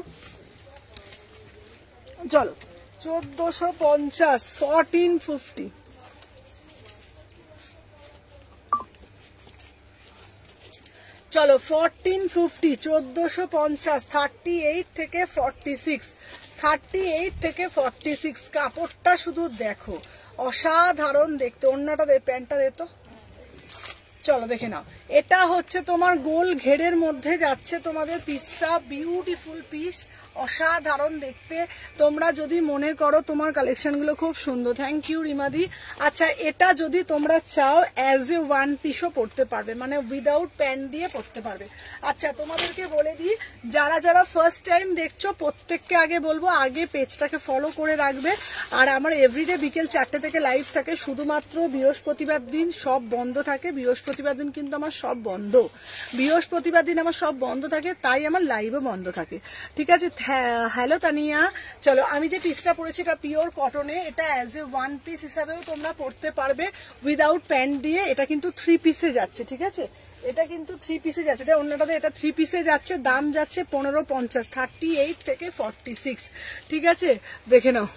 চলো 1450 1450, চলো 1450, 1450, 38 থেকে 46, 38 থেকে 46। কাপড়টা শুধু দেখো, অসাধারণ দেখতে। ওড়নাটা দে, প্যান্টটা দে তো। চলো দেখে নাও, এটা হচ্ছে তোমার গোল ঘেরের মধ্যে যাচ্ছে তোমাদের পিসটা, বিউটিফুল পিস, অসাধারণ দেখতে। তোমরা যদি মনে করো তোমার কালেকশনগুলো খুব সুন্দর, থ্যাংক ইউ রিমাদি। আচ্ছা, এটা যদি তোমরা চাও অ্যাজ এ ওয়ান পিসও পরতে পারবে, মানে উইদাউট প্যান্ট দিয়ে পরতে পারবে। আচ্ছা, তোমাদেরকে বলে দিই, যারা যারা ফার্স্ট টাইম দেখছো প্রত্যেককে আগে বলবো আগে পেজটাকে ফলো করে রাখবে। আর আমার এভরিডে বিকেল 4টে থেকে লাইভ থাকে, শুধুমাত্র বৃহস্পতিবার দিন সব বন্ধ থাকে। বৃহস্পতিবার দিন কিন্তু আমার সব বন্ধ, বৃহস্পতিবার দিন আমার সব বন্ধ থাকে, তাই আমার লাইভও বন্ধ থাকে। ঠিক আছে, হ্যালো তানিয়া। চলো, আমি যে পিসটা পরেছি এটা পিওর কটনে, এটা অ্যাজ এ ওয়ান পিস হিসাবেও তোমরা পরতে পারবে উইদাউট প্যান্ট দিয়ে। এটা কিন্তু 3 পিসে যাচ্ছে, ঠিক আছে, এটা কিন্তু 3 পিসে যাচ্ছে। এটা অন্যটাতে এটা 3 পিসে যাচ্ছে, দাম যাচ্ছে 1550, 38 থেকে 46। ঠিক আছে, দেখে নাও।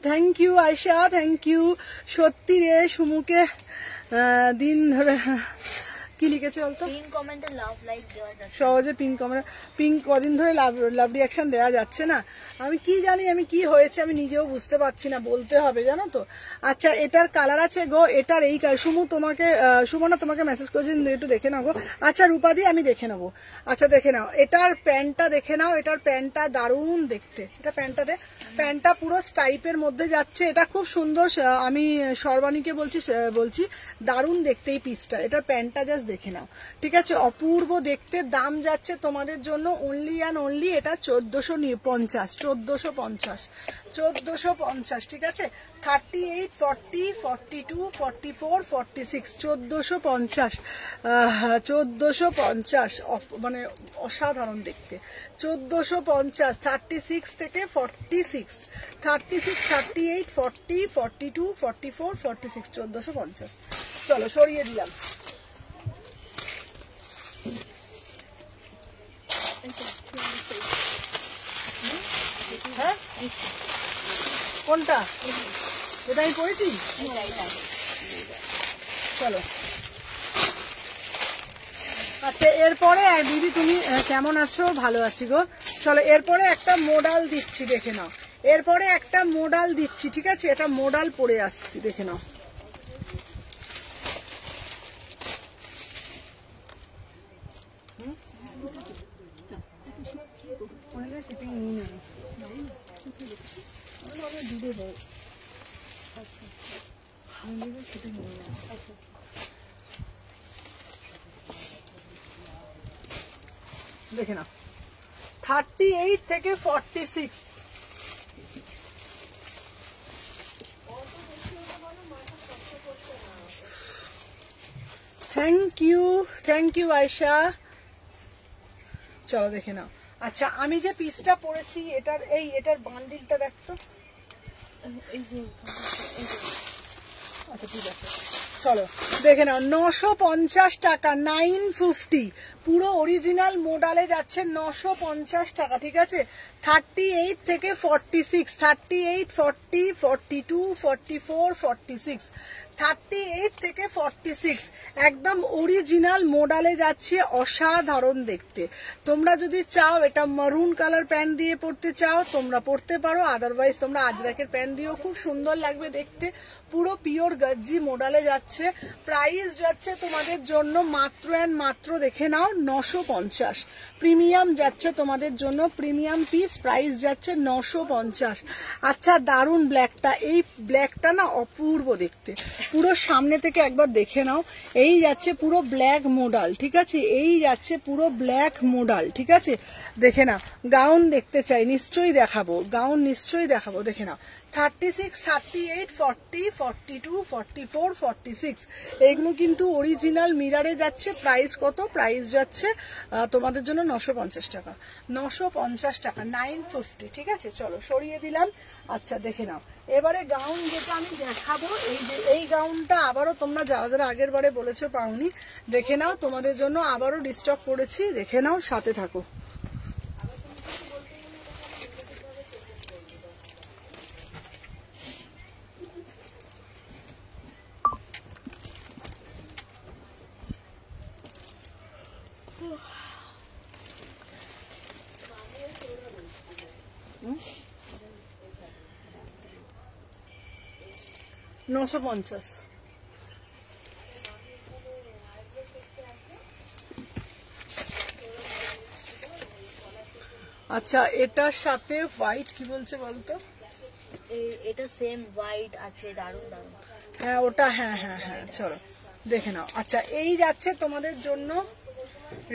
Thank you Ayesha, thank you. সত্যি রে সুমুকে দিন ধরে কি লিখেছে বলতো, পিন কমেন্টে লাভ লাইক দেওয়া যাচ্ছে, সহজে পিন কমেন্ট, পিন কদিন ধরে লাভ রিয়াকশন দেওয়া যাচ্ছে না। আমি কি জানি, আমি কি হয়েছে আমি নিজেও বুঝতে পারছি না, বলতে হবে জানো তো। আচ্ছা, এটার কালার আছে গো, এটার এই সুমু তোমাকে, সুমনা তোমাকে মেসেজ করেছি, একটু দেখে নাও গো। আচ্ছা রূপাদি, আমি দেখে নেবো। আচ্ছা দেখে নাও, এটার প্যান্টটা দেখে নাও, এটার প্যান্টটা দারুণ দেখতে। এটা প্যান্টটা দে, প্যান্টটা পুরো স্টাইপের মধ্যে যাচ্ছে, এটা খুব সুন্দর। আমি সর্বাণীকে বলছি দারুণ দেখতে এই পিসটা। এটার প্যান্টটা জাস্ট দেখে নাও, ঠিক আছে, অপূর্ব দেখতে। দাম যাচ্ছে তোমাদের জন্য অনলি অ্যান্ড অনলি এটা 1450, 1450, ঠিক আছে। 38, 40, 42, 44, 46, 1450, 1450, মানে অসাধারণ দেখতে। 1450, 36 থেকে 46, 36, 38, 40, 42, 44, 46, 1450। চলো সরিয়ে দিলাম। হ্যাঁ, কোনটা এটা আমি পড়েছি? চলো, আচ্ছা এরপরে দিদি তুমি কেমন আছো? ভালো আছি গো। চলো এরপরে একটা মোডাল দিচ্ছি, দেখে নাও। এরপরে একটা মোডাল দিচ্ছি, ঠিক আছে, এটা মোডাল পরে আসছি, দেখে নাও। দেখে নাও, 38 থেকে 46। Thank you Ayesha. চলো দেখে নাও। আচ্ছা, আমি যে পিসটা পরেছি এটার বান্ডিলটা দেখতো। আচ্ছা ঠিক আছে, চলো দেখে নাও। 950 টাকা, 950, পুরো অরিজিনাল মোডালে যাচ্ছে 950 টাকা, ঠিক আছে। 38 থেকে 46, 38, 40, 42, 44, 46, 38 থেকে 46, একদম অরিজিনাল মোডালে যাচ্ছে, অসাধারণ দেখতে। তোমরা যদি চাও এটা মারুন কালার প্যান্ট দিয়ে পরতে চাও তোমরা পরতে পারো, আদারওয়াইজ তোমরা আজরাকের প্যান্ট দিয়েও খুব সুন্দর লাগবে দেখতে। পুরো পিওর গজ্জি মোডালে যাচ্ছে। প্রাইস যাচ্ছে তোমাদের জন্য মাত্র অ্যান্ড মাত্র, দেখে নাও, 950। প্রিমিয়াম যাচ্ছে তোমাদের জন্য, প্রিমিয়াম পিস, প্রাইস যাচ্ছে 950। আচ্ছা দারুন ব্ল্যাকটা, এই ব্ল্যাকটা না অপূর্ব দেখতে। পুরো সামনে থেকে একবার দেখে নাও, এই যাচ্ছে পুরো ব্ল্যাক মোডাল, ঠিক আছে, এই যাচ্ছে পুরো ব্ল্যাক মোডাল, ঠিক আছে। দেখে নাও, গাউন দেখতে চাই নিশ্চয়ই দেখাবো, গাউন নিশ্চয়ই দেখাবো, দেখে নাও। 36, 38, 40, 42, 44, 46, এইগুলো কিন্তু অরিজিনাল মিরারে যাচ্ছে। প্রাইস কত? প্রাইস যাচ্ছে তোমাদের জন্য 950 টাকা, 950 টাকা, 950, ঠিক আছে। চলো সরিয়ে দিলাম। আচ্ছা দেখে নাও, এবারে গাউন যেটা আমি দেখাবো, এই গাউনটা আবারও তোমরা যারা যারা আগের বারে বলেছো পাওনি, দেখে নাও, তোমাদের জন্য আবারও রিস্টক করেছি, দেখে নাও, সাথে থাকো। 950। আচ্ছা এটার সাথে হোয়াইট কি বলছে বলতো? এটা সেম হোয়াইট আছে, দারুন দারুন। হ্যাঁ ওটা, হ্যাঁ হ্যাঁ হ্যাঁ, চলো দেখে নাও। আচ্ছা এই যাচ্ছে তোমাদের জন্য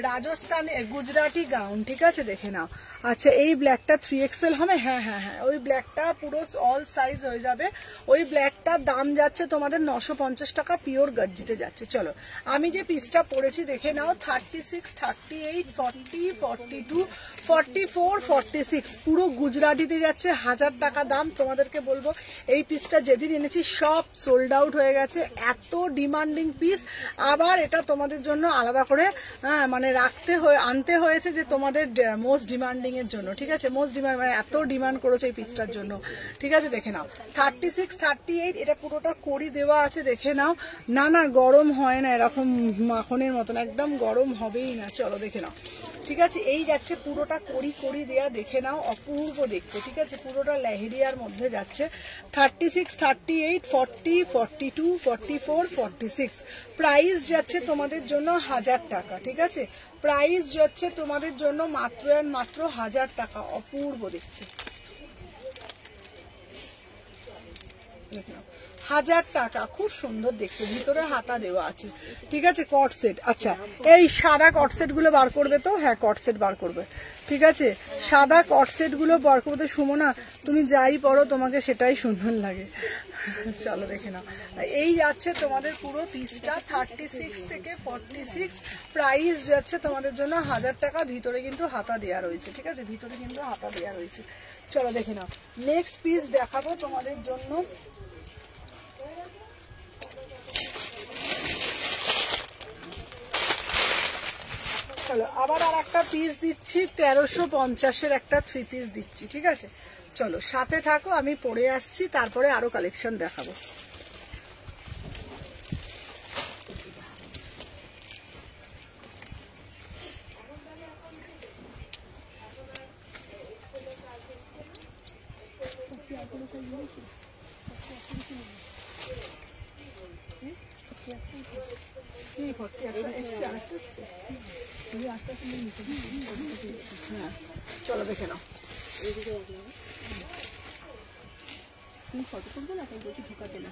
রাজস্থানে গুজরাটি গাউন, ঠিক আছে দেখে নাও। আচ্ছা এই ব্ল্যাকটা 3XL হবে, হ্যাঁ হ্যাঁ হ্যাঁ, ওই ব্ল্যাকটা পুরো অল সাইজ হয়ে যাবে। ওই ব্ল্যাকটার দাম যাচ্ছে তোমাদের 950 টাকা, পিওর গজ্জিতে যাচ্ছে। চলো আমি যে পিসটা পরেছি দেখে নাও, 36, 38, 40, 42, 44, 46 পুরো গুজরাটিতে যাচ্ছে, 1000 টাকা দাম। তোমাদেরকে বলবো এই পিসটা যেদিন এনেছি সব সোল্ড আউট হয়ে গেছে, এত ডিমান্ডিং পিস। আবার এটা তোমাদের জন্য আলাদা করে মানে আনতে হয়েছে যে তোমাদের মোস্ট ডিমান্ডিং এর জন্য, ঠিক আছে? মোস্ট ডিমান্ড মানে এত ডিমান্ড করেছে এই পিসটার জন্য, ঠিক আছে দেখে নাও। 36, 38 এটা পুরোটা কড়ি দেওয়া আছে, দেখে নাও। না না গরম হয় না, এরকম মাখনের মতন একদম গরম হবেই না। চলো দেখে নাও, ঠিক আছে? এই যাচ্ছে পুরোটা কড়ি দেয়া, দেখে নাও অপূর্ব দেখতে, ঠিক আছে? পুরোটা লেহেরিয়ার মধ্যে যাচ্ছে। 36, 38, 40, 42, 44, 46 প্রাইস যাচ্ছে তোমাদের জন্য 1000 টাকা, ঠিক আছে? প্রাইস যাচ্ছে তোমাদের জন্য মাত্র 1000 টাকা। অপূর্ব দেখতে, 1000 টাকা, খুব সুন্দর দেখতে, ভিতরে হাতা দেওয়া আছে, ঠিক আছে? কট সেট। আচ্ছা এই সাদা কট সেট গুলো বার করবে তো? হ্যাঁ কট সেট বার করবে, ঠিক আছে? সাদা কট সেট গুলো বার করবে। সুমনা তুমি যাই পরো তোমাকে সেটাই সুন্দর লাগে। চলো দেখে নাও, এই যাচ্ছে তোমাদের পুরো পিসটা 36 থেকে 46, প্রাইস যাচ্ছে তোমাদের জন্য 1000 টাকা। ভিতরে কিন্তু হাতা দেওয়া রয়েছে, ঠিক আছে? ভিতরে কিন্তু হাতা দেওয়া রয়েছে। চলো দেখে নাও, নেক্সট পিস দেখাবো তোমাদের জন্য। চলো আবার আর একটা পিস দিচ্ছি, 1350-এর একটা 3 পিস দিচ্ছি, ঠিক আছে? চলো সাথে থাকো, আমি পরে আসছি, তারপরে আরো কালেকশন দেখাবো। চলো দেখে নাও, তুমি ফটো করবো না, তাই বলছি ঢুকাতে না।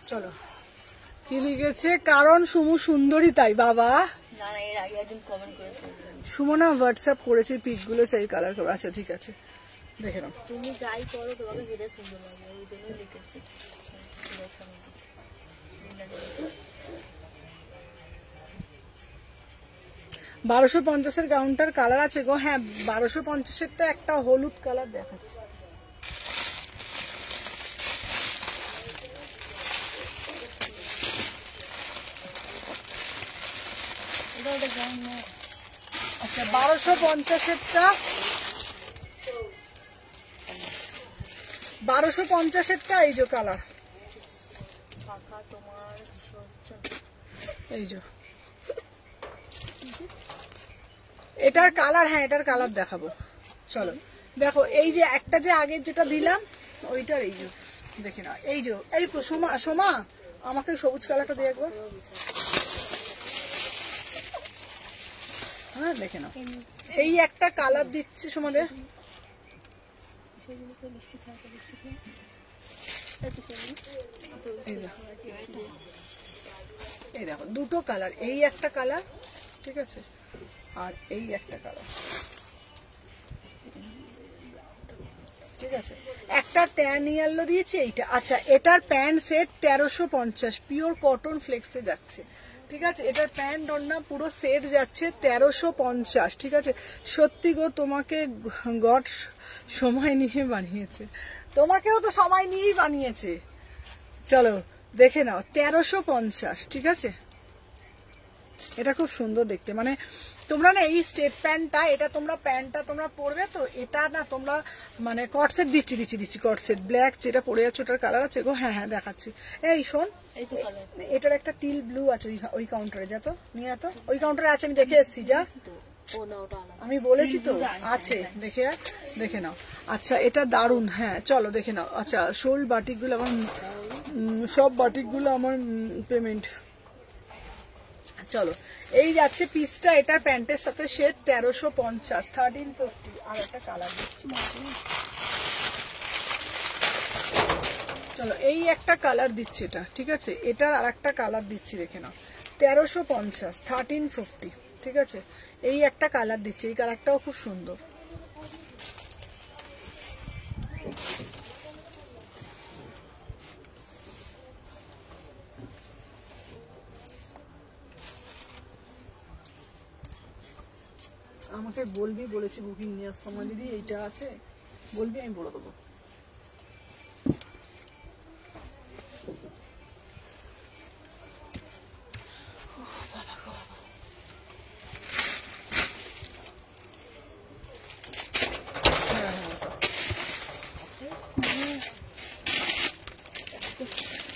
চলো কি লিখেছে? কারণ সুমু সুন্দরী তাই। বাবা না না, এর আগে একদিন কমেন্ট করেছে, সুমনা হোয়াটসঅ্যাপ করেছে, পিকগুলো চাই কালার করবো। আচ্ছা ঠিক আছে দেখে নাও। তুমি যাই করো তোমাকে যেটা সুন্দর লাগে, ওই জন্য লিখেছি। 1250-এর গাউনটার কালার আছে গো। হ্যাঁ 1250-এরটা একটা হলুদ কালার দেখাচ্ছে। আচ্ছা 1250-এরটা, 1250-এরটা এই যে কালার, এই যে এটার কালার। হ্যাঁ এটার কালার দেখাবো, চলো দেখো। এই যে একটা যে আগের যেটা দিলাম ওইটার এই যে দেখে না, এই যে এই সোমা আমাকে সবুজ কালারটা দিয়ে একবার। হ্যাঁ দেখে নাও, এই একটা কালার দিচ্ছি তোমাদের। এই দেখো দুটো কালার, এই একটা কালার, ঠিক আছে? আর এই একটা কালার, ঠিক আছে? একটা ট্যান ইয়েলো দিয়েছি এইটা। আচ্ছা এটার প্যান্ট সেট 1350, পিওর কটন ফ্লেক্সে যাচ্ছে, ঠিক আছে? এটার প্যান্ট ওড়না পুরো সেট যাচ্ছে 1350, ঠিক আছে? সত্যি গো, তোমাকে গড সময় নিয়ে বানিয়েছে, তোমাকেও তো সময় নিয়েই বানিয়েছে। চলো দেখে নাও 1350, ঠিক আছে? এটা খুব সুন্দর দেখতে, মানে তোমরা না এই স্টেট প্যান্টটা, এটা প্যান্টটা তোমরা পরবে তো, এটা না তোমরা মানে কটসেট দিচ্ছি কটসেট ব্ল্যাক যেটা পরে যাচ্ছে ওটার কালার আছে গো। হ্যাঁ হ্যাঁ দেখাচ্ছি। এই শোন, এটার একটা টিল ব্লু আছে ওই কাউন্টারে, যা তো নিয়ে তো, ওই কাউন্টারে আছে, আমি দেখে এসেছি, যা আমি বলেছি তো আছে, দেখে নাও। আচ্ছা এটা দারুন, হ্যাঁ চলো দেখে নাও। আচ্ছা শোল বাটিকগুলো আমার, সব বাটিকগুলো আমার পেমেন্ট। চলো এই যাচ্ছে পিসটা, এটার প্যান্টের সাথে শেড 1350, 1350। আর একটা কালার দিচ্ছি, চলো এই একটা কালার দিচ্ছি এটা, ঠিক আছে, এটার আর একটা কালার দিচ্ছি, দেখে নাও 1350, 1350, ঠিক আছে। এই একটা কালার দিচ্ছি, এই কালারটাও খুব সুন্দর। আমাকে বলবি, বলেছি বুকিং নেওয়ার সময়, দিদি এইটা আছে বলবি, আমি বলে দেবো।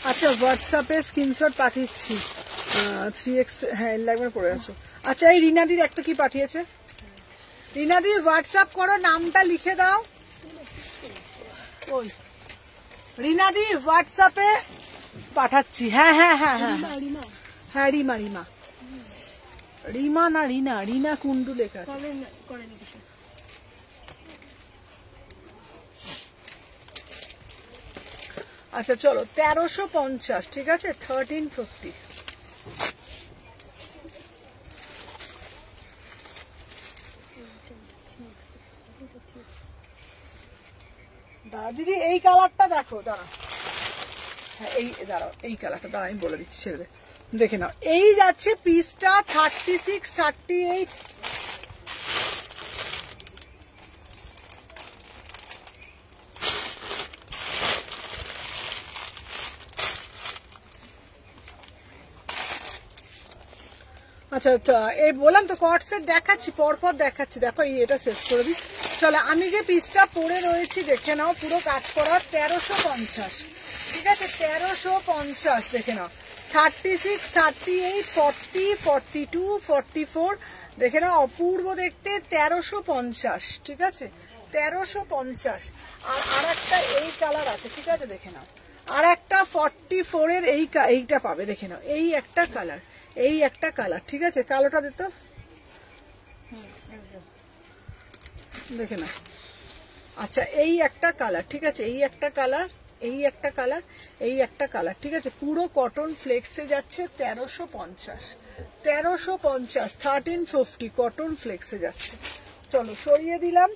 আচ্ছা হোয়াটসঅ্যাপে স্ক্রিনশট পাঠিয়েছি, 3x, হ্যাঁ লাগবে পড়ে আছো। আচ্ছা এই রিনাদির একটা কি পাঠিয়েছে, রিনাদির হোয়াটসঅ্যাপ করো, নামটা লিখে দাও। ওই রিনাদি হোয়াটসঅ্যাপে পাঠাচ্ছি, হ্যাঁ হ্যাঁ হ্যাঁ হ্যাঁ হ্যাঁ রিমা না রিনা কুন্ডু লেখা আছে। আচ্ছা চলো 1350, ঠিক আছে, 1350। দাঁড়া দিদি এই কালারটা দেখো, দাঁড়া, হ্যাঁ এই দাঁড়াও, এই কালারটা দাঁড়া আমি বলে দিচ্ছি, ছেড়ে দেখে নাও। এই যাচ্ছে পিসটা 36, 38। আচ্ছা এই বললাম তো কট সেট দেখাচ্ছি, পরপর দেখাচ্ছি, দেখো এই এটা শেষ করে দিই। চলো আমি যে পিসটা পরে রয়েছি দেখে নাও, পুরো কাজ করা 1350, ঠিক আছে, 1350 দেখে নাও। 36, 38, 40, 42, 44 দেখে নাও, অপূর্ব দেখতে, 1350, ঠিক আছে, 1350। আর একটা এই কালার আছে, ঠিক আছে, দেখে নাও। আর একটা 44 এর এইটা পাবে, দেখে নাও, এই একটা কালার, এই একটা কালার, ঠিক আছে, কালোটা দিত, দেখে না। আচ্ছা এই একটা কালার, ঠিক আছে, এই একটা কালার, এই একটা কালার, এই একটা কালার, ঠিক আছে, পুরো কটন ফ্লেক্সে যাচ্ছে 1350, 1350, 1350 কটন ফ্লেক্সে যাচ্ছে। চলো সরিয়ে দিলাম।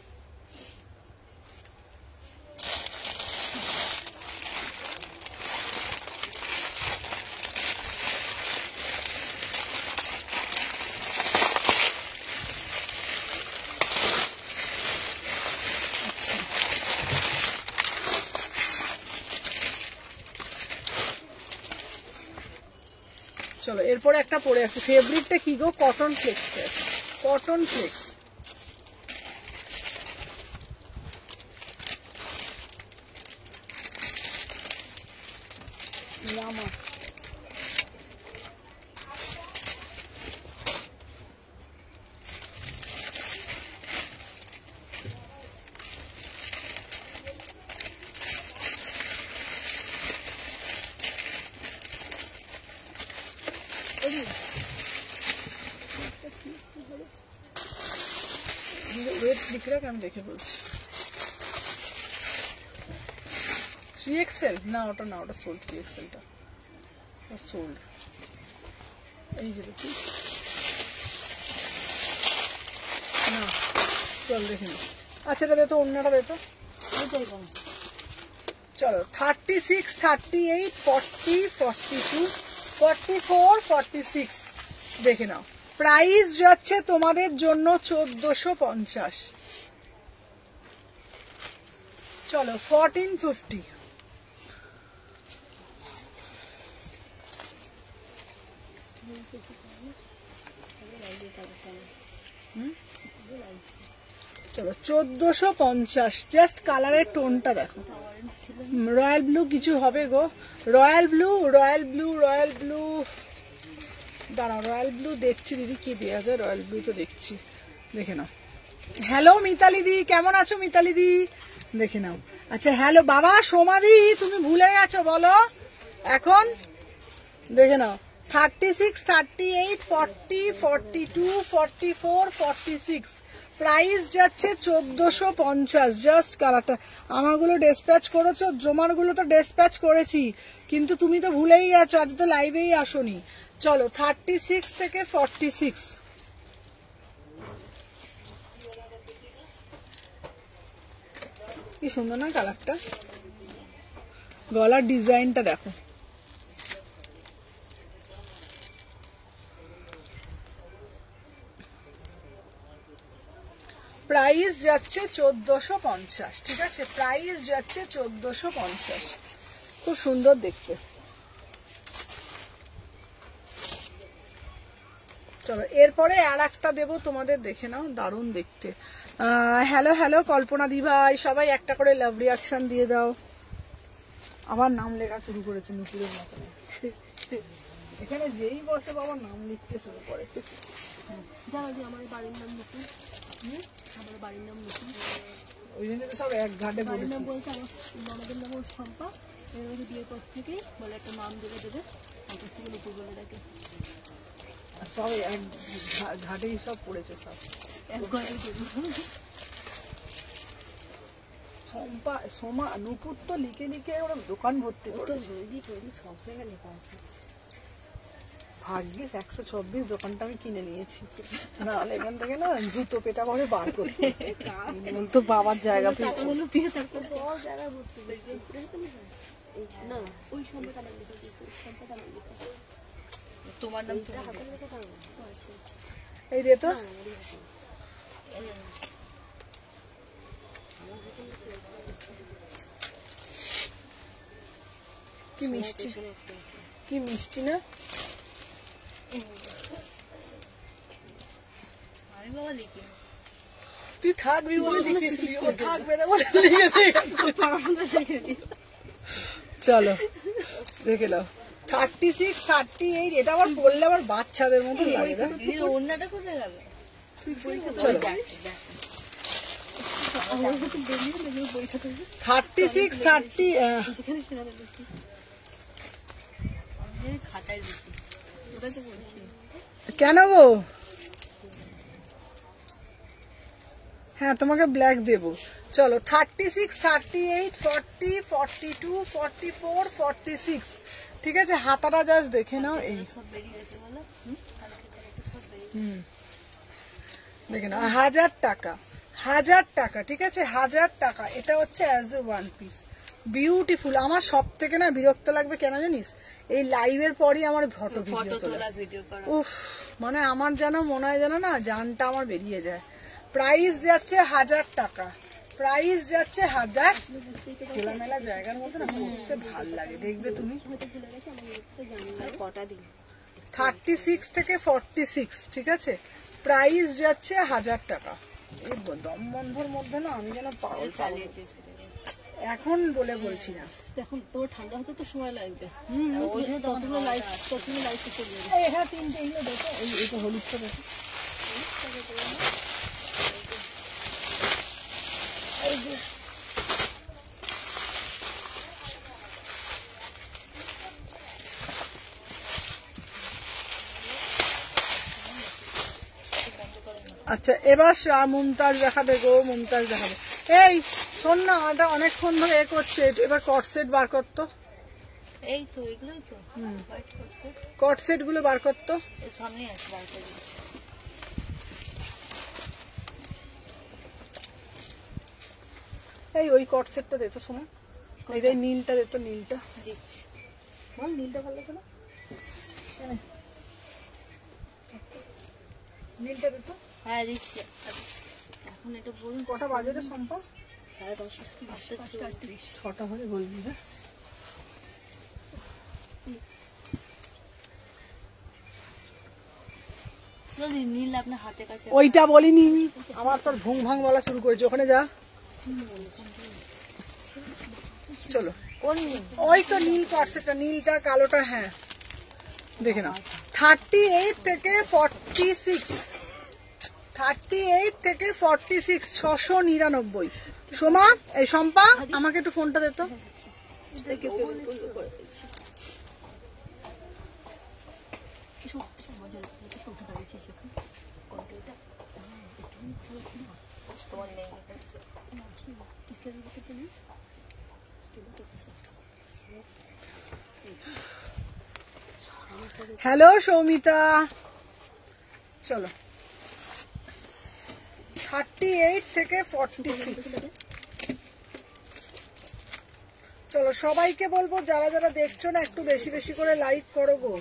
চলো এরপরে একটা পরে আছে, ফেব্রিকটা কি গো, কটন ফ্লেক্স, কটন ফ্লেক্স, লামা, ওয়েট লিখে রাখ, আমি দেখে বলছি। 3XL না, ওটা না, ওটা সোল্ড, 3XLটা সোল্ড। এই যে দেখি না, চল দেখে নি। আচ্ছা এটা দে তো, অন্যটা দে তো। চলো 36, 38, 40, 42, 44, 46 দেখে নাও। প্রাইস যাচ্ছে তোমাদের জন্য 1450। চলো 1450। চলো 1450, জাস্ট কালারের টোনটা দেখো। রয়্যাল ব্লু কিছু হবে গো, royal blue, royal blue, royal blue, দাঁড়াও রয়্যাল ব্লু দেখছি দিদি কি দেওয়া যায়। রয়্যাল ব্লু তো দেখছি, দেখে নাও। হ্যালো মিতালি দি, কেমন আছো মিতালি দি? দেখে নাও। আচ্ছা হ্যালো বাবা সোমাদি, তুমি ভুলে গেছো বলো এখন। দেখে নাও 36, 38, 40, 42, 44, 46, প্রাইস যাচ্ছে 1450। জাস্ট কালারটা আমারগুলো ডেসপ্যাচ করেছো, জমারগুলো তো ডেসপ্যাচ করেছি, কিন্তু তুমি তো ভুলেই গেছো, আজ তো লাইভেই আসোনি। চলো 36 থেকে 46, কি সুন্দর না কালারটা, গলার ডিজাইনটা দেখো। প্রাইস যাচ্ছে 1450, ঠিক আছে, প্রাইস যাচ্ছে 1450, খুব সুন্দর দেখতে। চলো এরপরে আর একটা দেবো তোমাদের, দেখে নাও, দারুণ দেখতে। হ্যালো হ্যালো কল্পনা দি ভাই, সবাই একটা করে লাভ রিয়াকশন দিয়ে দাও। আবার নাম লেখা শুরু করেছে নুপুরের মতন, এখানে যেই বসে বাবা নাম লিখতে শুরু করে। জানো যে আমার বাড়ির নাম নতুন, আমার বাড়ির নাম নতুন, ওই জন্য তো সব এক ঘাটে বলেছে। বলছে আমাদের নাম শম্পা, এর বিয়ের পর থেকেই বলে একটা নাম দেবে দেবে, আমার থেকে নতুন বলে ডাকে। সব এক ঘাটেই সব পড়েছে সব। শম্পা সোমা নুপুর তো লিখে লিখে ওরা দোকান ভর্তি করেছে, সব জায়গায় লেখা আছে। ভাগ্যিস 126 দোকানটা আমি কিনে নিয়েছি, নাহলে এখান থেকে না জুতো পেটা ভরে বার করতে বলতো বাবার জায়গা পেয়েছে। তোমার নাম এই রে তো কি মিষ্টি, কি মিষ্টি না। আমি বাবা লিখি, তুই থাকবি বলে লিখেছিলি, ও থাকবে না বলে লিখেছি। পড়াশোনা শিখে নি। চলো দেখে নাও 36, 38, এটা আবার পড়লে আবার বাচ্চাদের মতো লাগে। অন্যটা কোথায় গেল? চলো 36, 30, খাতায় লিখি, ওটা তো বলছি। কেন গো? হ্যাঁ তোমাকে ব্ল্যাক দেবো। চলো 36, 38, 40, 42, 44, 46, ঠিক আছে। হাতাটা জাস্ট দেখে নাও, এই দেখে নাও 1000 টাকা, 1000 টাকা, ঠিক আছে, 1000 টাকা। এটা হচ্ছে as a one piece, beautiful. আমার সব থেকে না বিরক্ত লাগবে কেন জানিস, এই লাইভের পরই আমার ফটো ভিডিও তোলা, উফ, মানে আমার যেন মনে হয় যেন না জানটা আমার বেরিয়ে যায়। প্রাইস যাচ্ছে 1000 টাকা, প্রাইস যাচ্ছে 1000। খোলামেলা জায়গার মধ্যে না করতে ভাল লাগে, দেখবে তুমি। 36 থেকে 46, ঠিক আছে, প্রাইস যাচ্ছে 1000 টাকা। এই দম বন্ধের মধ্যে না আমি যেন পাগল চালিয়েছি, এখন বলে বলছি না, এখন তোর ঠান্ডা হতে তো সময় লাগবে। ওই জন্য ততগুলো লাইট, ততগুলো লাইট চলে যাবে। হ্যাঁ 3টে এগুলো দেখো, এইটা হলুদটা দেখো, এই যে আচ্ছা এবার মুমতাজ দেখাবে গো, মুমতাজ দেখাবে। এই শোন না, এটা অনেকক্ষণ ধরে এ করছে, এবার কট সেট বার করতো, এই তো এগুলোই তো কট সেট গুলো বার করতো। সামনে আছে, বার করে দিচ্ছি। এই ওই কট সেটটা দে তো শোনো, এই নীলটা দে তো, নীলটা দিচ্ছি। বল নীলটা ভালো লাগে না, নীলটা দে তো। হ্যাঁ দিচ্ছি। এখন এটা বলুন কটা বাজে রে সম্পা? 5:30। 6টা হলে বলবি। হ্যাঁ তো নীল আপনার হাতের কাছে। ওইটা বলিনি, আমার তোর ভুং ভাং বলা শুরু করেছে। ওখানে যা, চলো। কোন নীল? ওই তো নীল পার্সেটা, নীলটা কালোটা। হ্যাঁ দেখে নাও, 38 থেকে 46, 38 থেকে 46, 699। সোমা, এই শম্পা আমাকে একটু ফোনটা দে তো। হ্যালো সৌমিতা, চলো 38 থেকে 46। চলো সবাইকে বলবো যারা যারা দেখছো না একটু বেশি বেশি করে লাইক করো গো।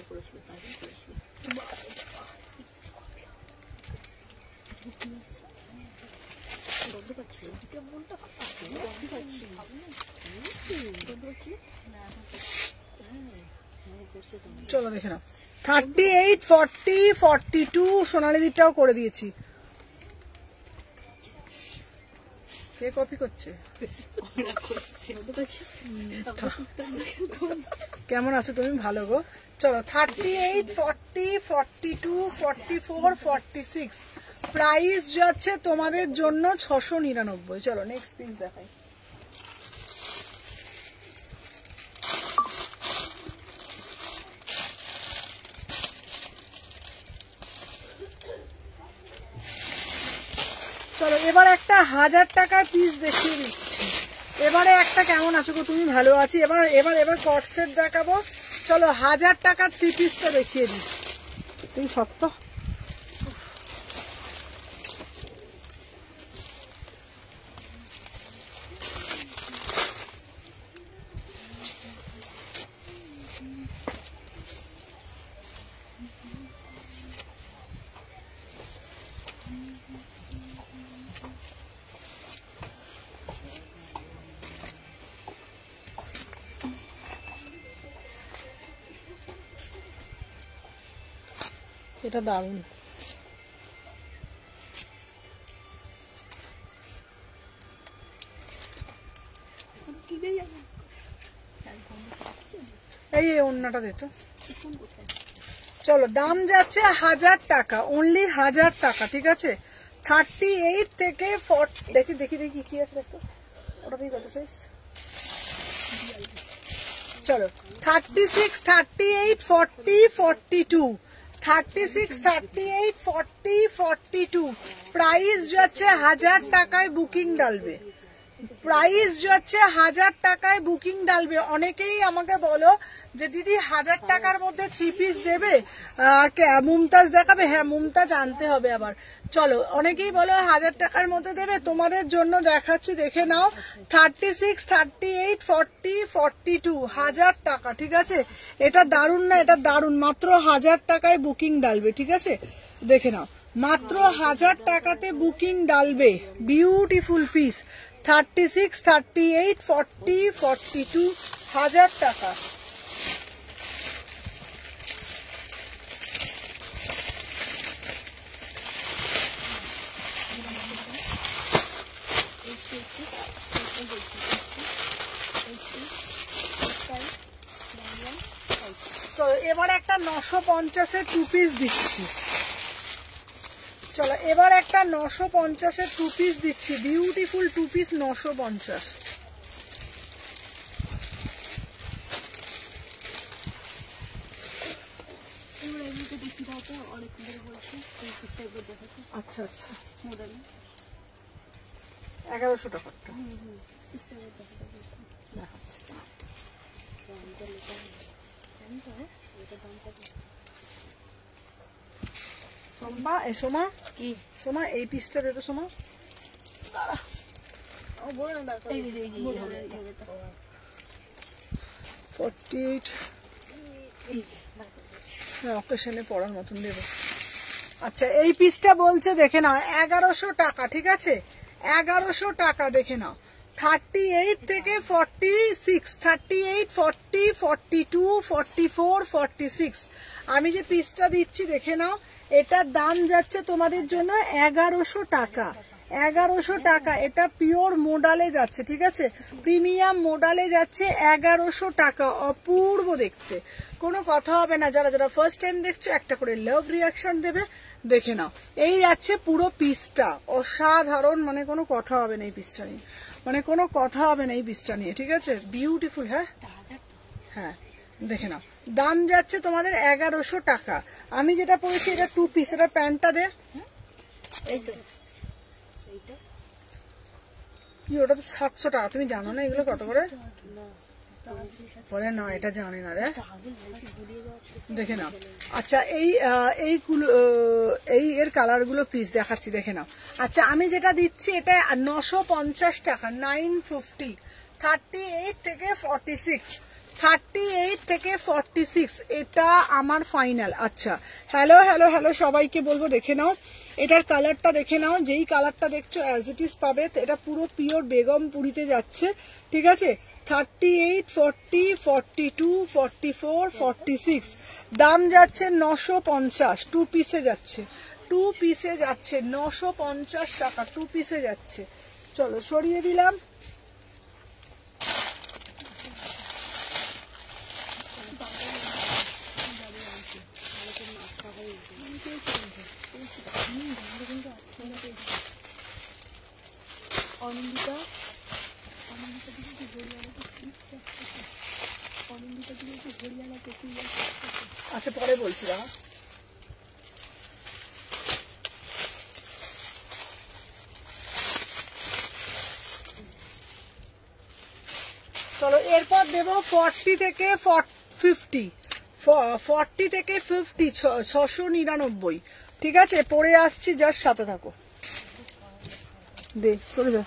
চলো দেখে নাও, 38, 40, 42 সোনালি দিটাও করে দিয়েছি। কে কপি করছে? কেমন আছো তুমি? ভালো গো। চলো 38, 40, 42, 44, 46 প্রাইস যাচ্ছে তোমাদের জন্য 699। চলো নেক্সট পিস দেখাই। চলো এবার একটা 1000 টাকার পিস দেখিয়ে দিচ্ছি। এবারে একটা কেমন আছো গো তুমি? ভালো আছি। এবার এবার এবার কট সেট দেখাবো। চলো 1000 টাকার 3 পিসটা দেখিয়ে দিই। তুমি সত্য এটা দারুণ। এই অন্যটা দে তো। চলো দাম যাচ্ছে 1000 টাকা, অনলি 1000 টাকা, ঠিক আছে। 38 থেকে 40, দেখি দেখি দেখি কি আছে দেখো ওটা দিয়ে কত সাইজ। চলো 36, 38, 40, 42, 36, 38, 40, 42 প্রাইস যাচ্ছে 1000 টাকায় বুকিং ডালবে। প্রাইস যাচ্ছে 1000 টাকায় বুকিং ডালবে। অনেকেই আমাকে বলো যে দিদি 1000 টাকার মধ্যে 3 পিস দেবে, মুমতাজ দেখাবে। হ্যাঁ মুমতাজ আনতে হবে আবার। চলো অনেকেই বলো 1000 টাকার মধ্যে দেবে, তোমাদের জন্য দেখাচ্ছি, দেখে নাও। 36, 38, 40, 42 1000 টাকা, ঠিক আছে। এটা দারুণ না? এটা দারুণ। মাত্র 1000 টাকায় বুকিং ডালবে, ঠিক আছে। দেখে নাও, মাত্র 1000 টাকাতে বুকিং ডালবে। Beautiful piece. 36, 38, 40, 42 1000 টাকা। তো এবার একটা 950-এর 2 পিস দিচ্ছি। চলো এবার একটা 950-এর 2 পিস দিচ্ছি। Beautiful 2 piece 950। আচ্ছা আচ্ছা 1100 টাকা। সোমা এ সোমা কি সোমা এই পিসটা দে তো সোমা। 48 অকেশনে পড়ার মতন দেবো। আচ্ছা এই পিসটা বলছে দেখে নাও 1100 টাকা, ঠিক আছে। 1100 টাকা দেখে নাও। 38 থেকে 46, 38, 40, 42, 44, 46 আমি যে পিসটা দিচ্ছি দেখে নাও। এটার দাম যাচ্ছে তোমাদের জন্য 1100 টাকা। 1100 টাকা। এটা পিওর মোডালে যাচ্ছে, ঠিক আছে, প্রিমিয়াম মোডালে যাচ্ছে 1100 টাকা। অপূর্ব দেখতে, কোনো কথা হবে না। যারা যারা ফার্স্ট টাইম দেখছো একটা করে লাভ রিয়াকশন দেবে, দেখে নাও। এই যাচ্ছে পুরো পিসটা, অসাধারণ, মানে কোনো কথা হবে না এই পিসটা নিয়ে, মানে কোনো কথা হবে না এই পিসটা নিয়ে, ঠিক আছে, বিউটিফুল। হ্যাঁ হ্যাঁ, দেখে নাও। দাম যাচ্ছে তোমাদের 1100 টাকা। আমি যেটা পরেছি এটা 2 পিস। এটা প্যান্টটা দে। এই তো কি, ওটা তো 700 টাকা। তুমি জানো না এগুলো কত করে? বলে না, এটা জানে না রে, দেখে নাও। আচ্ছা এই এর কালার গুলো প্লিজ দেখাচ্ছি, দেখে নাও। আচ্ছা আমি যেটা দিচ্ছি এটা 950 টাকা, 950। 38 থেকে 46, 38 থেকে 46 এটা আমার ফাইনাল। আচ্ছা হ্যালো হ্যালো হ্যালো সবাইকে বলবো, দেখে নাও এটার কালারটা, দেখে নাও। যেই কালারটা দেখছো অ্যাজ ইট ইজ পাবে। এটা পুরো পিওর বেগমপুরিতে যাচ্ছে, ঠিক আছে। 38, 40, 42, 44, 46 দাম যাচ্ছে 950। 2 পিসে যাচ্ছে, 2 পিসে যাচ্ছে 950 টাকা, 2 পিসে যাচ্ছে। চলো সরিয়ে দিলাম। আচ্ছা পরে বলছি দাঁড়া। চলো এরপর দেবো 40 থেকে 50, 40 থেকে 50, 699, ঠিক আছে। পরে আসছি, জাস্ট সাথে থাকো। দে চলে যা।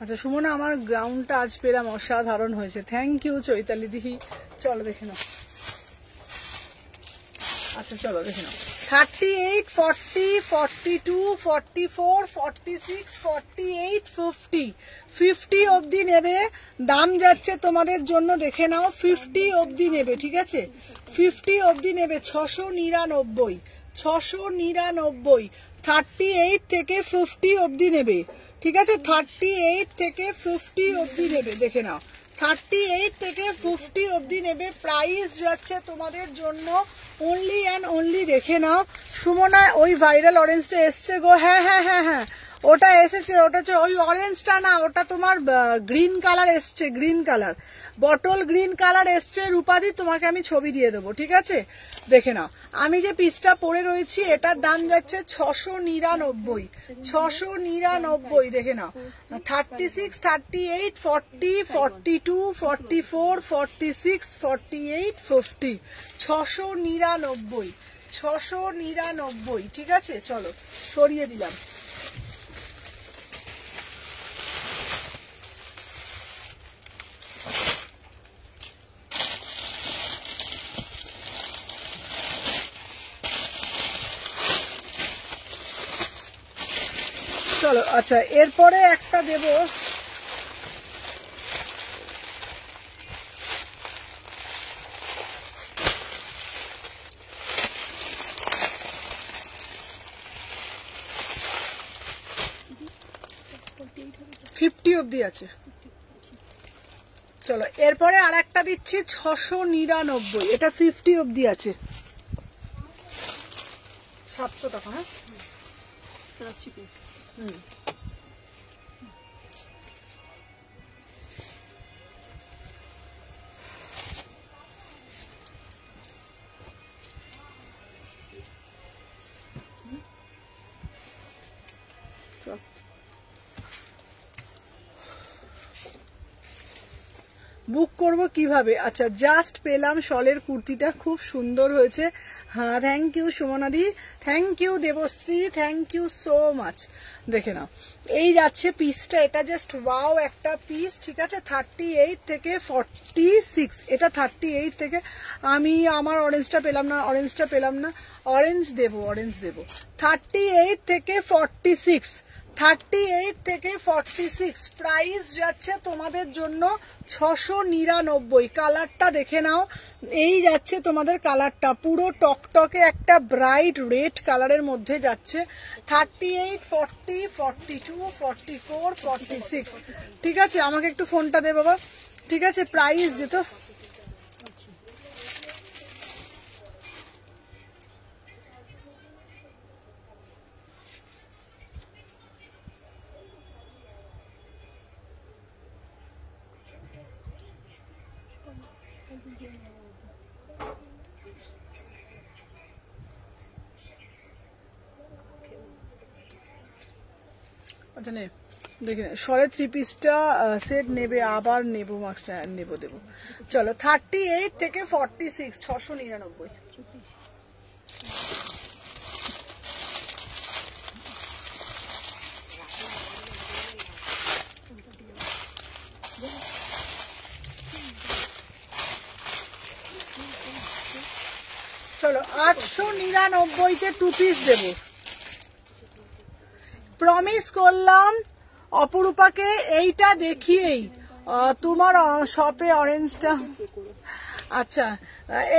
আচ্ছা সুমনা, আমার গ্রাউন্ডটা আজ পেলাম, অসাধারণ হয়েছে, থ্যাংক ইউ চৈতালি দিহি। চলো দেখে নাও। আচ্ছা চলো দেখে নাও। 38, 40, 42, 44, 46, 48, 50, 50 অবধি নেবে। দাম যাচ্ছে তোমাদের জন্য, দেখে নাও, 50 অবধি নেবে, ঠিক আছে, 50 অবধি নেবে 699, 699। 38 থেকে 50 অবধি নেবে, ঠিক আছে, 38 থেকে 50 অবধি নেবে, দেখে নাও। 38 থেকে 50 অবধি নেবে। প্রাইস যাচ্ছে তোমাদের জন্য অনলি অ্যান্ড অনলি, দেখে নাও। সুমনা ওই ভাইরাল অরেঞ্জটা এসছে গো। হ্যাঁ হ্যাঁ হ্যাঁ হ্যাঁ, ওটা এসেছে। ওটা হচ্ছে ওই অরেঞ্জটা না, ওটা তোমার গ্রিন কালার এসছে, green colour, bottle green colour এসছে। রূপাদি তোমাকে আমি ছবি দিয়ে দেবো, ঠিক আছে, দেখে নাও। আমি যে পিসটা পরে রয়েছি এটার দাম যাচ্ছে 699, 699, দেখে নাও। 36, 38, 40, 42, 44, 46, 48, 50, 699, 699, ঠিক আছে। চলো সরিয়ে দিলাম। চলো আচ্ছা এরপরে একটা দেব, ফিফটি অবধি আছে। চলো এরপরে আর একটা দিচ্ছি 699, এটা 50 অবধি আছে, 700 টাকা। হ্যাঁ বুক করব কিভাবে? আচ্ছা, জাস্ট পেলাম শলের কুর্তিটা, খুব সুন্দর হয়েছে। হ্যাঁ, থ্যাংক ইউ সুমনাদি, thank you Debashree, thank you so much. দেখে নাও, এই যাচ্ছে পিসটা, এটা জাস্ট ওয়াও একটা পিস, ঠিক আছে। 38 থেকে 46, এটা 38 থেকে, আমি আমার অরেঞ্জটা পেলাম না, অরেঞ্জ দেবো 38 থেকে 46, 38 থেকে 46 প্রাইস যাচ্ছে তোমাদের জন্য 699। কালারটা দেখে নাও, এই যাচ্ছে তোমাদের কালারটা, পুরো টকটকে একটা ব্রাইট রেড কালারের মধ্যে যাচ্ছে। 38, 40, 42, 44, 46, ঠিক আছে। আমাকে একটু ফোনটা দে বাবা, ঠিক আছে। প্রাইস যেত আচ্ছা নে, দেখে শরের 3 পিসটা সেট নেবে, আবার নেবো, মার্কসটা নেবো দেবো। চলো 38 থেকে 46, 699। চলো 899-তে 2 পিস দেবো, প্রমিস করলাম অপরূপাকে। এইটা দেখিয়েই তোমার শপে অরেঞ্জটা, আচ্ছা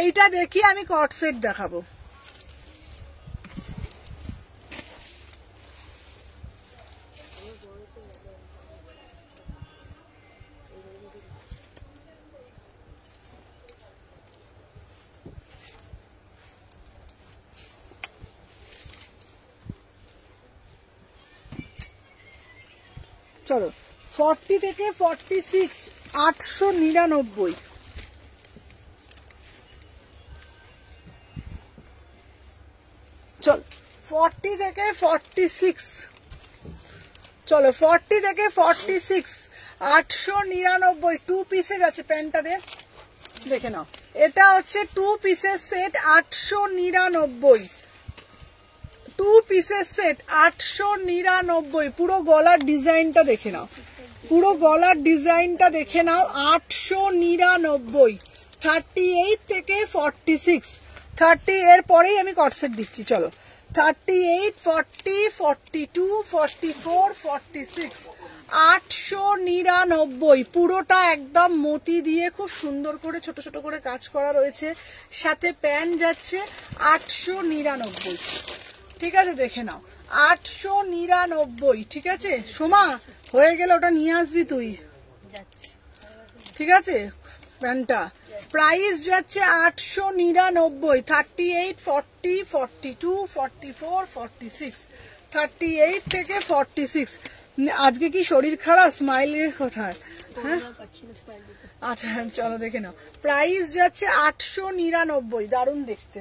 এইটা দেখিয়ে আমি কট সেট দেখাবো। চলো 40 থেকে 46, 899। চলো 40 থেকে 46, চলো 40 থেকে 46, 899। 2 পিসের আছে, প্যান্টটা দেখে নাও, এটা হচ্ছে 2 পিসের সেট, 899। 2 পিসের সেট 899। পুরো গলার ডিজাইনটা দেখে নাও, 899। 38 থেকে 46, 30 এর পরেই আমি কটসেট দিচ্ছি। চলো 38, 40, 42, 44, 46, 899। পুরোটা একদম মতি দিয়ে খুব সুন্দর করে ছোট ছোট করে কাজ করা রয়েছে, সাথে প্যান্ট যাচ্ছে 899, ঠিক আছে। দেখে নাও 899, ঠিক আছে। সোমা হয়ে গেল, ওটা নিয়ে আসবি তুই, ঠিক আছে। প্যান্টটা প্রাইস যাচ্ছে 899। 38, 40, 42, 44, 46, 38 থেকে 46। আজকে কি শরীর খারাপ? স্মাইলের কোথায়? হ্যাঁ আচ্ছা চলো দেখে নাও, প্রাইস যাচ্ছে 899। দারুণ দেখতে।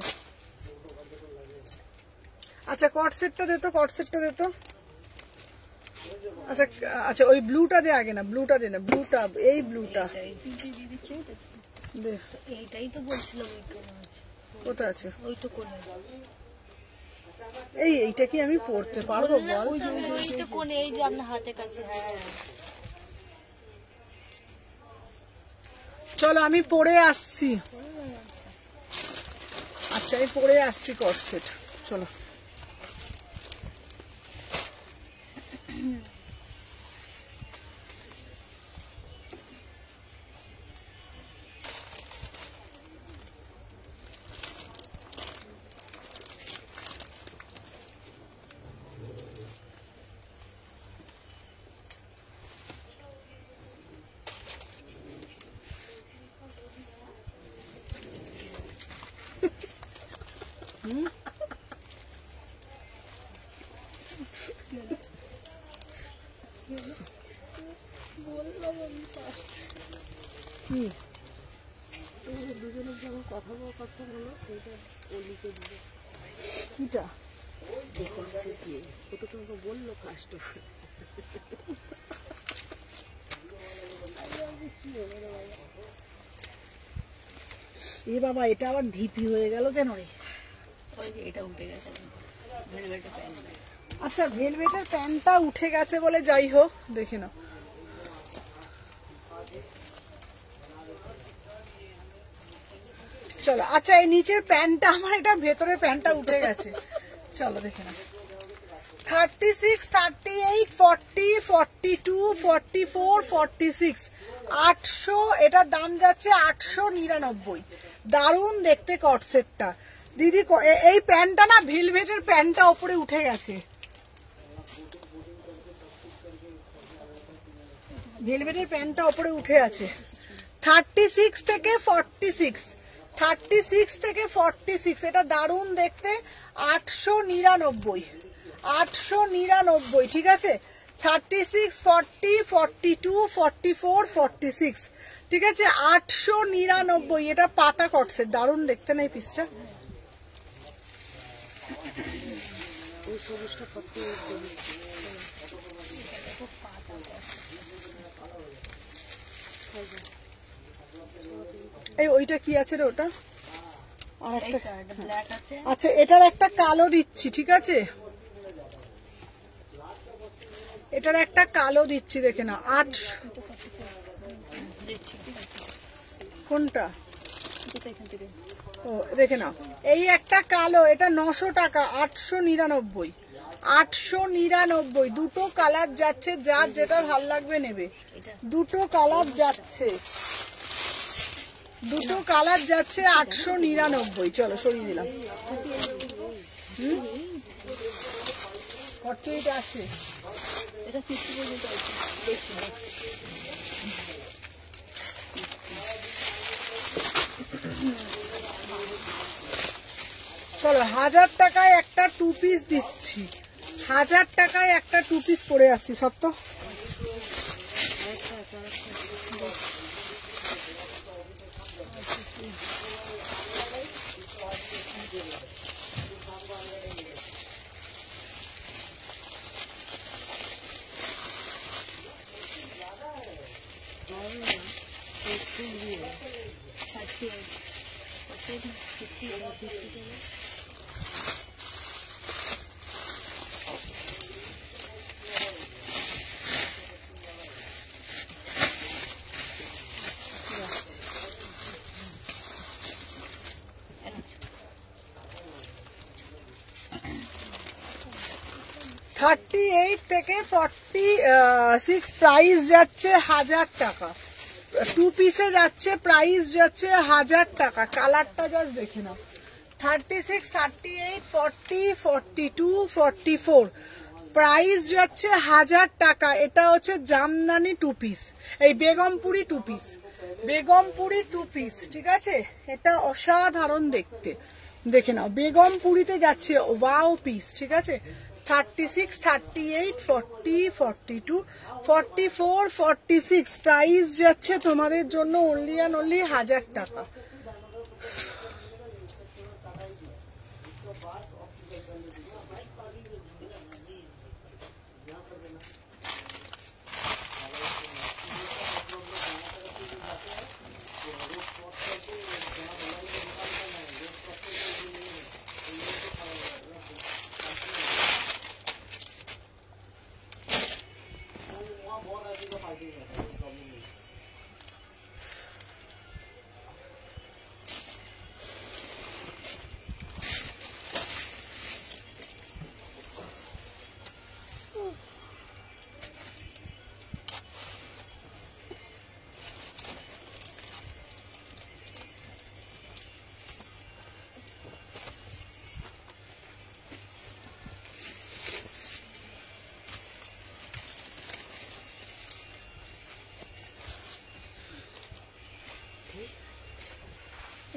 আচ্ছা কট সেটটা দে তো, আচ্ছা আচ্ছা ওই ব্লুটা দে আগে, না ব্লুটা দে না, ব্লুটা, এই ব্লুটা দে। এইটাই তো বলছিলাম, কোথায় আছে? ওইটা কোনে, এইটা কি আমি পড়তে পারবো বল? ওইটা কোনে, এই যে আপনার হাতের কাছে। হ্যাঁ চলো আমি পরে আসছি। আচ্ছা আমি পরে আসছি কট সেট, চলো। এ বাবা, এটা আবার ঢিপি হয়ে গেল কেন রে? এটা উঠে গেছে, আচ্ছা, ভেলভেটের প্যান্টটা উঠে গেছে বলে যাই হোক, দেখে নাও। চলো, আচ্ছা এই নিচের প্যান্টটা আমার, এটা ভেতরের প্যান্টটা উঠে গেছে। চলো দেখে নাও। 36, 38, 40, 42, 44, 46, 800। এটার দাম যাচ্ছে 899। দারুণ দেখতে কটসেটটা দিদি। এই প্যান্টটা না, ভেলভেটের প্যান্টটা ওপরে উঠে গেছে, ভেলভেটের প্যান্টটা ওপরে উঠে আছে। 36 থেকে 46, 36 থেকে 46, এটা দারুণ দেখতে। 899, 899, ঠিক আছে। 36, 40, 42, 44, 46, ঠিক আছে। 899, এটা পাতা কটসেট, দারুণ দেখতে না এই পিসটা। এই ওইটা কি আছে রে? ওটা আর একটা, আচ্ছা এটার একটা কালো দিচ্ছি, ঠিক আছে, এটার একটা কালো দিচ্ছি, দেখে না। 8, কোনটা? ও দেখে নাও, এই একটা কালো, এটা 900 টাকা, 899, 899। দুটো কালার যাচ্ছে, যার যেটা ভাল লাগবে নেবে। দুটো কালার যাচ্ছে, দুটো কালার যাচ্ছে 899। চলো সরিয়ে দিলাম। 48 আছে, এটা 50 পর্যন্ত আছে, দেখছি। চলো 1000 টাকায় একটা 2 পিস দিচ্ছি, 1000 টাকায় একটা 2 পিস পরে আসছি সত্য। $38 থেকে 46 প্রাইস যাচ্ছে 1000 টাকা। 2 পিসে যাচ্ছে, প্রাইস যাচ্ছে 1000 টাকা। কালারটা জাস্ট দেখে নাও। 36, 38, 40, 42, 44, প্রাইস যাচ্ছে 1000 টাকা। এটা হচ্ছে জামদানি 2 পিস, এই বেগমপুরি 2 পিস, বেগমপুরি 2 পিস, ঠিক আছে। এটা অসাধারণ দেখতে, দেখে নাও। বেগমপুরিতে যাচ্ছে, ওয়াও পিস, ঠিক আছে। 36, 38, 40, 42, 44, 46, প্রাইস যাচ্ছে তোমাদের জন্য অনলি অ্যান্ড অনলি 1000 টাকা।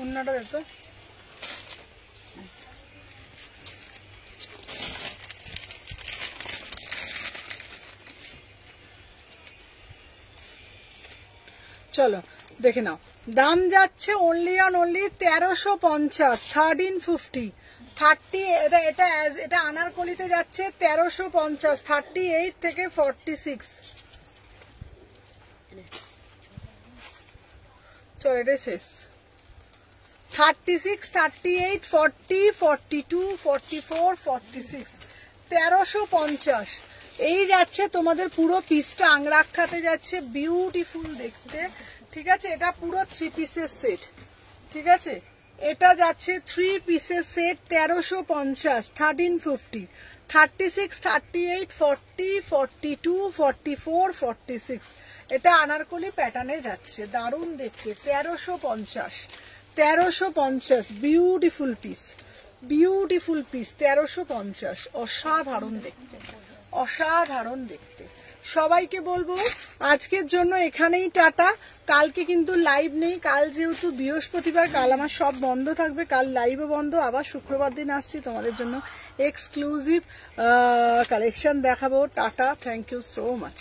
অন্যটা দেখো, চলো দেখে নাও। দাম যাচ্ছে অনলি অন অনলি 1350, 1350, 30। এটা আনারকলিতে যাচ্ছে 1350, 38 থেকে 46। চল এটাই শেষ। 36, 38, 40, 42, 44, 46, 1350। এই যাচ্ছে তোমাদের পুরো পিসটা আংরাক্ষাতে যাচ্ছে, বিউটিফুল দেখতে। ঠিক আছে, এটা পুরো 3 পিসের সেট। ঠিক আছে, এটা যাচ্ছে 3 পিসের সেট, 1350, 1350, 36, 38, 40, 42, 44, 46। এটা আনারকলি প্যাটার্নে যাচ্ছে, দারুণ দেখতে। 1350, 1350, বিউটিফুল পিস, বিউটিফুল পিস, 1350। অসাধারণ দেখতে, অসাধারণ দেখতে। সবাইকে বলবো আজকের জন্য এখানেই টাটা। কালকে কিন্তু লাইভ নেই, কাল যেহেতু বৃহস্পতিবার, কাল আমার সব বন্ধ থাকবে, কাল লাইভও বন্ধ। আবার শুক্রবার দিন আসছি তোমাদের জন্য এক্সক্লুসিভ কালেকশন দেখাবো। Tata, thank you so much.